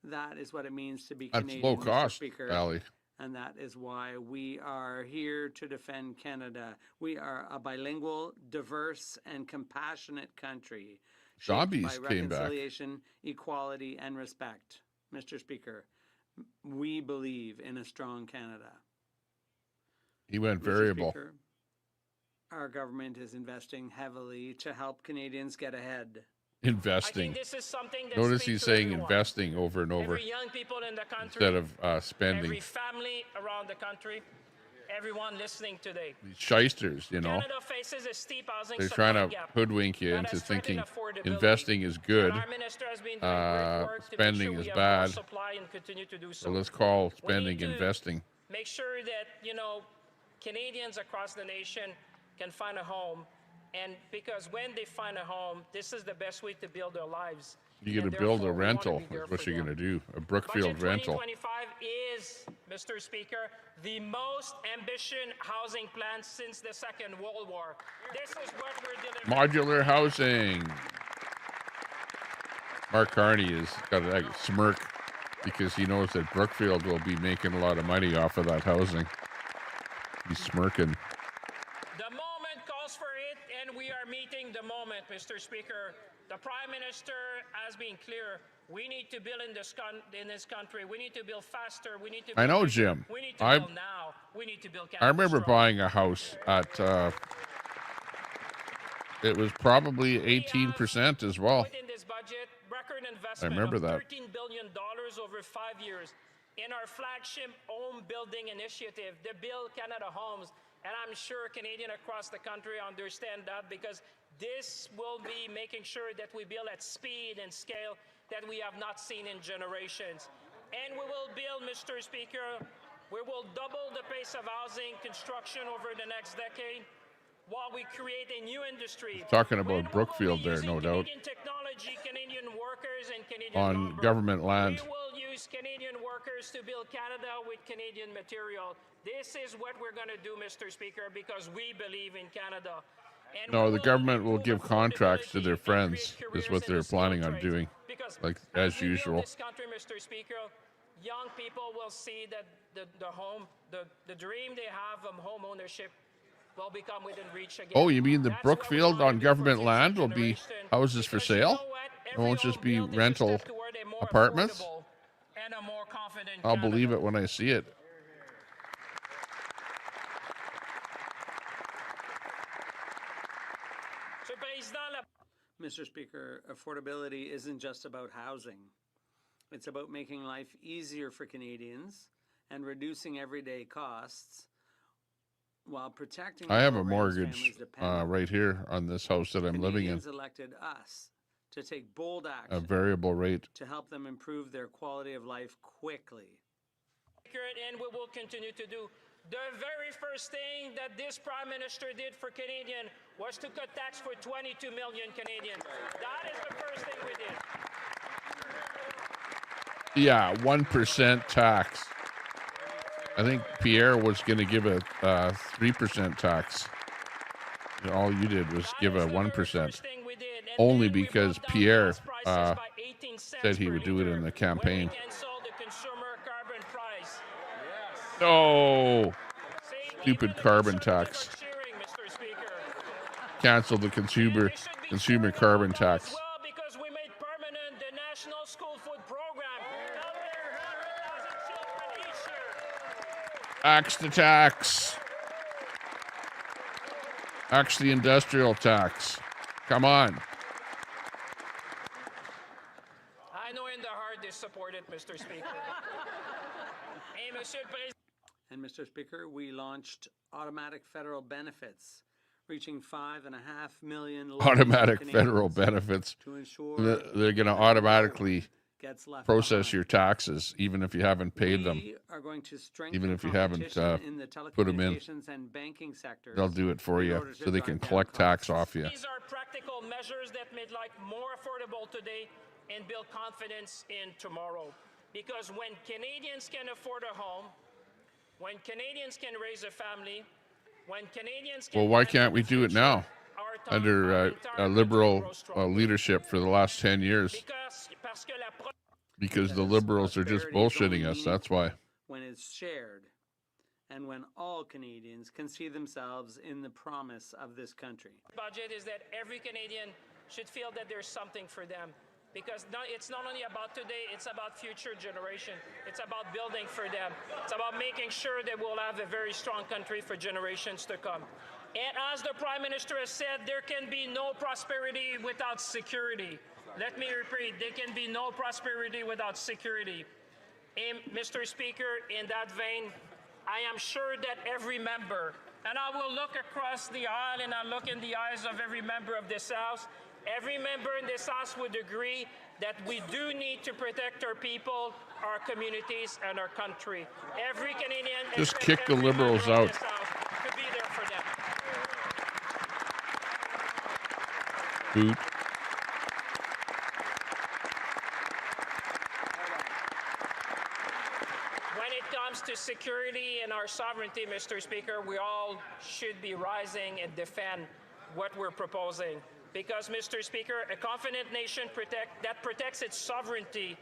That is what it means to be Canadian, That's low cost, Mr. Speaker. Ali. And that is why we are here to defend Canada. We are a bilingual, diverse, and compassionate country. Zombies shaped by came back. reconciliation, equality, and respect. Mr. Speaker, we believe in a strong Canada. He went Mr. variable. Speaker, our government is investing heavily to help Canadians get ahead. Investing. This is something that Notice speaks he's to saying everyone. investing over and over Every young people in the country, instead of spending. every family around the country, everyone listening today. These shysters, you know. Canada faces a steep housing They're supply trying to gap hoodwink you that into has threatened thinking affordability. investing is good, And our minister has been doing great work to make spending sure we is have bad. more supply and continue to do so. So let's call We spending need to investing. make sure that, you know, Canadians across the nation can find a home. And because when they find a home, this is the best way to build their lives. You're going And to build a therefore, we wanna rental. be there That's what for you're them. going to do. A Brookfield Budget rental. 2025 is, Mr. Speaker, the most ambitious housing plan since the Second World War. This is what we're delivering. Modular housing. Marc Carney has got a smirk because he knows that Brookfield will be making a lot of money off of that housing. He's smirking. The moment calls for it, and we are meeting the moment, Mr. Speaker. The Prime Minister has been clear. We need to build in this country. We need to build faster. We need to. I build know, bigger. Jim. We need to build now. We need to build. I remember buying a house at, it was probably 18% as well. Within this budget, record I investment remember of that. $13 billion over 5 years in our flagship home building initiative, the Build Canada Homes. And I'm sure Canadians across the country understand that, because this will be making sure that we build at speed and scale that we have not seen in generations. And we will build, Mr. Speaker, we will double the pace of housing construction over the next decade while we create a new industry. Talking about Brookfield there, no doubt. Canadian technology, Canadian workers, and Canadian On labor. government land. We will use Canadian workers to build Canada with Canadian material. This is what we're going to do, Mr. Speaker, because we believe in Canada. And No, we the will government will improve give contracts to affordability their and friends, create is careers what in they're the skilled planning on trades. doing. Because Like, as as we build usual. this country, Mr. Speaker, young people will see that the dream they have of home ownership will become within reach again. Oh, you mean the That's what we Brookfield wanna on do for government future land will be generation, houses for because you sale? know what? It Every won't just home be built is a rental step toward a more apartments? affordable and a more confident I'll Canada. believe it when I see it. Mr. Speaker, affordability isn't just about housing. It's about making life easier for Canadians and reducing everyday costs while protecting I the have a programs mortgage families depend on. right here on this house that I'm living in. Canadians elected us to take bold A action variable rate. to help them improve their quality of life quickly. And we will continue to do. The very first thing that this Prime Minister did for Canadians was to cut tax for 22 million Canadians. That is the first thing we did. Yeah, 1% tax. I think Pierre was going to give a 3% tax. All you did was give a 1%. Only because Pierre said he would do it in the campaign. No! Stupid carbon tax. Cancel the consumer carbon tax. Because we made permanent the National School Food Program. Helping 100,000 children each year. Axe the tax. Axe the industrial tax. Come on. I know in the heart they support it, Mr. Speaker. Hey, Monsieur le Président. And Mr. Speaker, we launched automatic federal benefits, reaching 5.5 million Automatic federal benefits. to ensure They're going to automatically gets left process behind. your taxes, even if you haven't paid them. We are going to strengthen Even if you haven't competition in the put them in. telecommunications and banking sectors. They'll do it for in you order to so they drive can down collect tax costs. off you. These are practical measures that make life more affordable today and build confidence in tomorrow. Because when Canadians can afford a home, when Canadians can raise a family, when Canadians can... Well, why can't we do it now? Under liberal leadership for the last 10 years. Because the liberals are just bullshitting us, that's why. When it's shared and when all Canadians can see themselves in the promise of this country. Budget is that every Canadian should feel that there's something for them. Because it's not only about today, it's about future generation. It's about building for them. It's about making sure that we'll have a very strong country for generations to come. And as the Prime Minister has said, there can be no prosperity without security. Let me repeat, there can be no prosperity without security. And Mr. Speaker, in that vein, I am sure that every member, and I will look across the aisle and I look in the eyes of every member of this House, every member in this House would agree that we do need to protect our people, our communities, and our country. Every Canadian, just kick the Liberals out. Could be there for them. Boot. When it comes to security and our sovereignty, Mr. Speaker, we all should be rising and defend what we're proposing. Because, Mr. Speaker, a confident nation that protects its sovereignty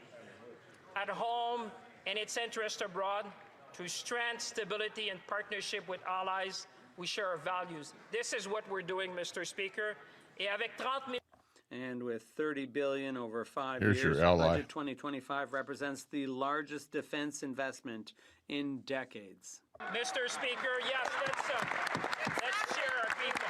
at home and its interests abroad through strength, stability, and partnership with allies, we share our values. This is what we're doing, Mr. Speaker. And with $30 billion over 5 Here's years, your ally. Budget 2025 represents the largest defense investment in decades. Mr. Speaker, yes, let's cheer our people.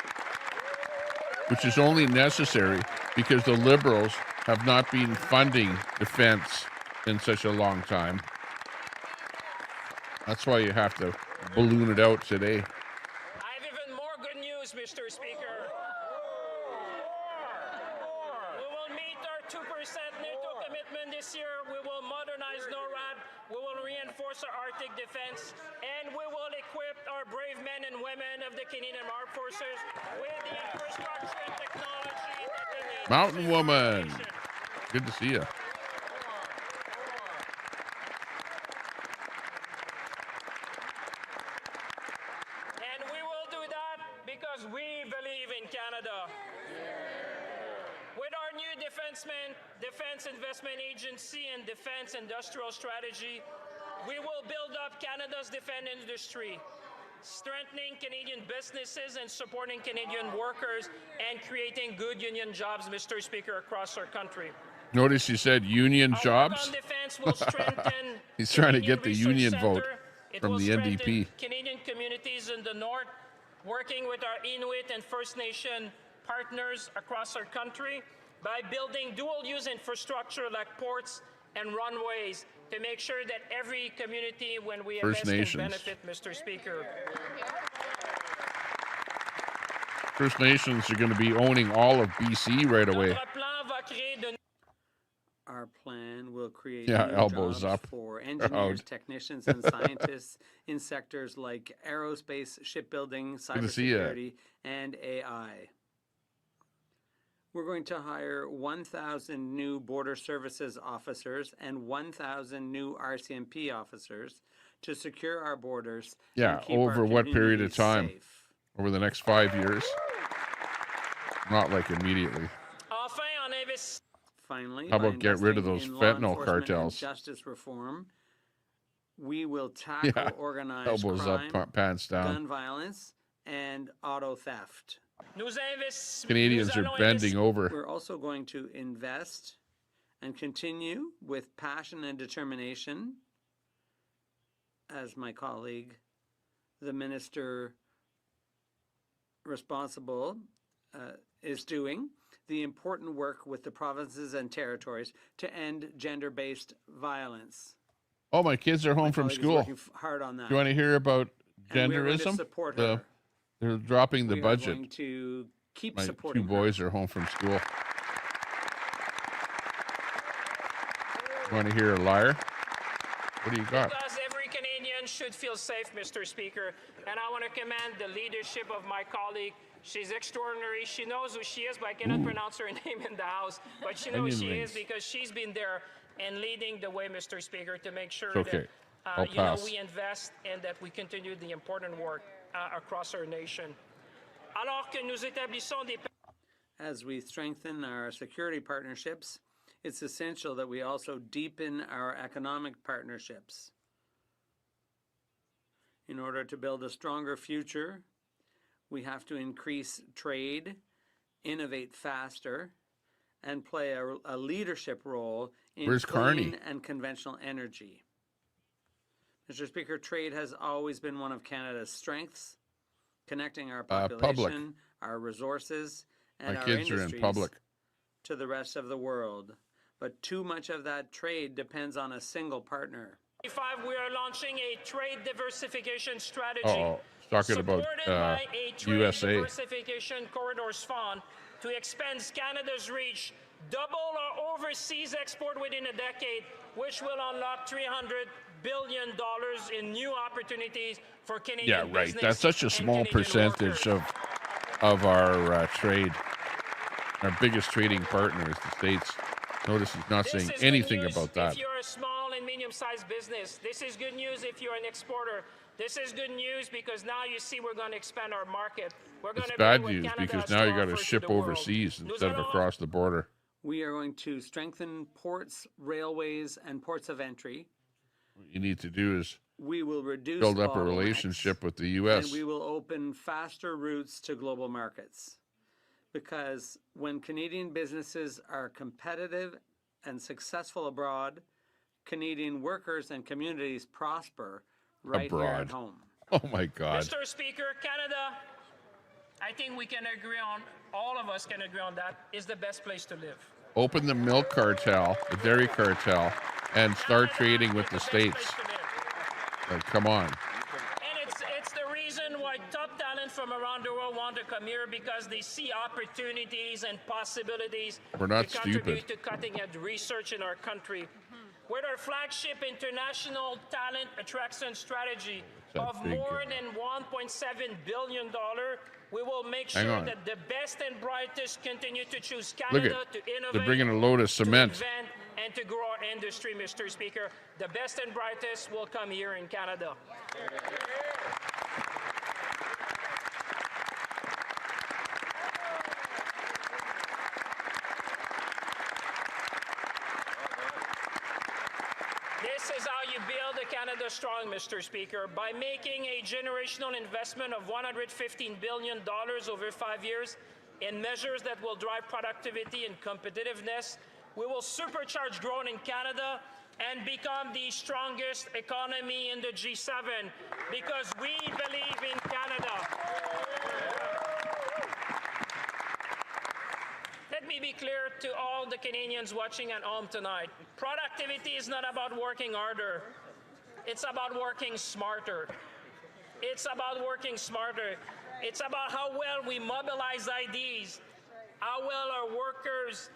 Which is only necessary because the Liberals have not been funding defense in such a long time. That's why you have to balloon it out today. I have even more good news, Mr. Speaker. We will meet our 2% NATO commitment this year. We will modernize NORAD. We will reinforce our Arctic defense. And we will equip our brave men and women of the Canadian Armed Forces with the infrastructure and technology that they need. Mountain Woman. Good to see you. And we will do that because we believe in Canada. With our new Defense Investment Agency and Defense Industrial Strategy, we will build up Canada's defense industry, strengthening Canadian businesses and supporting Canadian workers and creating good union jobs, Mr. Speaker, across our country. Notice he said union jobs. On defense will strengthen He's trying to get the Canadian union Research vote Centre. It from will the strengthen NDP. Canadian communities in the north, working with our Inuit and First Nation partners across our country by building dual-use infrastructure like ports and runways to make sure that every community, when we First invest, can Nations. benefit, Mr. Speaker. First Nations are going to be owning all of BC right away. Our plan will create Yeah, new elbows jobs up. for engineers, technicians, and scientists in sectors like aerospace, shipbuilding, Good to see ya. cybersecurity, and AI. We're going to hire 1,000 new Border Services officers and 1,000 new RCMP officers to secure our borders. Yeah, and keep over our what period of communities time? safe. Over the next 5 years? Not like immediately. Finally, How by about get rid of investing those in law fentanyl enforcement cartels? and justice reform, we will tackle Yeah, organized elbows crime, up, pants down. gun violence, and auto theft. Canadians are bending over. We're also going to invest and continue with passion and determination, as my colleague, the minister responsible, is doing, the important work with the provinces and territories to end gender-based violence. Oh, my kids are home My from colleague is school. working hard on that. Do you want to hear about And we're going to genderism? support her. They're dropping the We are budget. going to keep My supporting two her. boys are home from school. You want to hear a liar? What do you got? Because every Canadian should feel safe, Mr. Speaker. And I want to commend the leadership of my colleague. She's extraordinary. She knows who she is, but I cannot pronounce her name in the House. But she knows who she Onion is rings. because she's been there and leading the way, Mr. Speaker, to make sure It's okay. I'll that pass. we invest and that we continue the important work across our nation. Alors que nous établissons des As we strengthen our security partnerships, it's essential that we also deepen our economic partnerships. In order to build a stronger future, we have to increase trade, innovate faster, and play a leadership role in Where's clean Carney? and conventional energy. Mr. Speaker, trade has always been one of Canada's strengths, connecting our Public. population, our resources, and My our kids are in industries public. to the rest of the world. But too much of that trade depends on a single partner. We are launching a trade diversification strategy. Talking about supported by a trade USA. diversification corridors fund to expand Canada's reach, double our overseas export within a decade, which will unlock $300 billion in new opportunities for Canadian Yeah, right. business. That's such a small percentage of our trade. Our biggest trading partner is the States. Notice he's not saying anything about that. If you're a small and medium-sized business, this is good news if you're an exporter. This is good news because now you see we're going to expand our market. We're going It's to bad news because now you got to ship overseas instead of across the border. We are going to strengthen ports, railways, and ports of entry. What you need to do is we will reduce build up a relationship with the U.S. And we will open faster routes to global markets. Because when Canadian businesses are competitive and successful abroad, Canadian workers and communities prosper right here at home. Oh my God. Mr. Speaker, Canada, I think we can agree on, all of us can agree on that, is the best place to live. Open the milk cartel, the dairy cartel, and start trading with the States. Like, come on. And it's the reason why top talent from around the world want to come here, because they see opportunities and possibilities We're not to contribute stupid. to cutting-edge research in our country. With our flagship international talent attraction strategy of more than $1.7 billion, we will make sure that the best and brightest continue to choose Canada to innovate, they're bringing a load of cement. to invent, and to grow our industry, Mr. Speaker. The best and brightest will come here in Canada. This is how you build a Canada strong, Mr. Speaker, by making a generational investment of $115 billion over 5 years in measures that will drive productivity and competitiveness. We will supercharge growth in Canada and become the strongest economy in the G7 because we believe in Canada. Let me be clear to all the Canadians watching at home tonight. Productivity is not about working harder. It's about working smarter. It's about working smarter. It's about how well we mobilize ideas, how well our workers,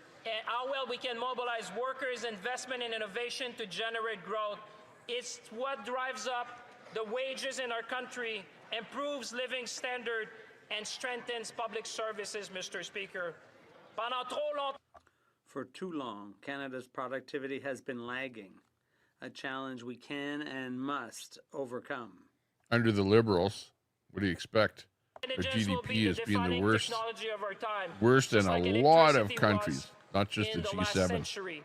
how well we can mobilize workers, investment, and innovation to generate growth. It's what drives up the wages in our country, improves living standard, and strengthens public services, Mr. Speaker. For too long, Canada's productivity has been lagging, a challenge we can and must overcome. Under the Liberals, what do you expect? Our GDP is being the worst in a lot of countries, not just the G7.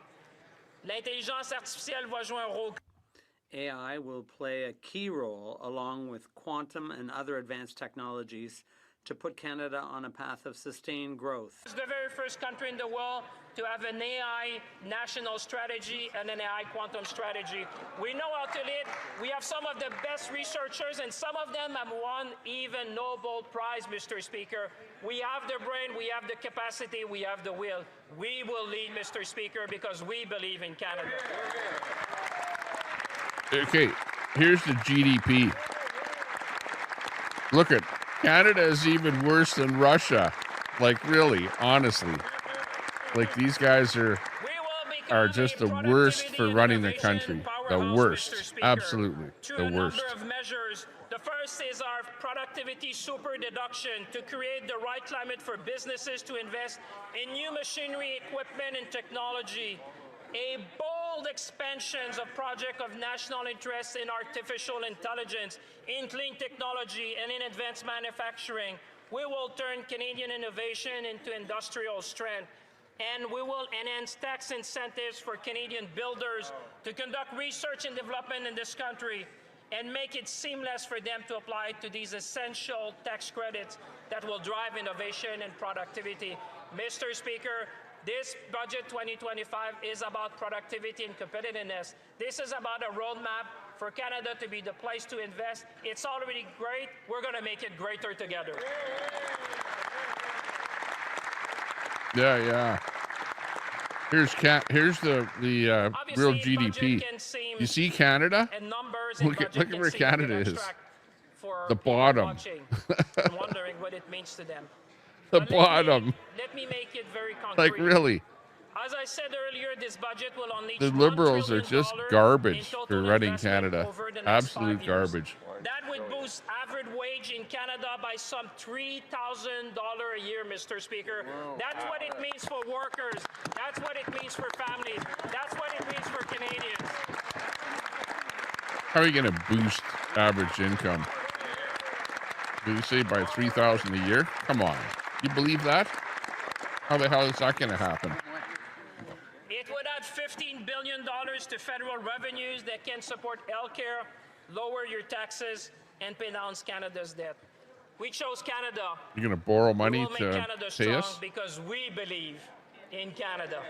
AI will play a key role along with quantum and other advanced technologies to put Canada on a path of sustained growth. It's the very first country in the world to have an AI national strategy and an AI quantum strategy. We know how to lead. We have some of the best researchers, and some of them have won even Nobel Prize, Mr. Speaker. We have the brain, we have the capacity, we have the will. We will lead, Mr. Speaker, because we believe in Canada. Okay, here's the GDP. Look at Canada is even worse than Russia. Like, really, honestly. Like, these guys are just the worst for running the country. The worst. Absolutely. The worst. Of measures. The first is our productivity super deduction to create the right climate for businesses to invest in new machinery, equipment, and technology. A bold expansions of projects of national interest in artificial intelligence, in clean technology, and in advanced manufacturing. We will turn Canadian innovation into industrial strength. And we will enhance tax incentives for Canadian builders to conduct research and development in this country and make it seamless for them to apply to these essential tax credits that will drive innovation and productivity. Mr. Speaker, this budget 2025 is about productivity and competitiveness. This is about a roadmap for Canada to be the place to invest. It's already great. We're going to make it greater together. Yeah. Here's the real GDP. You see Canada? Look at where Canada is. The bottom. Wondering what it means to them. The bottom. Let me make it very concrete. Like really. As I said earlier, this budget will unleash The Liberals are just garbage for running Canada. Absolute garbage. That would boost average wage in Canada by some $3,000 a year, Mr. Speaker. That's what it means for workers. That's what it means for families. That's what it means for Canadians. How are you going to boost average income? Did you say by $3,000 a year? Come on. You believe that? How the hell is that going to happen? It would add $15 billion to federal revenues that can support healthcare, lower your taxes, and pay down Canada's debt. We chose Canada. You're going to borrow money we will to make Canada pay strong us? because we believe in Canada.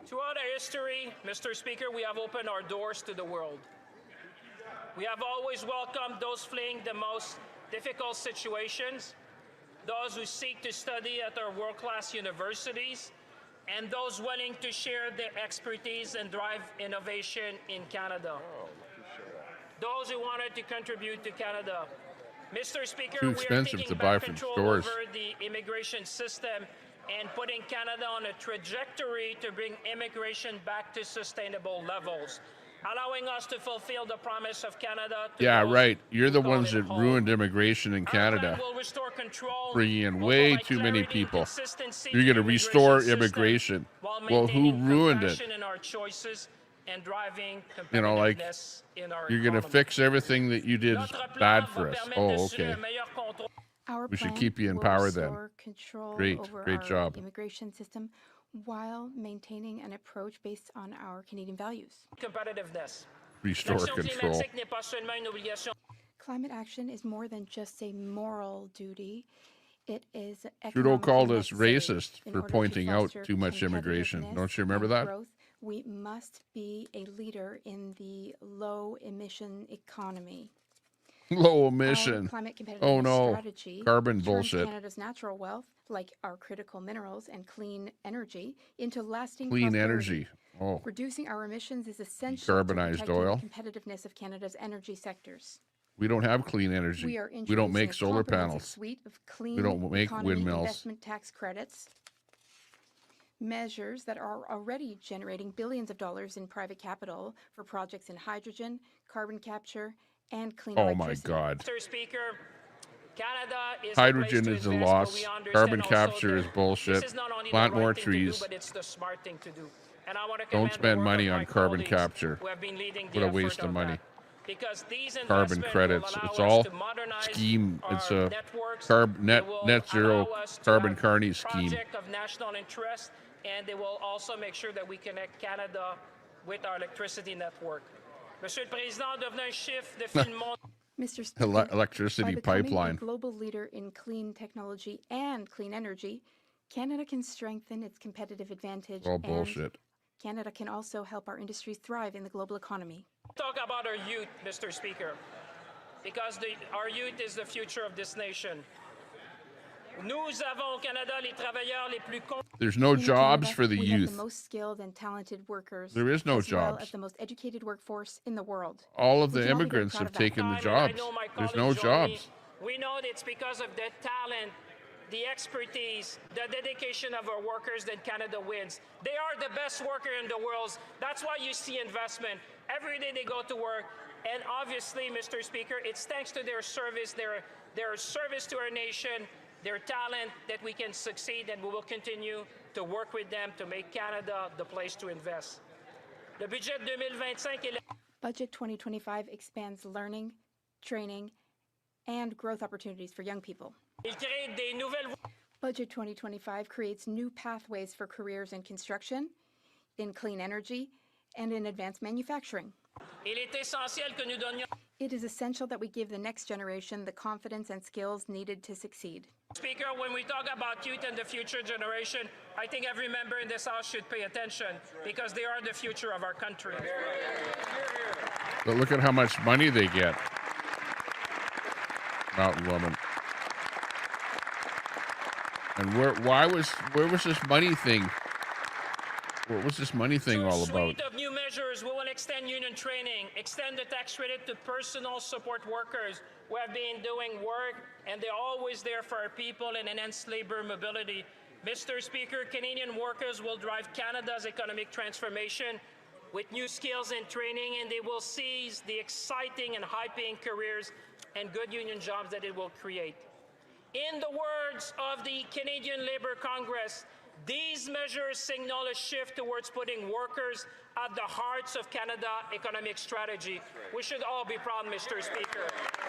Throughout our history, Mr. Speaker, we have opened our doors to the world. We have always welcomed those fleeing the most difficult situations, those who seek to study at our world-class universities, and those willing to share their expertise and drive innovation in Canada. Those who wanted to contribute to Canada. Mr. Speaker, Too we are expensive taking to buy back from control stores. over the immigration system and putting Canada on a trajectory to bring immigration back to sustainable levels, allowing us to fulfill the promise of Canada. Yeah, right. You're the ones that ruined immigration in Canada. Bringing in way too many people. You're going to restore immigration. Well, who ruined it? You know, like, you're going to fix everything that you did bad for us. Oh, okay. We should keep you in power then. Great job. Immigration system while maintaining an approach based on our Canadian values. Competitiveness. Restore control. Climate action is more than just a moral duty. It is Trudeau called us necessary. racist In for order to pointing out foster too much immigration. competitiveness Don't you remember and that? growth, we must be a leader in the low emission economy. Low Our emission. climate competitiveness Oh no. strategy Carbon turns bullshit. Canada's natural wealth, like our critical minerals and clean energy, into lasting Clean prosperity. energy. Oh. Reducing our emissions is essential to Decarbonized protecting oil. the competitiveness of Canada's energy sectors. We don't have clean energy. We are We don't introducing make a solar comprehensive panels. suite of clean We don't make economy windmills. investment tax credits, measures that are already generating billions of dollars in private capital for projects in hydrogen, carbon capture, and clean Oh my electricity. God. Mr. Speaker, Canada is Hydrogen a place is to a invest, loss. but we understand Carbon also capture that is bullshit. This is not only Plant the right more thing trees. to do, but it's the smart thing to do. And I want to Don't commend the spend work money of on my carbon colleagues capture. who have been leading the What a effort waste of on money. that. Because these Carbon investments credits. will allow It's us all to modernize scheme. It's our a networks. net They will net zero allow us to carbon have Carney scheme. project of national interest, and they will also make sure that we connect Canada with our electricity network. Monsieur le Président, devenant un chiffre de fil mondial. Mr. Speaker, Electricity by becoming pipeline. a global leader in clean technology and clean energy, Canada can strengthen its competitive advantage. All and bullshit. Canada can also help our industries thrive in the global economy. Talk about our youth, Mr. Speaker, because our youth is the future of this nation. Nous avons au Canada les travailleurs les plus There's no In jobs Canada, for the we have youth. the most skilled and talented workers. There is no as well jobs. as the most educated workforce in the world. All of We the can all be very immigrants proud have of that. taken the I jobs. know my There's colleague no Johnny, jobs. We know that it's because of the talent, the expertise, the dedication of our workers that Canada wins. They are the best worker in the world. That's why you see investment. Every day they go to work. And obviously, Mr. Speaker, it's thanks to their service, their service to our nation, their talent, that we can succeed, and we will continue to work with them to make Canada the place to invest. Le budget 2025 est Budget 2025 expands learning, training, and growth opportunities for young people. Il crée des nouvelles Budget 2025 creates new pathways for careers in construction, in clean energy, and in advanced manufacturing. Il est essentiel que nous donnions. It is essential that we give the next generation the confidence and skills needed to succeed. Speaker, when we talk about youth and the future generation, I think every member in this House should pay attention because they are the future of our country. But look at how much money they get. Mountain woman. And where was this money thing? What was this money thing all about? Suite of new measures. We will extend union training, extend the tax credit to personal support workers who have been doing work, and they're always there for our people and enhance labor mobility. Mr. Speaker, Canadian workers will drive Canada's economic transformation with new skills and training, and they will seize the exciting and high-paying careers and good union jobs that it will create. In the words of the Canadian Labour Congress, these measures signal a shift towards putting workers at the heart of Canada's economic strategy. We should all be proud, Mr. Speaker.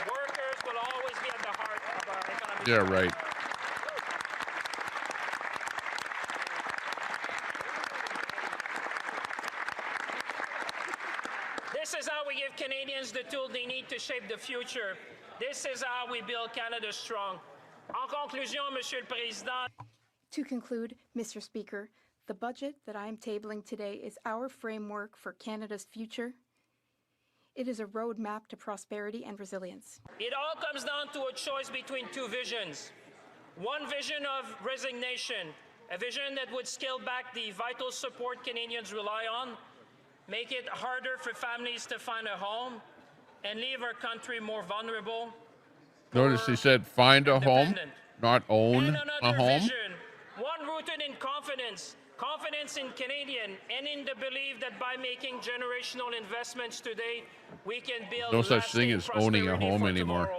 Workers will always be at the heart of our economic strategy. Yeah, right. This is how we give Canadians the tool they need to shape the future. This is how we build Canada strong. En conclusion, Monsieur le Président. To conclude, Mr. Speaker, the budget that I am tabling today is our framework for Canada's future. It is a roadmap to prosperity and resilience. It all comes down to a choice between two visions. One vision of resignation, a vision that would scale back the vital support Canadians rely on, make it harder for families to find a home, and leave our country more vulnerable. Notice he said find a home, not own a home. Vision, one rooted in confidence in Canadian, and in the belief that by making generational investments today, we can build No such thing as owning a home anymore.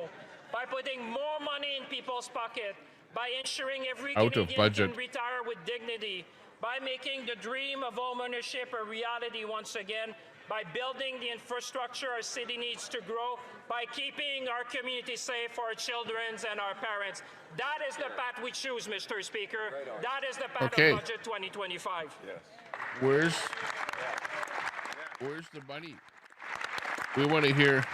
By putting more money in people's pocket, by ensuring every Out of Canadian budget. can retire with dignity, by making the dream of homeownership a reality once again, by building the infrastructure our city needs to grow, by keeping our community safe for our children and our parents. That is the path we choose, Mr. Speaker. That is the path Okay. of Budget 2025. Where's the money? We want to hear.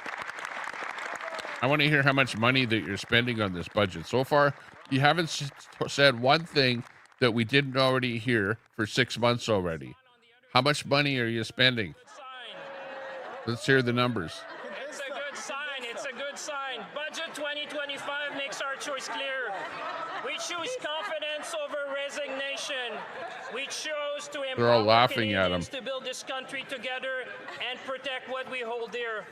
I want to hear how much money that you're spending on this budget. So far, you haven't said one thing that we didn't already hear for 6 months already. How much money are you spending? Let's hear the numbers. It's a good sign. It's a good sign. Budget 2025 makes our choice clear. We choose confidence over resignation. We chose to They're all empower laughing at Canadians him. to build this country together and protect what we hold dear.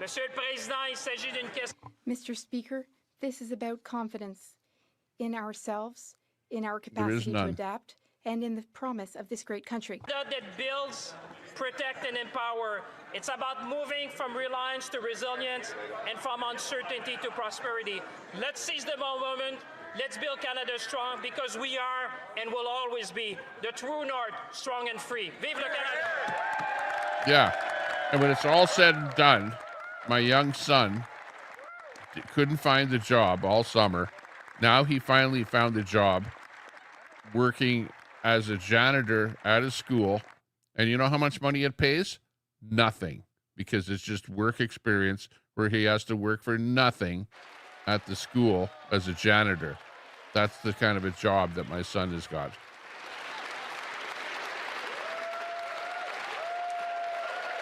Monsieur le Président, il s'agit d'une question. Mr. Speaker, this is about confidence in ourselves, in our There is capacity to none. adapt, and in the promise of this great country. That builds, protect, and empower. It's about moving from reliance to resilience and from uncertainty to prosperity. Let's seize the moment. Let's build Canada strong, because we are and will always be the true north, strong and free. Vive le Canada! Yeah. And when it's all said and done, my young son couldn't find a job all summer. Now he finally found a job working as a janitor at a school. And you know how much money it pays? Nothing. Because it's just work experience where he has to work for nothing at the school as a janitor. That's the kind of a job that my son has got.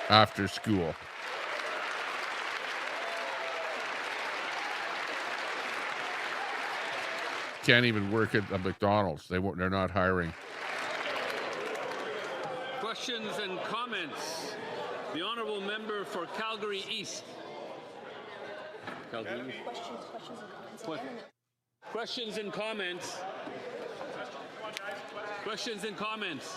After school. Can't even work at a McDonald's. They're not hiring. Questions and comments. The honourable member for Calgary East. Calgary East. Questions and comments. Questions and comments.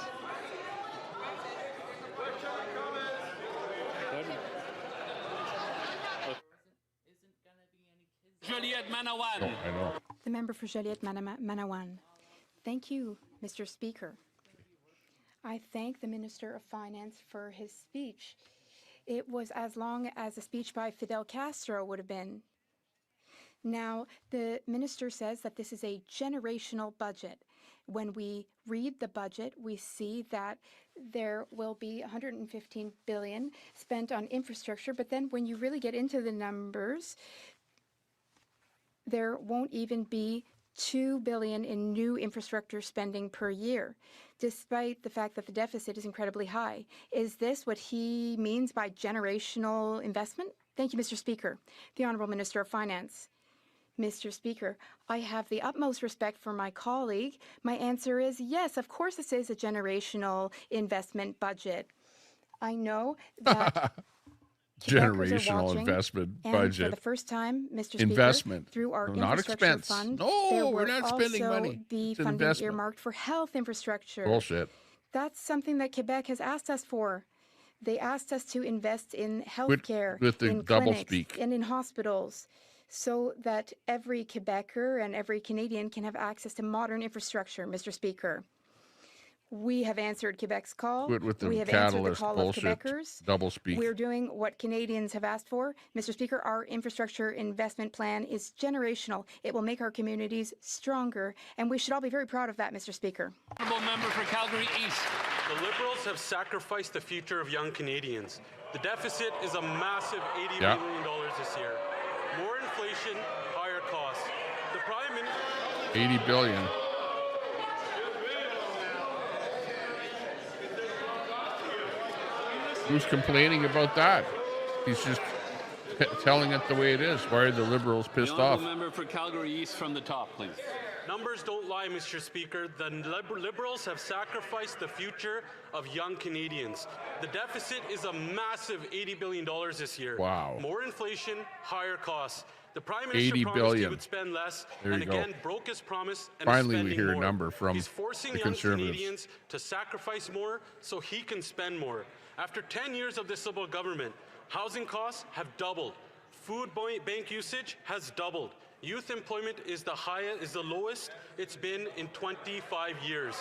Juliette Manawan. Oh, I know. The member for Joliette Manawan. Thank you, Mr. Speaker. I thank the Minister of Finance for his speech. It was as long as a speech by Fidel Castro would have been. Now, the minister says that this is a generational budget. When we read the budget, we see that there will be $115 billion spent on infrastructure, but then when you really get into the numbers, there won't even be $2 billion in new infrastructure spending per year, despite the fact that the deficit is incredibly high. Is this what he means by generational investment? Thank you, Mr. Speaker. The Honourable Minister of Finance. Mr. Speaker, I have the utmost respect for my colleague. My answer is yes, of course this is a generational investment budget. I know that Quebecers are Generational watching, investment and budget. for the first time, Mr. Investment. Speaker, through our Not infrastructure expense. fund, No, there we're will not spending also money. be It's an funding investment. earmarked for health infrastructure. Bullshit. That's something that Quebec has asked us for. They asked us to invest in healthcare, with the in double clinics, speak. and in hospitals, so that every Quebecer and every Canadian can have access to modern infrastructure, Mr. Speaker. We have answered Quebec's call. Quit with the We have answered the catalyst call bullshit. of Quebecers. Double speak. We're doing what Canadians have asked for. Mr. Speaker, our infrastructure investment plan is generational. It will make our communities stronger, and we should all be very proud of that, Mr. Speaker. Honourable member for Calgary East. The Liberals have sacrificed the future of young Canadians. The deficit is a massive $80 billion this year. More inflation, higher costs. The Prime Minister... $80 billion. Who's complaining about that? He's just telling it the way it is. Why are the Liberals pissed off? Member for Calgary East from the top, please. Numbers don't lie, Mr. Speaker. The Liberals have sacrificed the future of young Canadians. The deficit is a massive $80 billion this year. Wow. More inflation, higher costs. The Prime Minister $80 promised billion. he would spend less, There and you go. again broke his promise and Finally, is we spending hear a more. number from He's forcing the young Conservatives. Canadians to sacrifice more so he can spend more. After 10 years of this Liberal government, housing costs have doubled. Food bank usage has doubled. Youth employment is the lowest it's been in 25 years.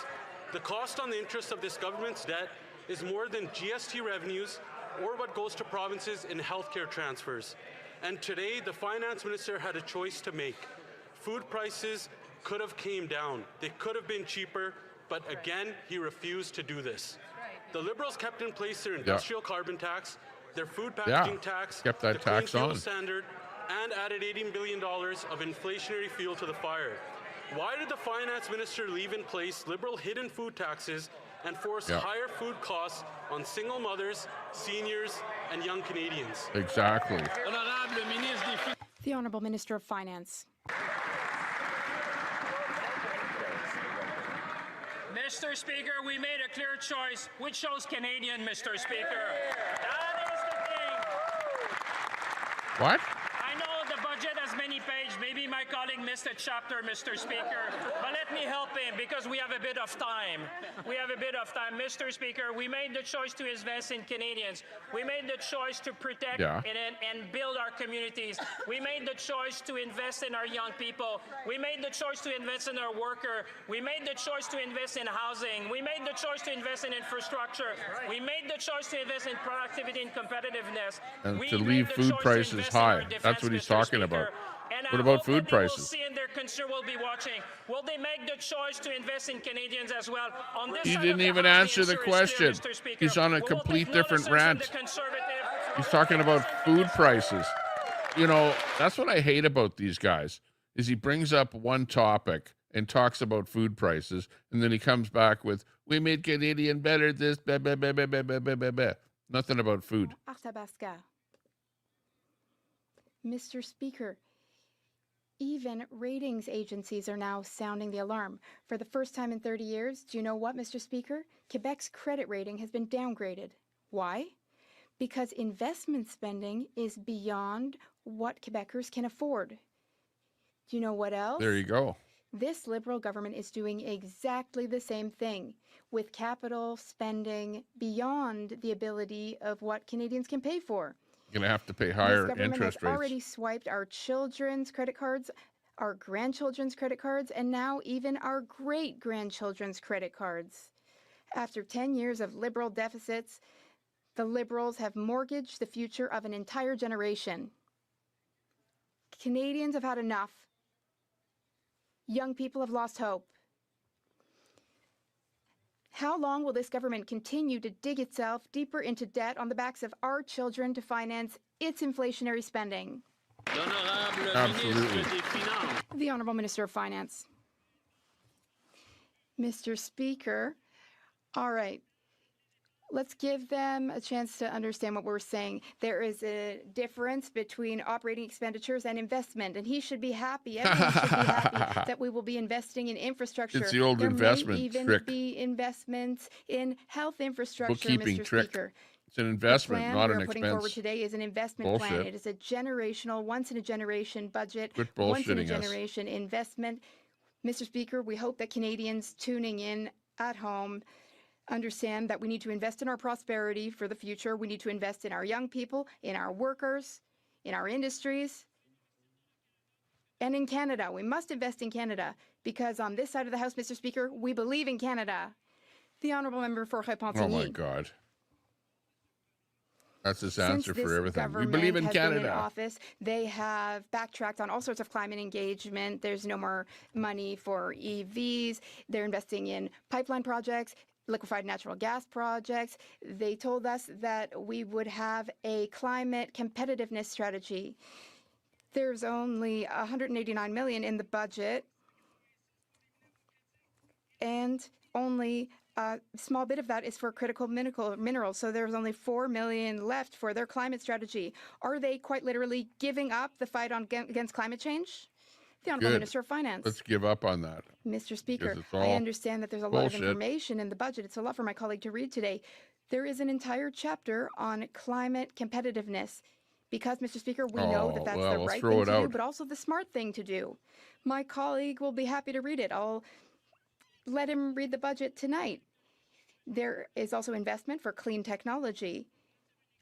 The cost on the interest of this government's debt is more than GST revenues or what goes to provinces in healthcare transfers. And today, the finance minister had a choice to make. Food prices could have came down. They could have been cheaper, but again, he refused to do this. The Liberals kept in place their industrial carbon tax, their food packaging tax, kept that the clean tax fuel on. standard, and added $18 billion of inflationary fuel to the fire. Why did the finance minister leave in place Liberal hidden food taxes and force higher food costs on single mothers, seniors, and young Canadians? Exactly. The Honourable Minister of Finance. Mr. Speaker, we made a clear choice. We chose Canadian, Mr. Speaker. That is the thing. What? I know the budget has many pages. Maybe my colleague missed a chapter, Mr. Speaker. But let me help him because we have a bit of time. We have a bit of time. Mr. Speaker, we made the choice to invest in Canadians. We made the choice to protect and build our communities. We made the choice to invest in our young people. We made the choice to invest in our worker. We made the choice to invest in housing. We made the choice to invest in infrastructure. We made the choice to invest in productivity and competitiveness. And We to made leave the food choice to prices invest in our high. defense, That's what he's Mr. talking Speaker. about. And What I about hope food that they will prices? see and their concern will be watching. Will they make the choice to invest in Canadians as well? On this He side didn't of the even House, answer the answer is clear, question. Mr. Speaker. He's on a We will complete take different notice from rant. the Conservative. He's talking about food prices. You know, that's what I hate about these guys, is he brings up one topic and talks about food prices, and then he comes back with, we made Canadian better, this, blah, blah, blah, blah, blah, blah, blah, blah, blah. Nothing about food. Arthabasca. Mr. Speaker, even ratings agencies are now sounding the alarm. For the first time in 30 years, do you know what, Mr. Speaker? Quebec's credit rating has been downgraded. Why? Because investment spending is beyond what Quebecers can afford. Do you know what else? There you go. This Liberal government is doing exactly the same thing, with capital spending beyond the ability of what Canadians can pay for. You're going to have to pay This higher government interest has rates. already swiped our children's credit cards, our grandchildren's credit cards, and now even our great-grandchildren's credit cards. After 10 years of Liberal deficits, the Liberals have mortgaged the future of an entire generation. Canadians have had enough. Young people have lost hope. How long will this government continue to dig itself deeper into debt on the backs of our children to finance its inflationary spending? Absolutely. The Honourable Minister of Finance. Mr. Speaker, all right. Let's give them a chance to understand what we're saying. There is a difference between operating expenditures and investment, and he should be happy. Everyone should be happy that we will be investing in infrastructure. It's the old there investment may even trick. be investments in health infrastructure, Bookkeeping Mr. trick. Speaker. It's an investment, the plan not we an are putting expense. forward today is an investment Bullshit. plan. It is a generational, once-in-a-generation budget, Quit once-in-a-generation investment. Mr. Speaker, we hope that Canadians tuning in at home understand that we need to invest in our prosperity for the future. We need to invest in our young people, in our workers, in our industries, and in Canada. We must invest in Canada because on this side of the House, Mr. Speaker, we believe in Canada. The Honourable Member for Repentigny. Oh my God. That's his answer Since this for everything. We government believe in has been in Canada. office, they have backtracked on all sorts of climate engagement. There's no more money for EVs. They're investing in pipeline projects, liquefied natural gas projects. They told us that we would have a climate competitiveness strategy. There's only 189 million in the budget, and only a small bit of that is for critical minerals, so there's only 4 million left for their climate strategy. Are they quite literally giving up the fight against climate change? The Honourable Good. Minister of Finance. Let's give up on that. Mr. Speaker, Because it's I all understand that there's a lot bullshit. of information in the budget. It's a lot for my colleague to read today. There is an entire chapter on climate competitiveness. Because, Mr. Speaker, we know that that's the right thing to do, but also the smart thing to do. My colleague will be happy to read it. I'll let him read the budget tonight. There is also investment for clean technology.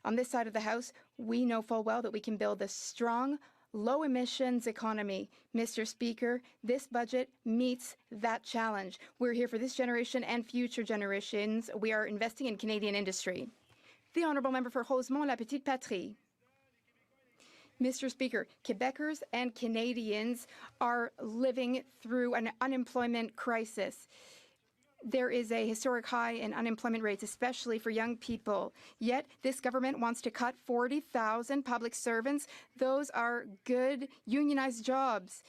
On this side of the House, we know full well that we can build a strong, low-emissions economy. Mr. Speaker, this budget meets that challenge. We're here for this generation and future generations. We are investing in Canadian industry. The Honourable Member for Rosemont-La Petite Patrie. Mr. Speaker, Quebecers and Canadians are living through an unemployment crisis. There is a historic high in unemployment rates, especially for young people. Yet, this government wants to cut 40,000 public servants. Those are good unionized jobs,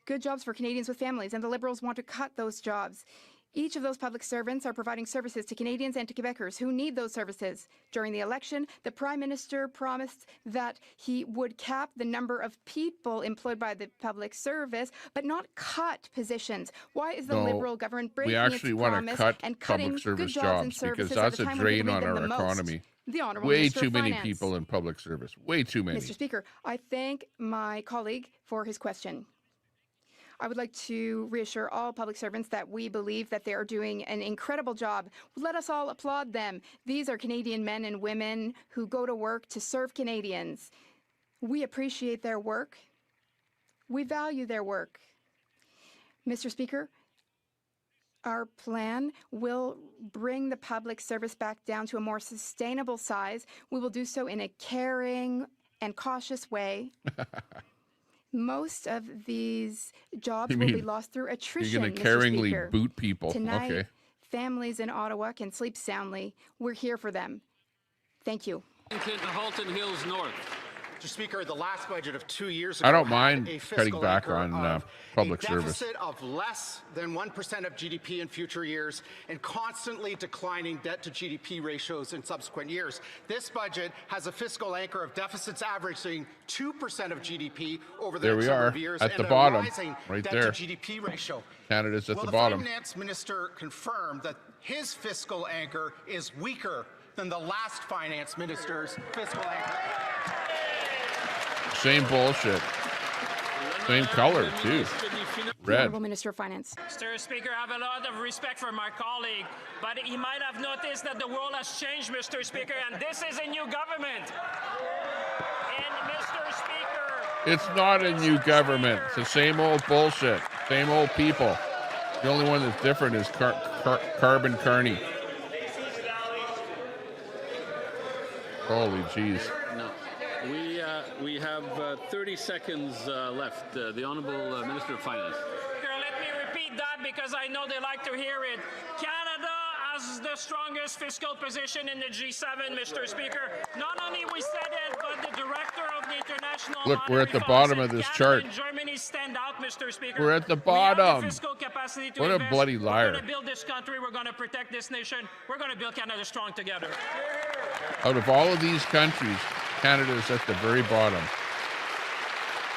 good jobs for Canadians with families, and the Liberals want to cut those jobs. Each of those public servants are providing services to Canadians and to Quebecers who need those services. During the election, the Prime Minister promised that he would cap the number of people employed by the public service, but not cut positions. Why is the Liberal government breaking its promise and cutting good jobs and services because that's at a a time drain when on people need our them the economy. most? The Honourable Way Minister too of many Finance. people in public service. Way too many. Mr. Speaker, I thank my colleague for his question. I would like to reassure all public servants that we believe that they are doing an incredible job. Let us all applaud them. These are Canadian men and women who go to work to serve Canadians. We appreciate their work. We value their work. Mr. Speaker, our plan will bring the public service back down to a more sustainable size. We will do so in a caring and cautious way. Most of these jobs will be lost through attrition, You're going to caringly Speaker. boot people. Tonight, Okay. families in Ottawa can sleep soundly. We're here for them. Thank you. Halton Hills North. Mr. Speaker, the last budget of 2 years ago I don't had mind a cutting fiscal back anchor on of public a service. deficit of less than 1% of GDP in future years and constantly declining debt to GDP ratios in subsequent years. This budget has a fiscal anchor of deficits averaging 2% of GDP over the There next we number are, of years at and the a bottom, rising right debt there. to GDP ratio. Canada's at Will the bottom. Finance Minister confirm that his fiscal anchor is weaker than the last Finance Minister's fiscal anchor? Same bullshit. Same color, too. Red. Honourable Minister of Finance. Mr. Speaker, I have a lot of respect for my colleague, but he might have noticed that the world has changed, Mr. Speaker, and this is a new government. And Mr. Speaker... It's not a new government. It's the same old bullshit. Same old people. The only one that's different is Marc Carney. Holy jeez. No. We have 30 seconds left. The Honourable Minister of Finance. Let me repeat that because I know they like to hear it. Canada has the strongest fiscal position in the G7, Mr. Speaker. Not only we said it, but the director of the international Look, we're at the monetary bottom funds of this and chart. Canada and Germany stand out, Mr. Speaker. We're at the We have bottom. the fiscal capacity to What a invest. bloody liar. We're going to build this country. We're going to protect this nation. We're going to build Canada strong together. Out of all of these countries, Canada is at the very bottom.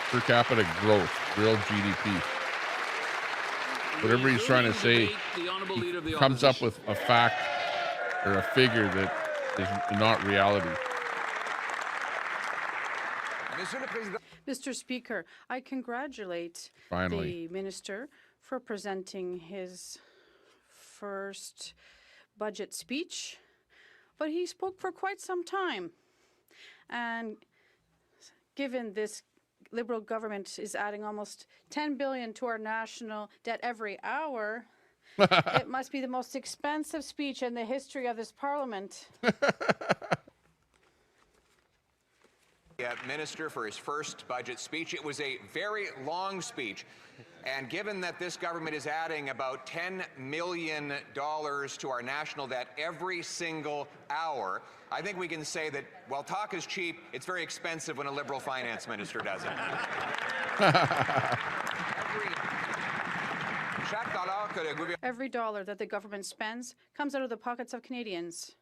Per capita growth, real GDP. Whatever he's trying to say, he comes up with a fact or a figure that is not reality. Mr. Speaker, I congratulate Finally. the minister for presenting his first budget speech, but he spoke for quite some time. And given this Liberal government is adding almost $10 billion to our national debt every hour, it must be the most expensive speech in the history of this parliament. Minister for his first budget speech. It was a very long speech. And given that this government is adding about $10 million to our national debt every single hour, I think we can say that while talk is cheap, it's very expensive when a Liberal finance minister does it. Every dollar that the government spends comes out of the pockets of Canadians.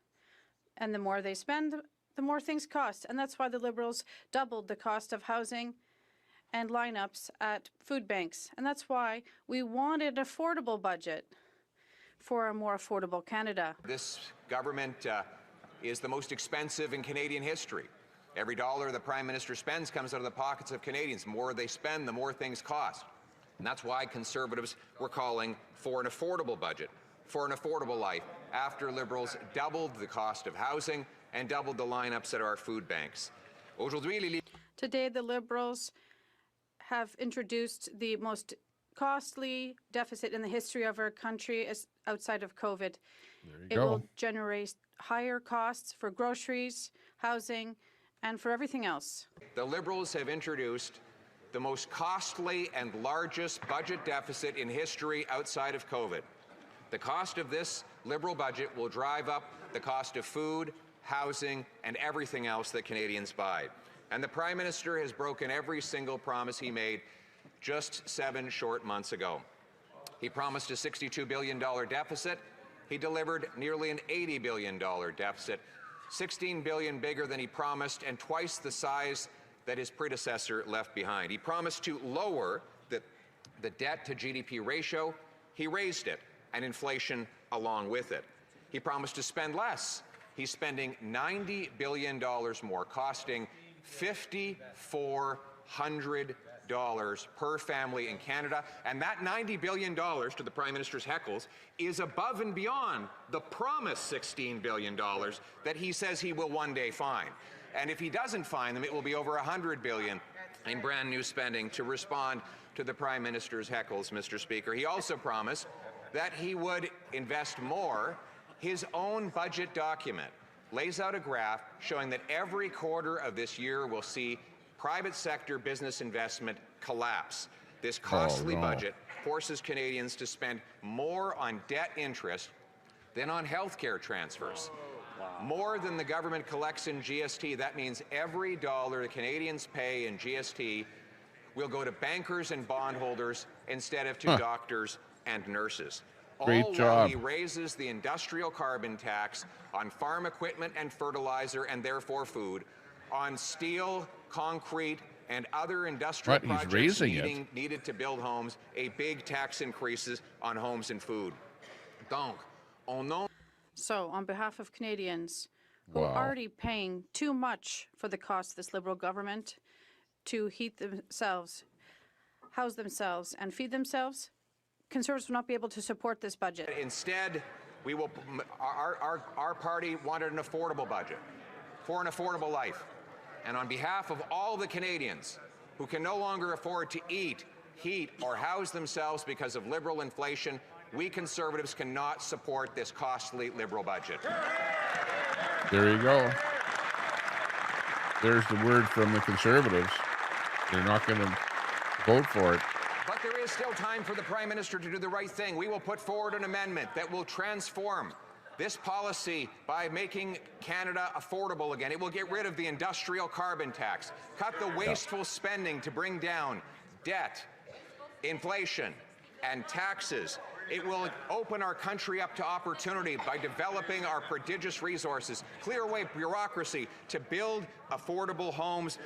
And the more they spend, the more things cost. And that's why the Liberals doubled the cost of housing and lineups at food banks. And that's why we wanted an affordable budget for a more affordable Canada. This government is the most expensive in Canadian history. Every dollar the Prime Minister spends comes out of the pockets of Canadians. The more they spend, the more things cost. And that's why Conservatives were calling for an affordable budget, for an affordable life, after Liberals doubled the cost of housing and doubled the lineups at our food banks. Today, the Liberals have introduced the most costly deficit in the history of our country outside of COVID. It will generate higher costs for groceries, housing, and for everything else. The Liberals have introduced the most costly and largest budget deficit in history outside of COVID. The cost of this Liberal budget will drive up the cost of food, housing, and everything else that Canadians buy. And the Prime Minister has broken every single promise he made just 7 short months ago. He promised a $62 billion deficit. He delivered nearly an $80 billion deficit, $16 billion bigger than he promised and twice the size that his predecessor left behind. He promised to lower the debt to GDP ratio. He raised it, and inflation along with it. He promised to spend less. He's spending $90 billion more, costing $5,400 per family in Canada. And that $90 billion, to the Prime Minister's heckles, is above and beyond the promised $16 billion that he says he will one day find. And if he doesn't find them, it will be over $100 billion in brand new spending to respond to the Prime Minister's heckles, Mr. Speaker. He also promised that he would invest more. His own budget document lays out a graph showing that every quarter of this year will see private sector business investment collapse. This costly budget forces Canadians to spend more on debt interest than on health care transfers. More than the government collects in GST. That means every dollar the Canadians pay in GST will go to bankers and bondholders instead of to doctors and nurses. Great job. While he raises the industrial carbon tax on farm equipment and fertilizer and therefore food, on steel, concrete, and other industrial projects needed to build homes, a big tax increases on homes and food. So, on behalf of Canadians who are already paying too much for the cost of this Liberal government to heat themselves, house themselves, and feed themselves, Conservatives will not be able to support this budget. Instead, we will. Our party wanted an affordable budget for an affordable life. And on behalf of all the Canadians who can no longer afford to eat, heat, or house themselves because of Liberal inflation, we Conservatives cannot support this costly Liberal budget. There you go. There's the word from the Conservatives. They're not going to vote for it. But there is still time for the Prime Minister to do the right thing. We will put forward an amendment that will transform This policy, by making Canada affordable again, it will get rid of the industrial carbon tax, cut the wasteful spending to bring down debt, inflation, and taxes. It will open our country up to opportunity by developing our prodigious resources, clear away bureaucracy to build affordable homes.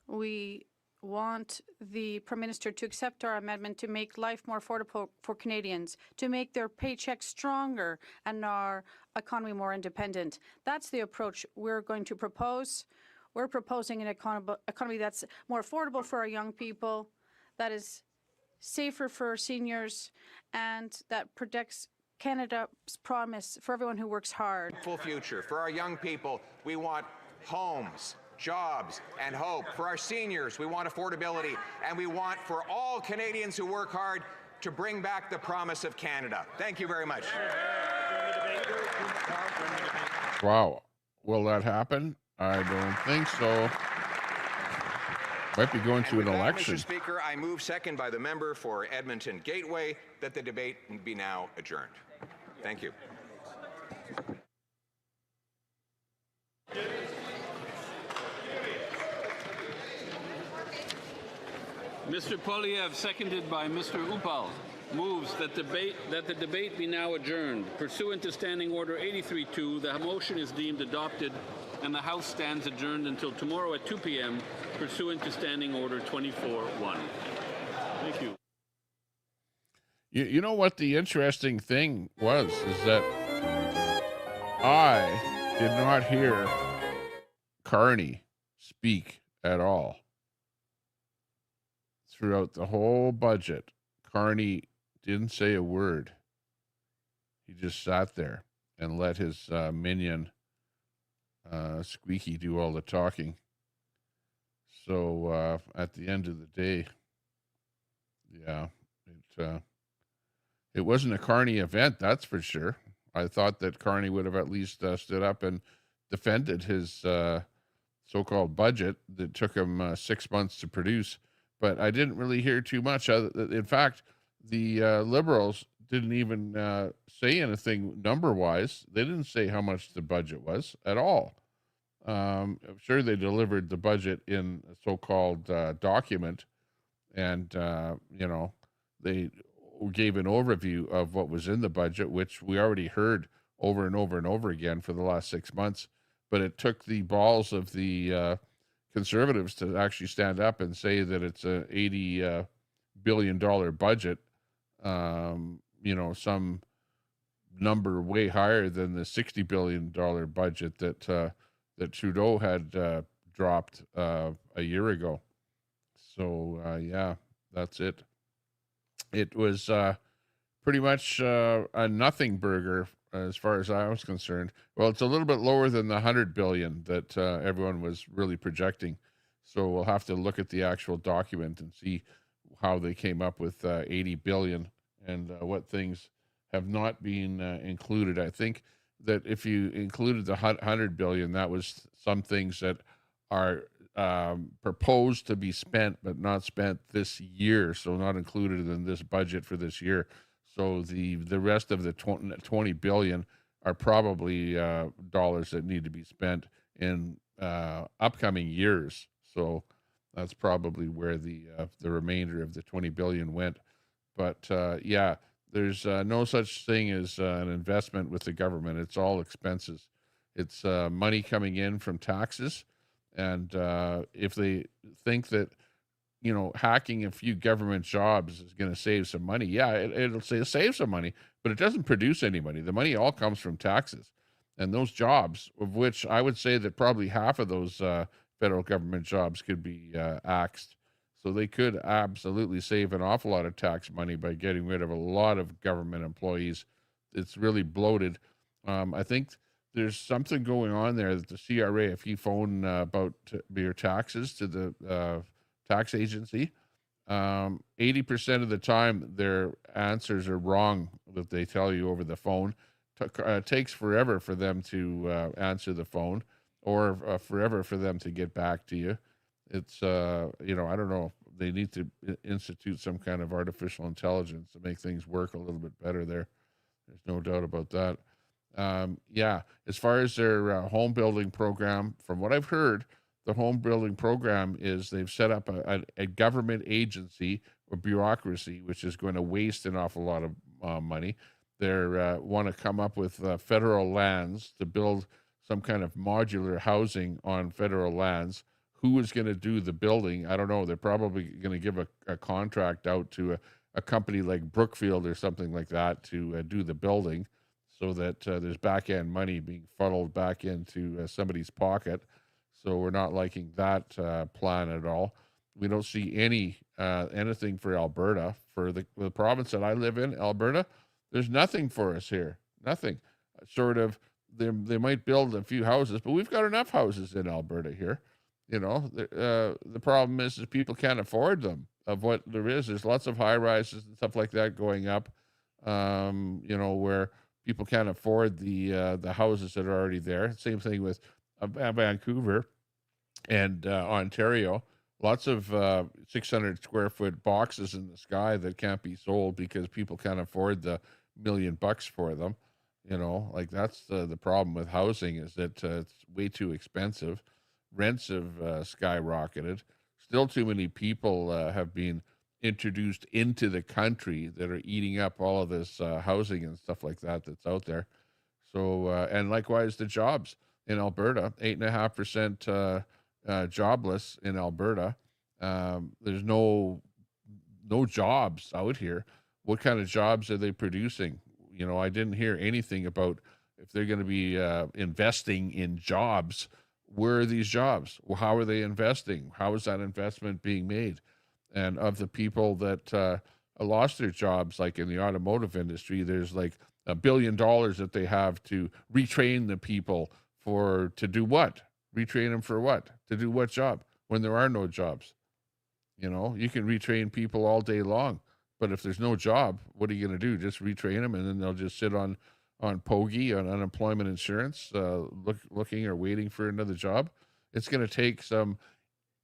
We want the Prime Minister to accept our amendment to make life more affordable for Canadians, to make their paychecks stronger and our economy more independent. That's the approach we're going to propose. We're proposing an economy that's more affordable for our young people, that is safer for our seniors, and that protects Canada's promise for everyone who works hard. Full future. For our young people, we want homes, jobs, and hope. For our seniors, we want affordability, and we want for all Canadians who work hard to bring back the promise of Canada. Thank you very much. Wow. Will that happen? I don't think so. Might be going to an election. Mr. Speaker, I move, second by the member for Edmonton Gateway, that the debate be now adjourned. Thank you. Mr. Poilievre, seconded by Mr. Upal, moves that the debate be now adjourned. Pursuant to Standing Order 83-2, the motion is deemed adopted and the House stands adjourned until tomorrow at 2 p.m. pursuant to Standing Order 24-1. Thank you. You know what the interesting thing was is that I did not hear Carney speak at all. Throughout the whole budget, Carney didn't say a word. He just sat there and let his minion, Squeaky, do all the talking. So at the end of the day, yeah, it wasn't a Carney event, that's for sure. I thought that Carney would have at least stood up and defended his so-called budget that took him 6 months to produce. But I didn't really hear too much. In fact, the Liberals didn't even say anything number-wise. They didn't say how much the budget was at all. I'm sure they delivered the budget in a so-called document, and, they gave an overview of what was in the budget, which we already heard over and over and over again for the last 6 months. But it took the balls of the Conservatives to actually stand up and say that it's a $80 billion budget, some number way higher than the $60 billion budget that Trudeau had dropped a year ago. So, yeah, that's it. It was pretty much a nothing burger as far as I was concerned. Well, it's a little bit lower than the $100 billion that everyone was really projecting. So we'll have to look at the actual document and see how they came up with $80 billion and what things have not been included. I think that if you included the $100 billion, that was some things that are proposed to be spent but not spent this year, so not included in this budget for this year. So the rest of the 20 billion are probably dollars that need to be spent in upcoming years. So that's probably where the remainder of the 20 billion went. But yeah, there's no such thing as an investment with the government. It's all expenses. It's money coming in from taxes. And if they think that, hacking a few government jobs is going to save some money, yeah, it'll save some money, but it doesn't produce any money. The money all comes from taxes. And those jobs, of which I would say that probably half of those federal government jobs could be axed. So they could absolutely save an awful lot of tax money by getting rid of a lot of government employees. It's really bloated. I think there's something going on there that the CRA, if you phone about your taxes to the tax agency, 80% of the time their answers are wrong that they tell you over the phone. It takes forever for them to answer the phone, or forever for them to get back to you. It's, I don't know. They need to institute some kind of artificial intelligence to make things work a little bit better there. There's no doubt about that. Yeah, as far as their home building program, from what I've heard, the home building program is they've set up a government agency or bureaucracy, which is going to waste an awful lot of money. They want to come up with federal lands to build some kind of modular housing on federal lands. Who is going to do the building? I don't know. They're probably going to give a contract out to a company like Brookfield or something like that to do the building, so that there's back-end money being funneled back into somebody's pocket. So we're not liking that plan at all. We don't see anything for Alberta. For the province that I live in, Alberta, there's nothing for us here. Nothing. Sort of, they might build a few houses, but we've got enough houses in Alberta here. You know, the problem is people can't afford them. Of what there is, there's lots of high rises and stuff like that going up. You know, where people can't afford the houses that are already there. Same thing with Vancouver and Ontario. Lots of 600 square foot boxes in the sky that can't be sold because people can't afford the $1 million for them. You know, like that's the problem with housing, is that it's way too expensive. Rents have skyrocketed. Still too many people have been introduced into the country that are eating up all of this housing and stuff like that that's out there. So, and likewise, the jobs in Alberta, 8.5% jobless in Alberta. There's no jobs out here. What kind of jobs are they producing? You know, I didn't hear anything about if they're going to be investing in jobs. Where are these jobs? Well, how are they investing? How is that investment being made? And of the people that lost their jobs, like in the automotive industry, there's like $1 billion that they have to retrain the people to do what? Retrain them for what? To do what job? When there are no jobs. You know, you can retrain people all day long, but if there's no job, what are you going to do? Just retrain them, and then they'll just sit on POGI, on unemployment insurance, looking or waiting for another job. It's going to take some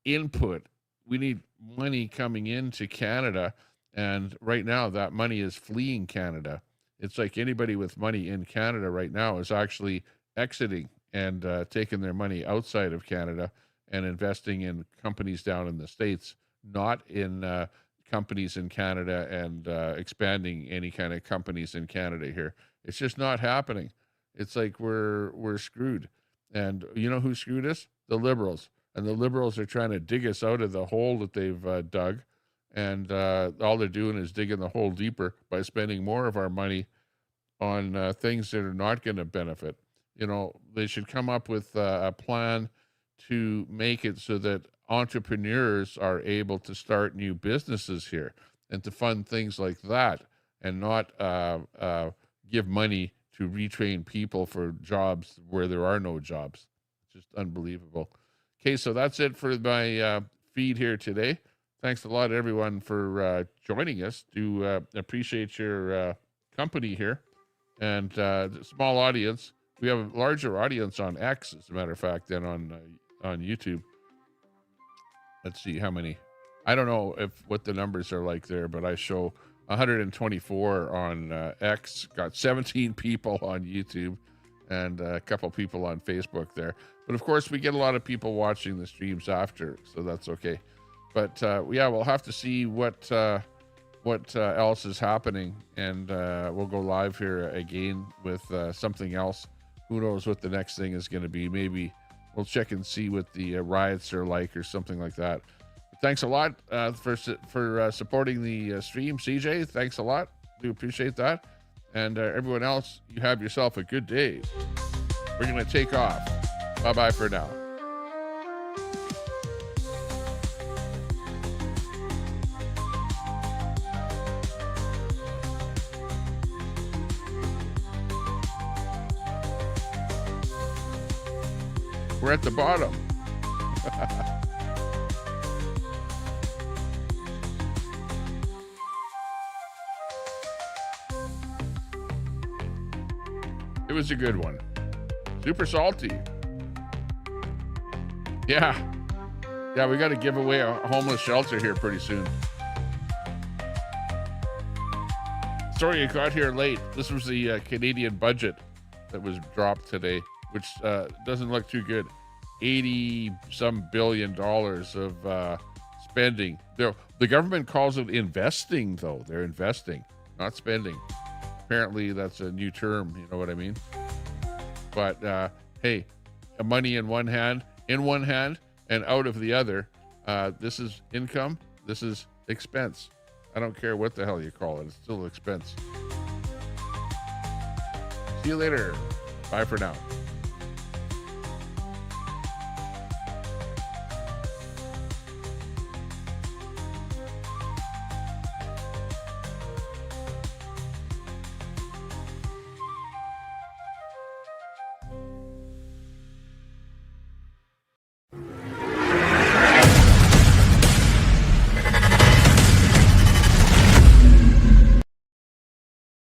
input. We need money coming into Canada, and right now that money is fleeing Canada. It's like anybody with money in Canada right now is actually exiting and taking their money outside of Canada and investing in companies down in the States, not in companies in Canada, and expanding any kind of companies in Canada here. It's just not happening. It's like we're screwed. And you know who screwed us? The Liberals. And the Liberals are trying to dig us out of the hole that they've dug. And all they're doing is digging the hole deeper by spending more of our money on things that are not going to benefit. You know, they should come up with a plan to make it so that entrepreneurs are able to start new businesses here and to fund things like that, and not give money to retrain people for jobs where there are no jobs. It's just unbelievable. Okay, so that's it for my feed here today. Thanks a lot, everyone, for joining us. Do appreciate your company here. And small audience. We have a larger audience on X, as a matter of fact, than on YouTube. Let's see how many. I don't know what the numbers are like there, but I show 124 on X, got 17 people on YouTube, and a couple people on Facebook there. But of course, we get a lot of people watching the streams after, so that's okay. But yeah, we'll have to see what else is happening, and we'll go live here again with something else. Who knows what the next thing is going to be? Maybe we'll check and see what the riots are like, or something like that. But thanks a lot for supporting the stream, CJ. Thanks a lot. Do appreciate that. And everyone else, you have yourself a good day. We're going to take off. Bye-bye for now. We're at the bottom. It was a good one. Super salty. Yeah, we got to give away a homeless shelter here pretty soon. Sorry you got here late. This was the Canadian budget that was dropped today, which doesn't look too good. 80-some billion dollars of spending. The government calls it investing, though. They're investing, not spending. Apparently, that's a new term. You know what I mean? But hey, money in one hand, and out of the other. This is income. This is expense. I don't care what the hell you call it. It's still expense. See you later. Bye for now.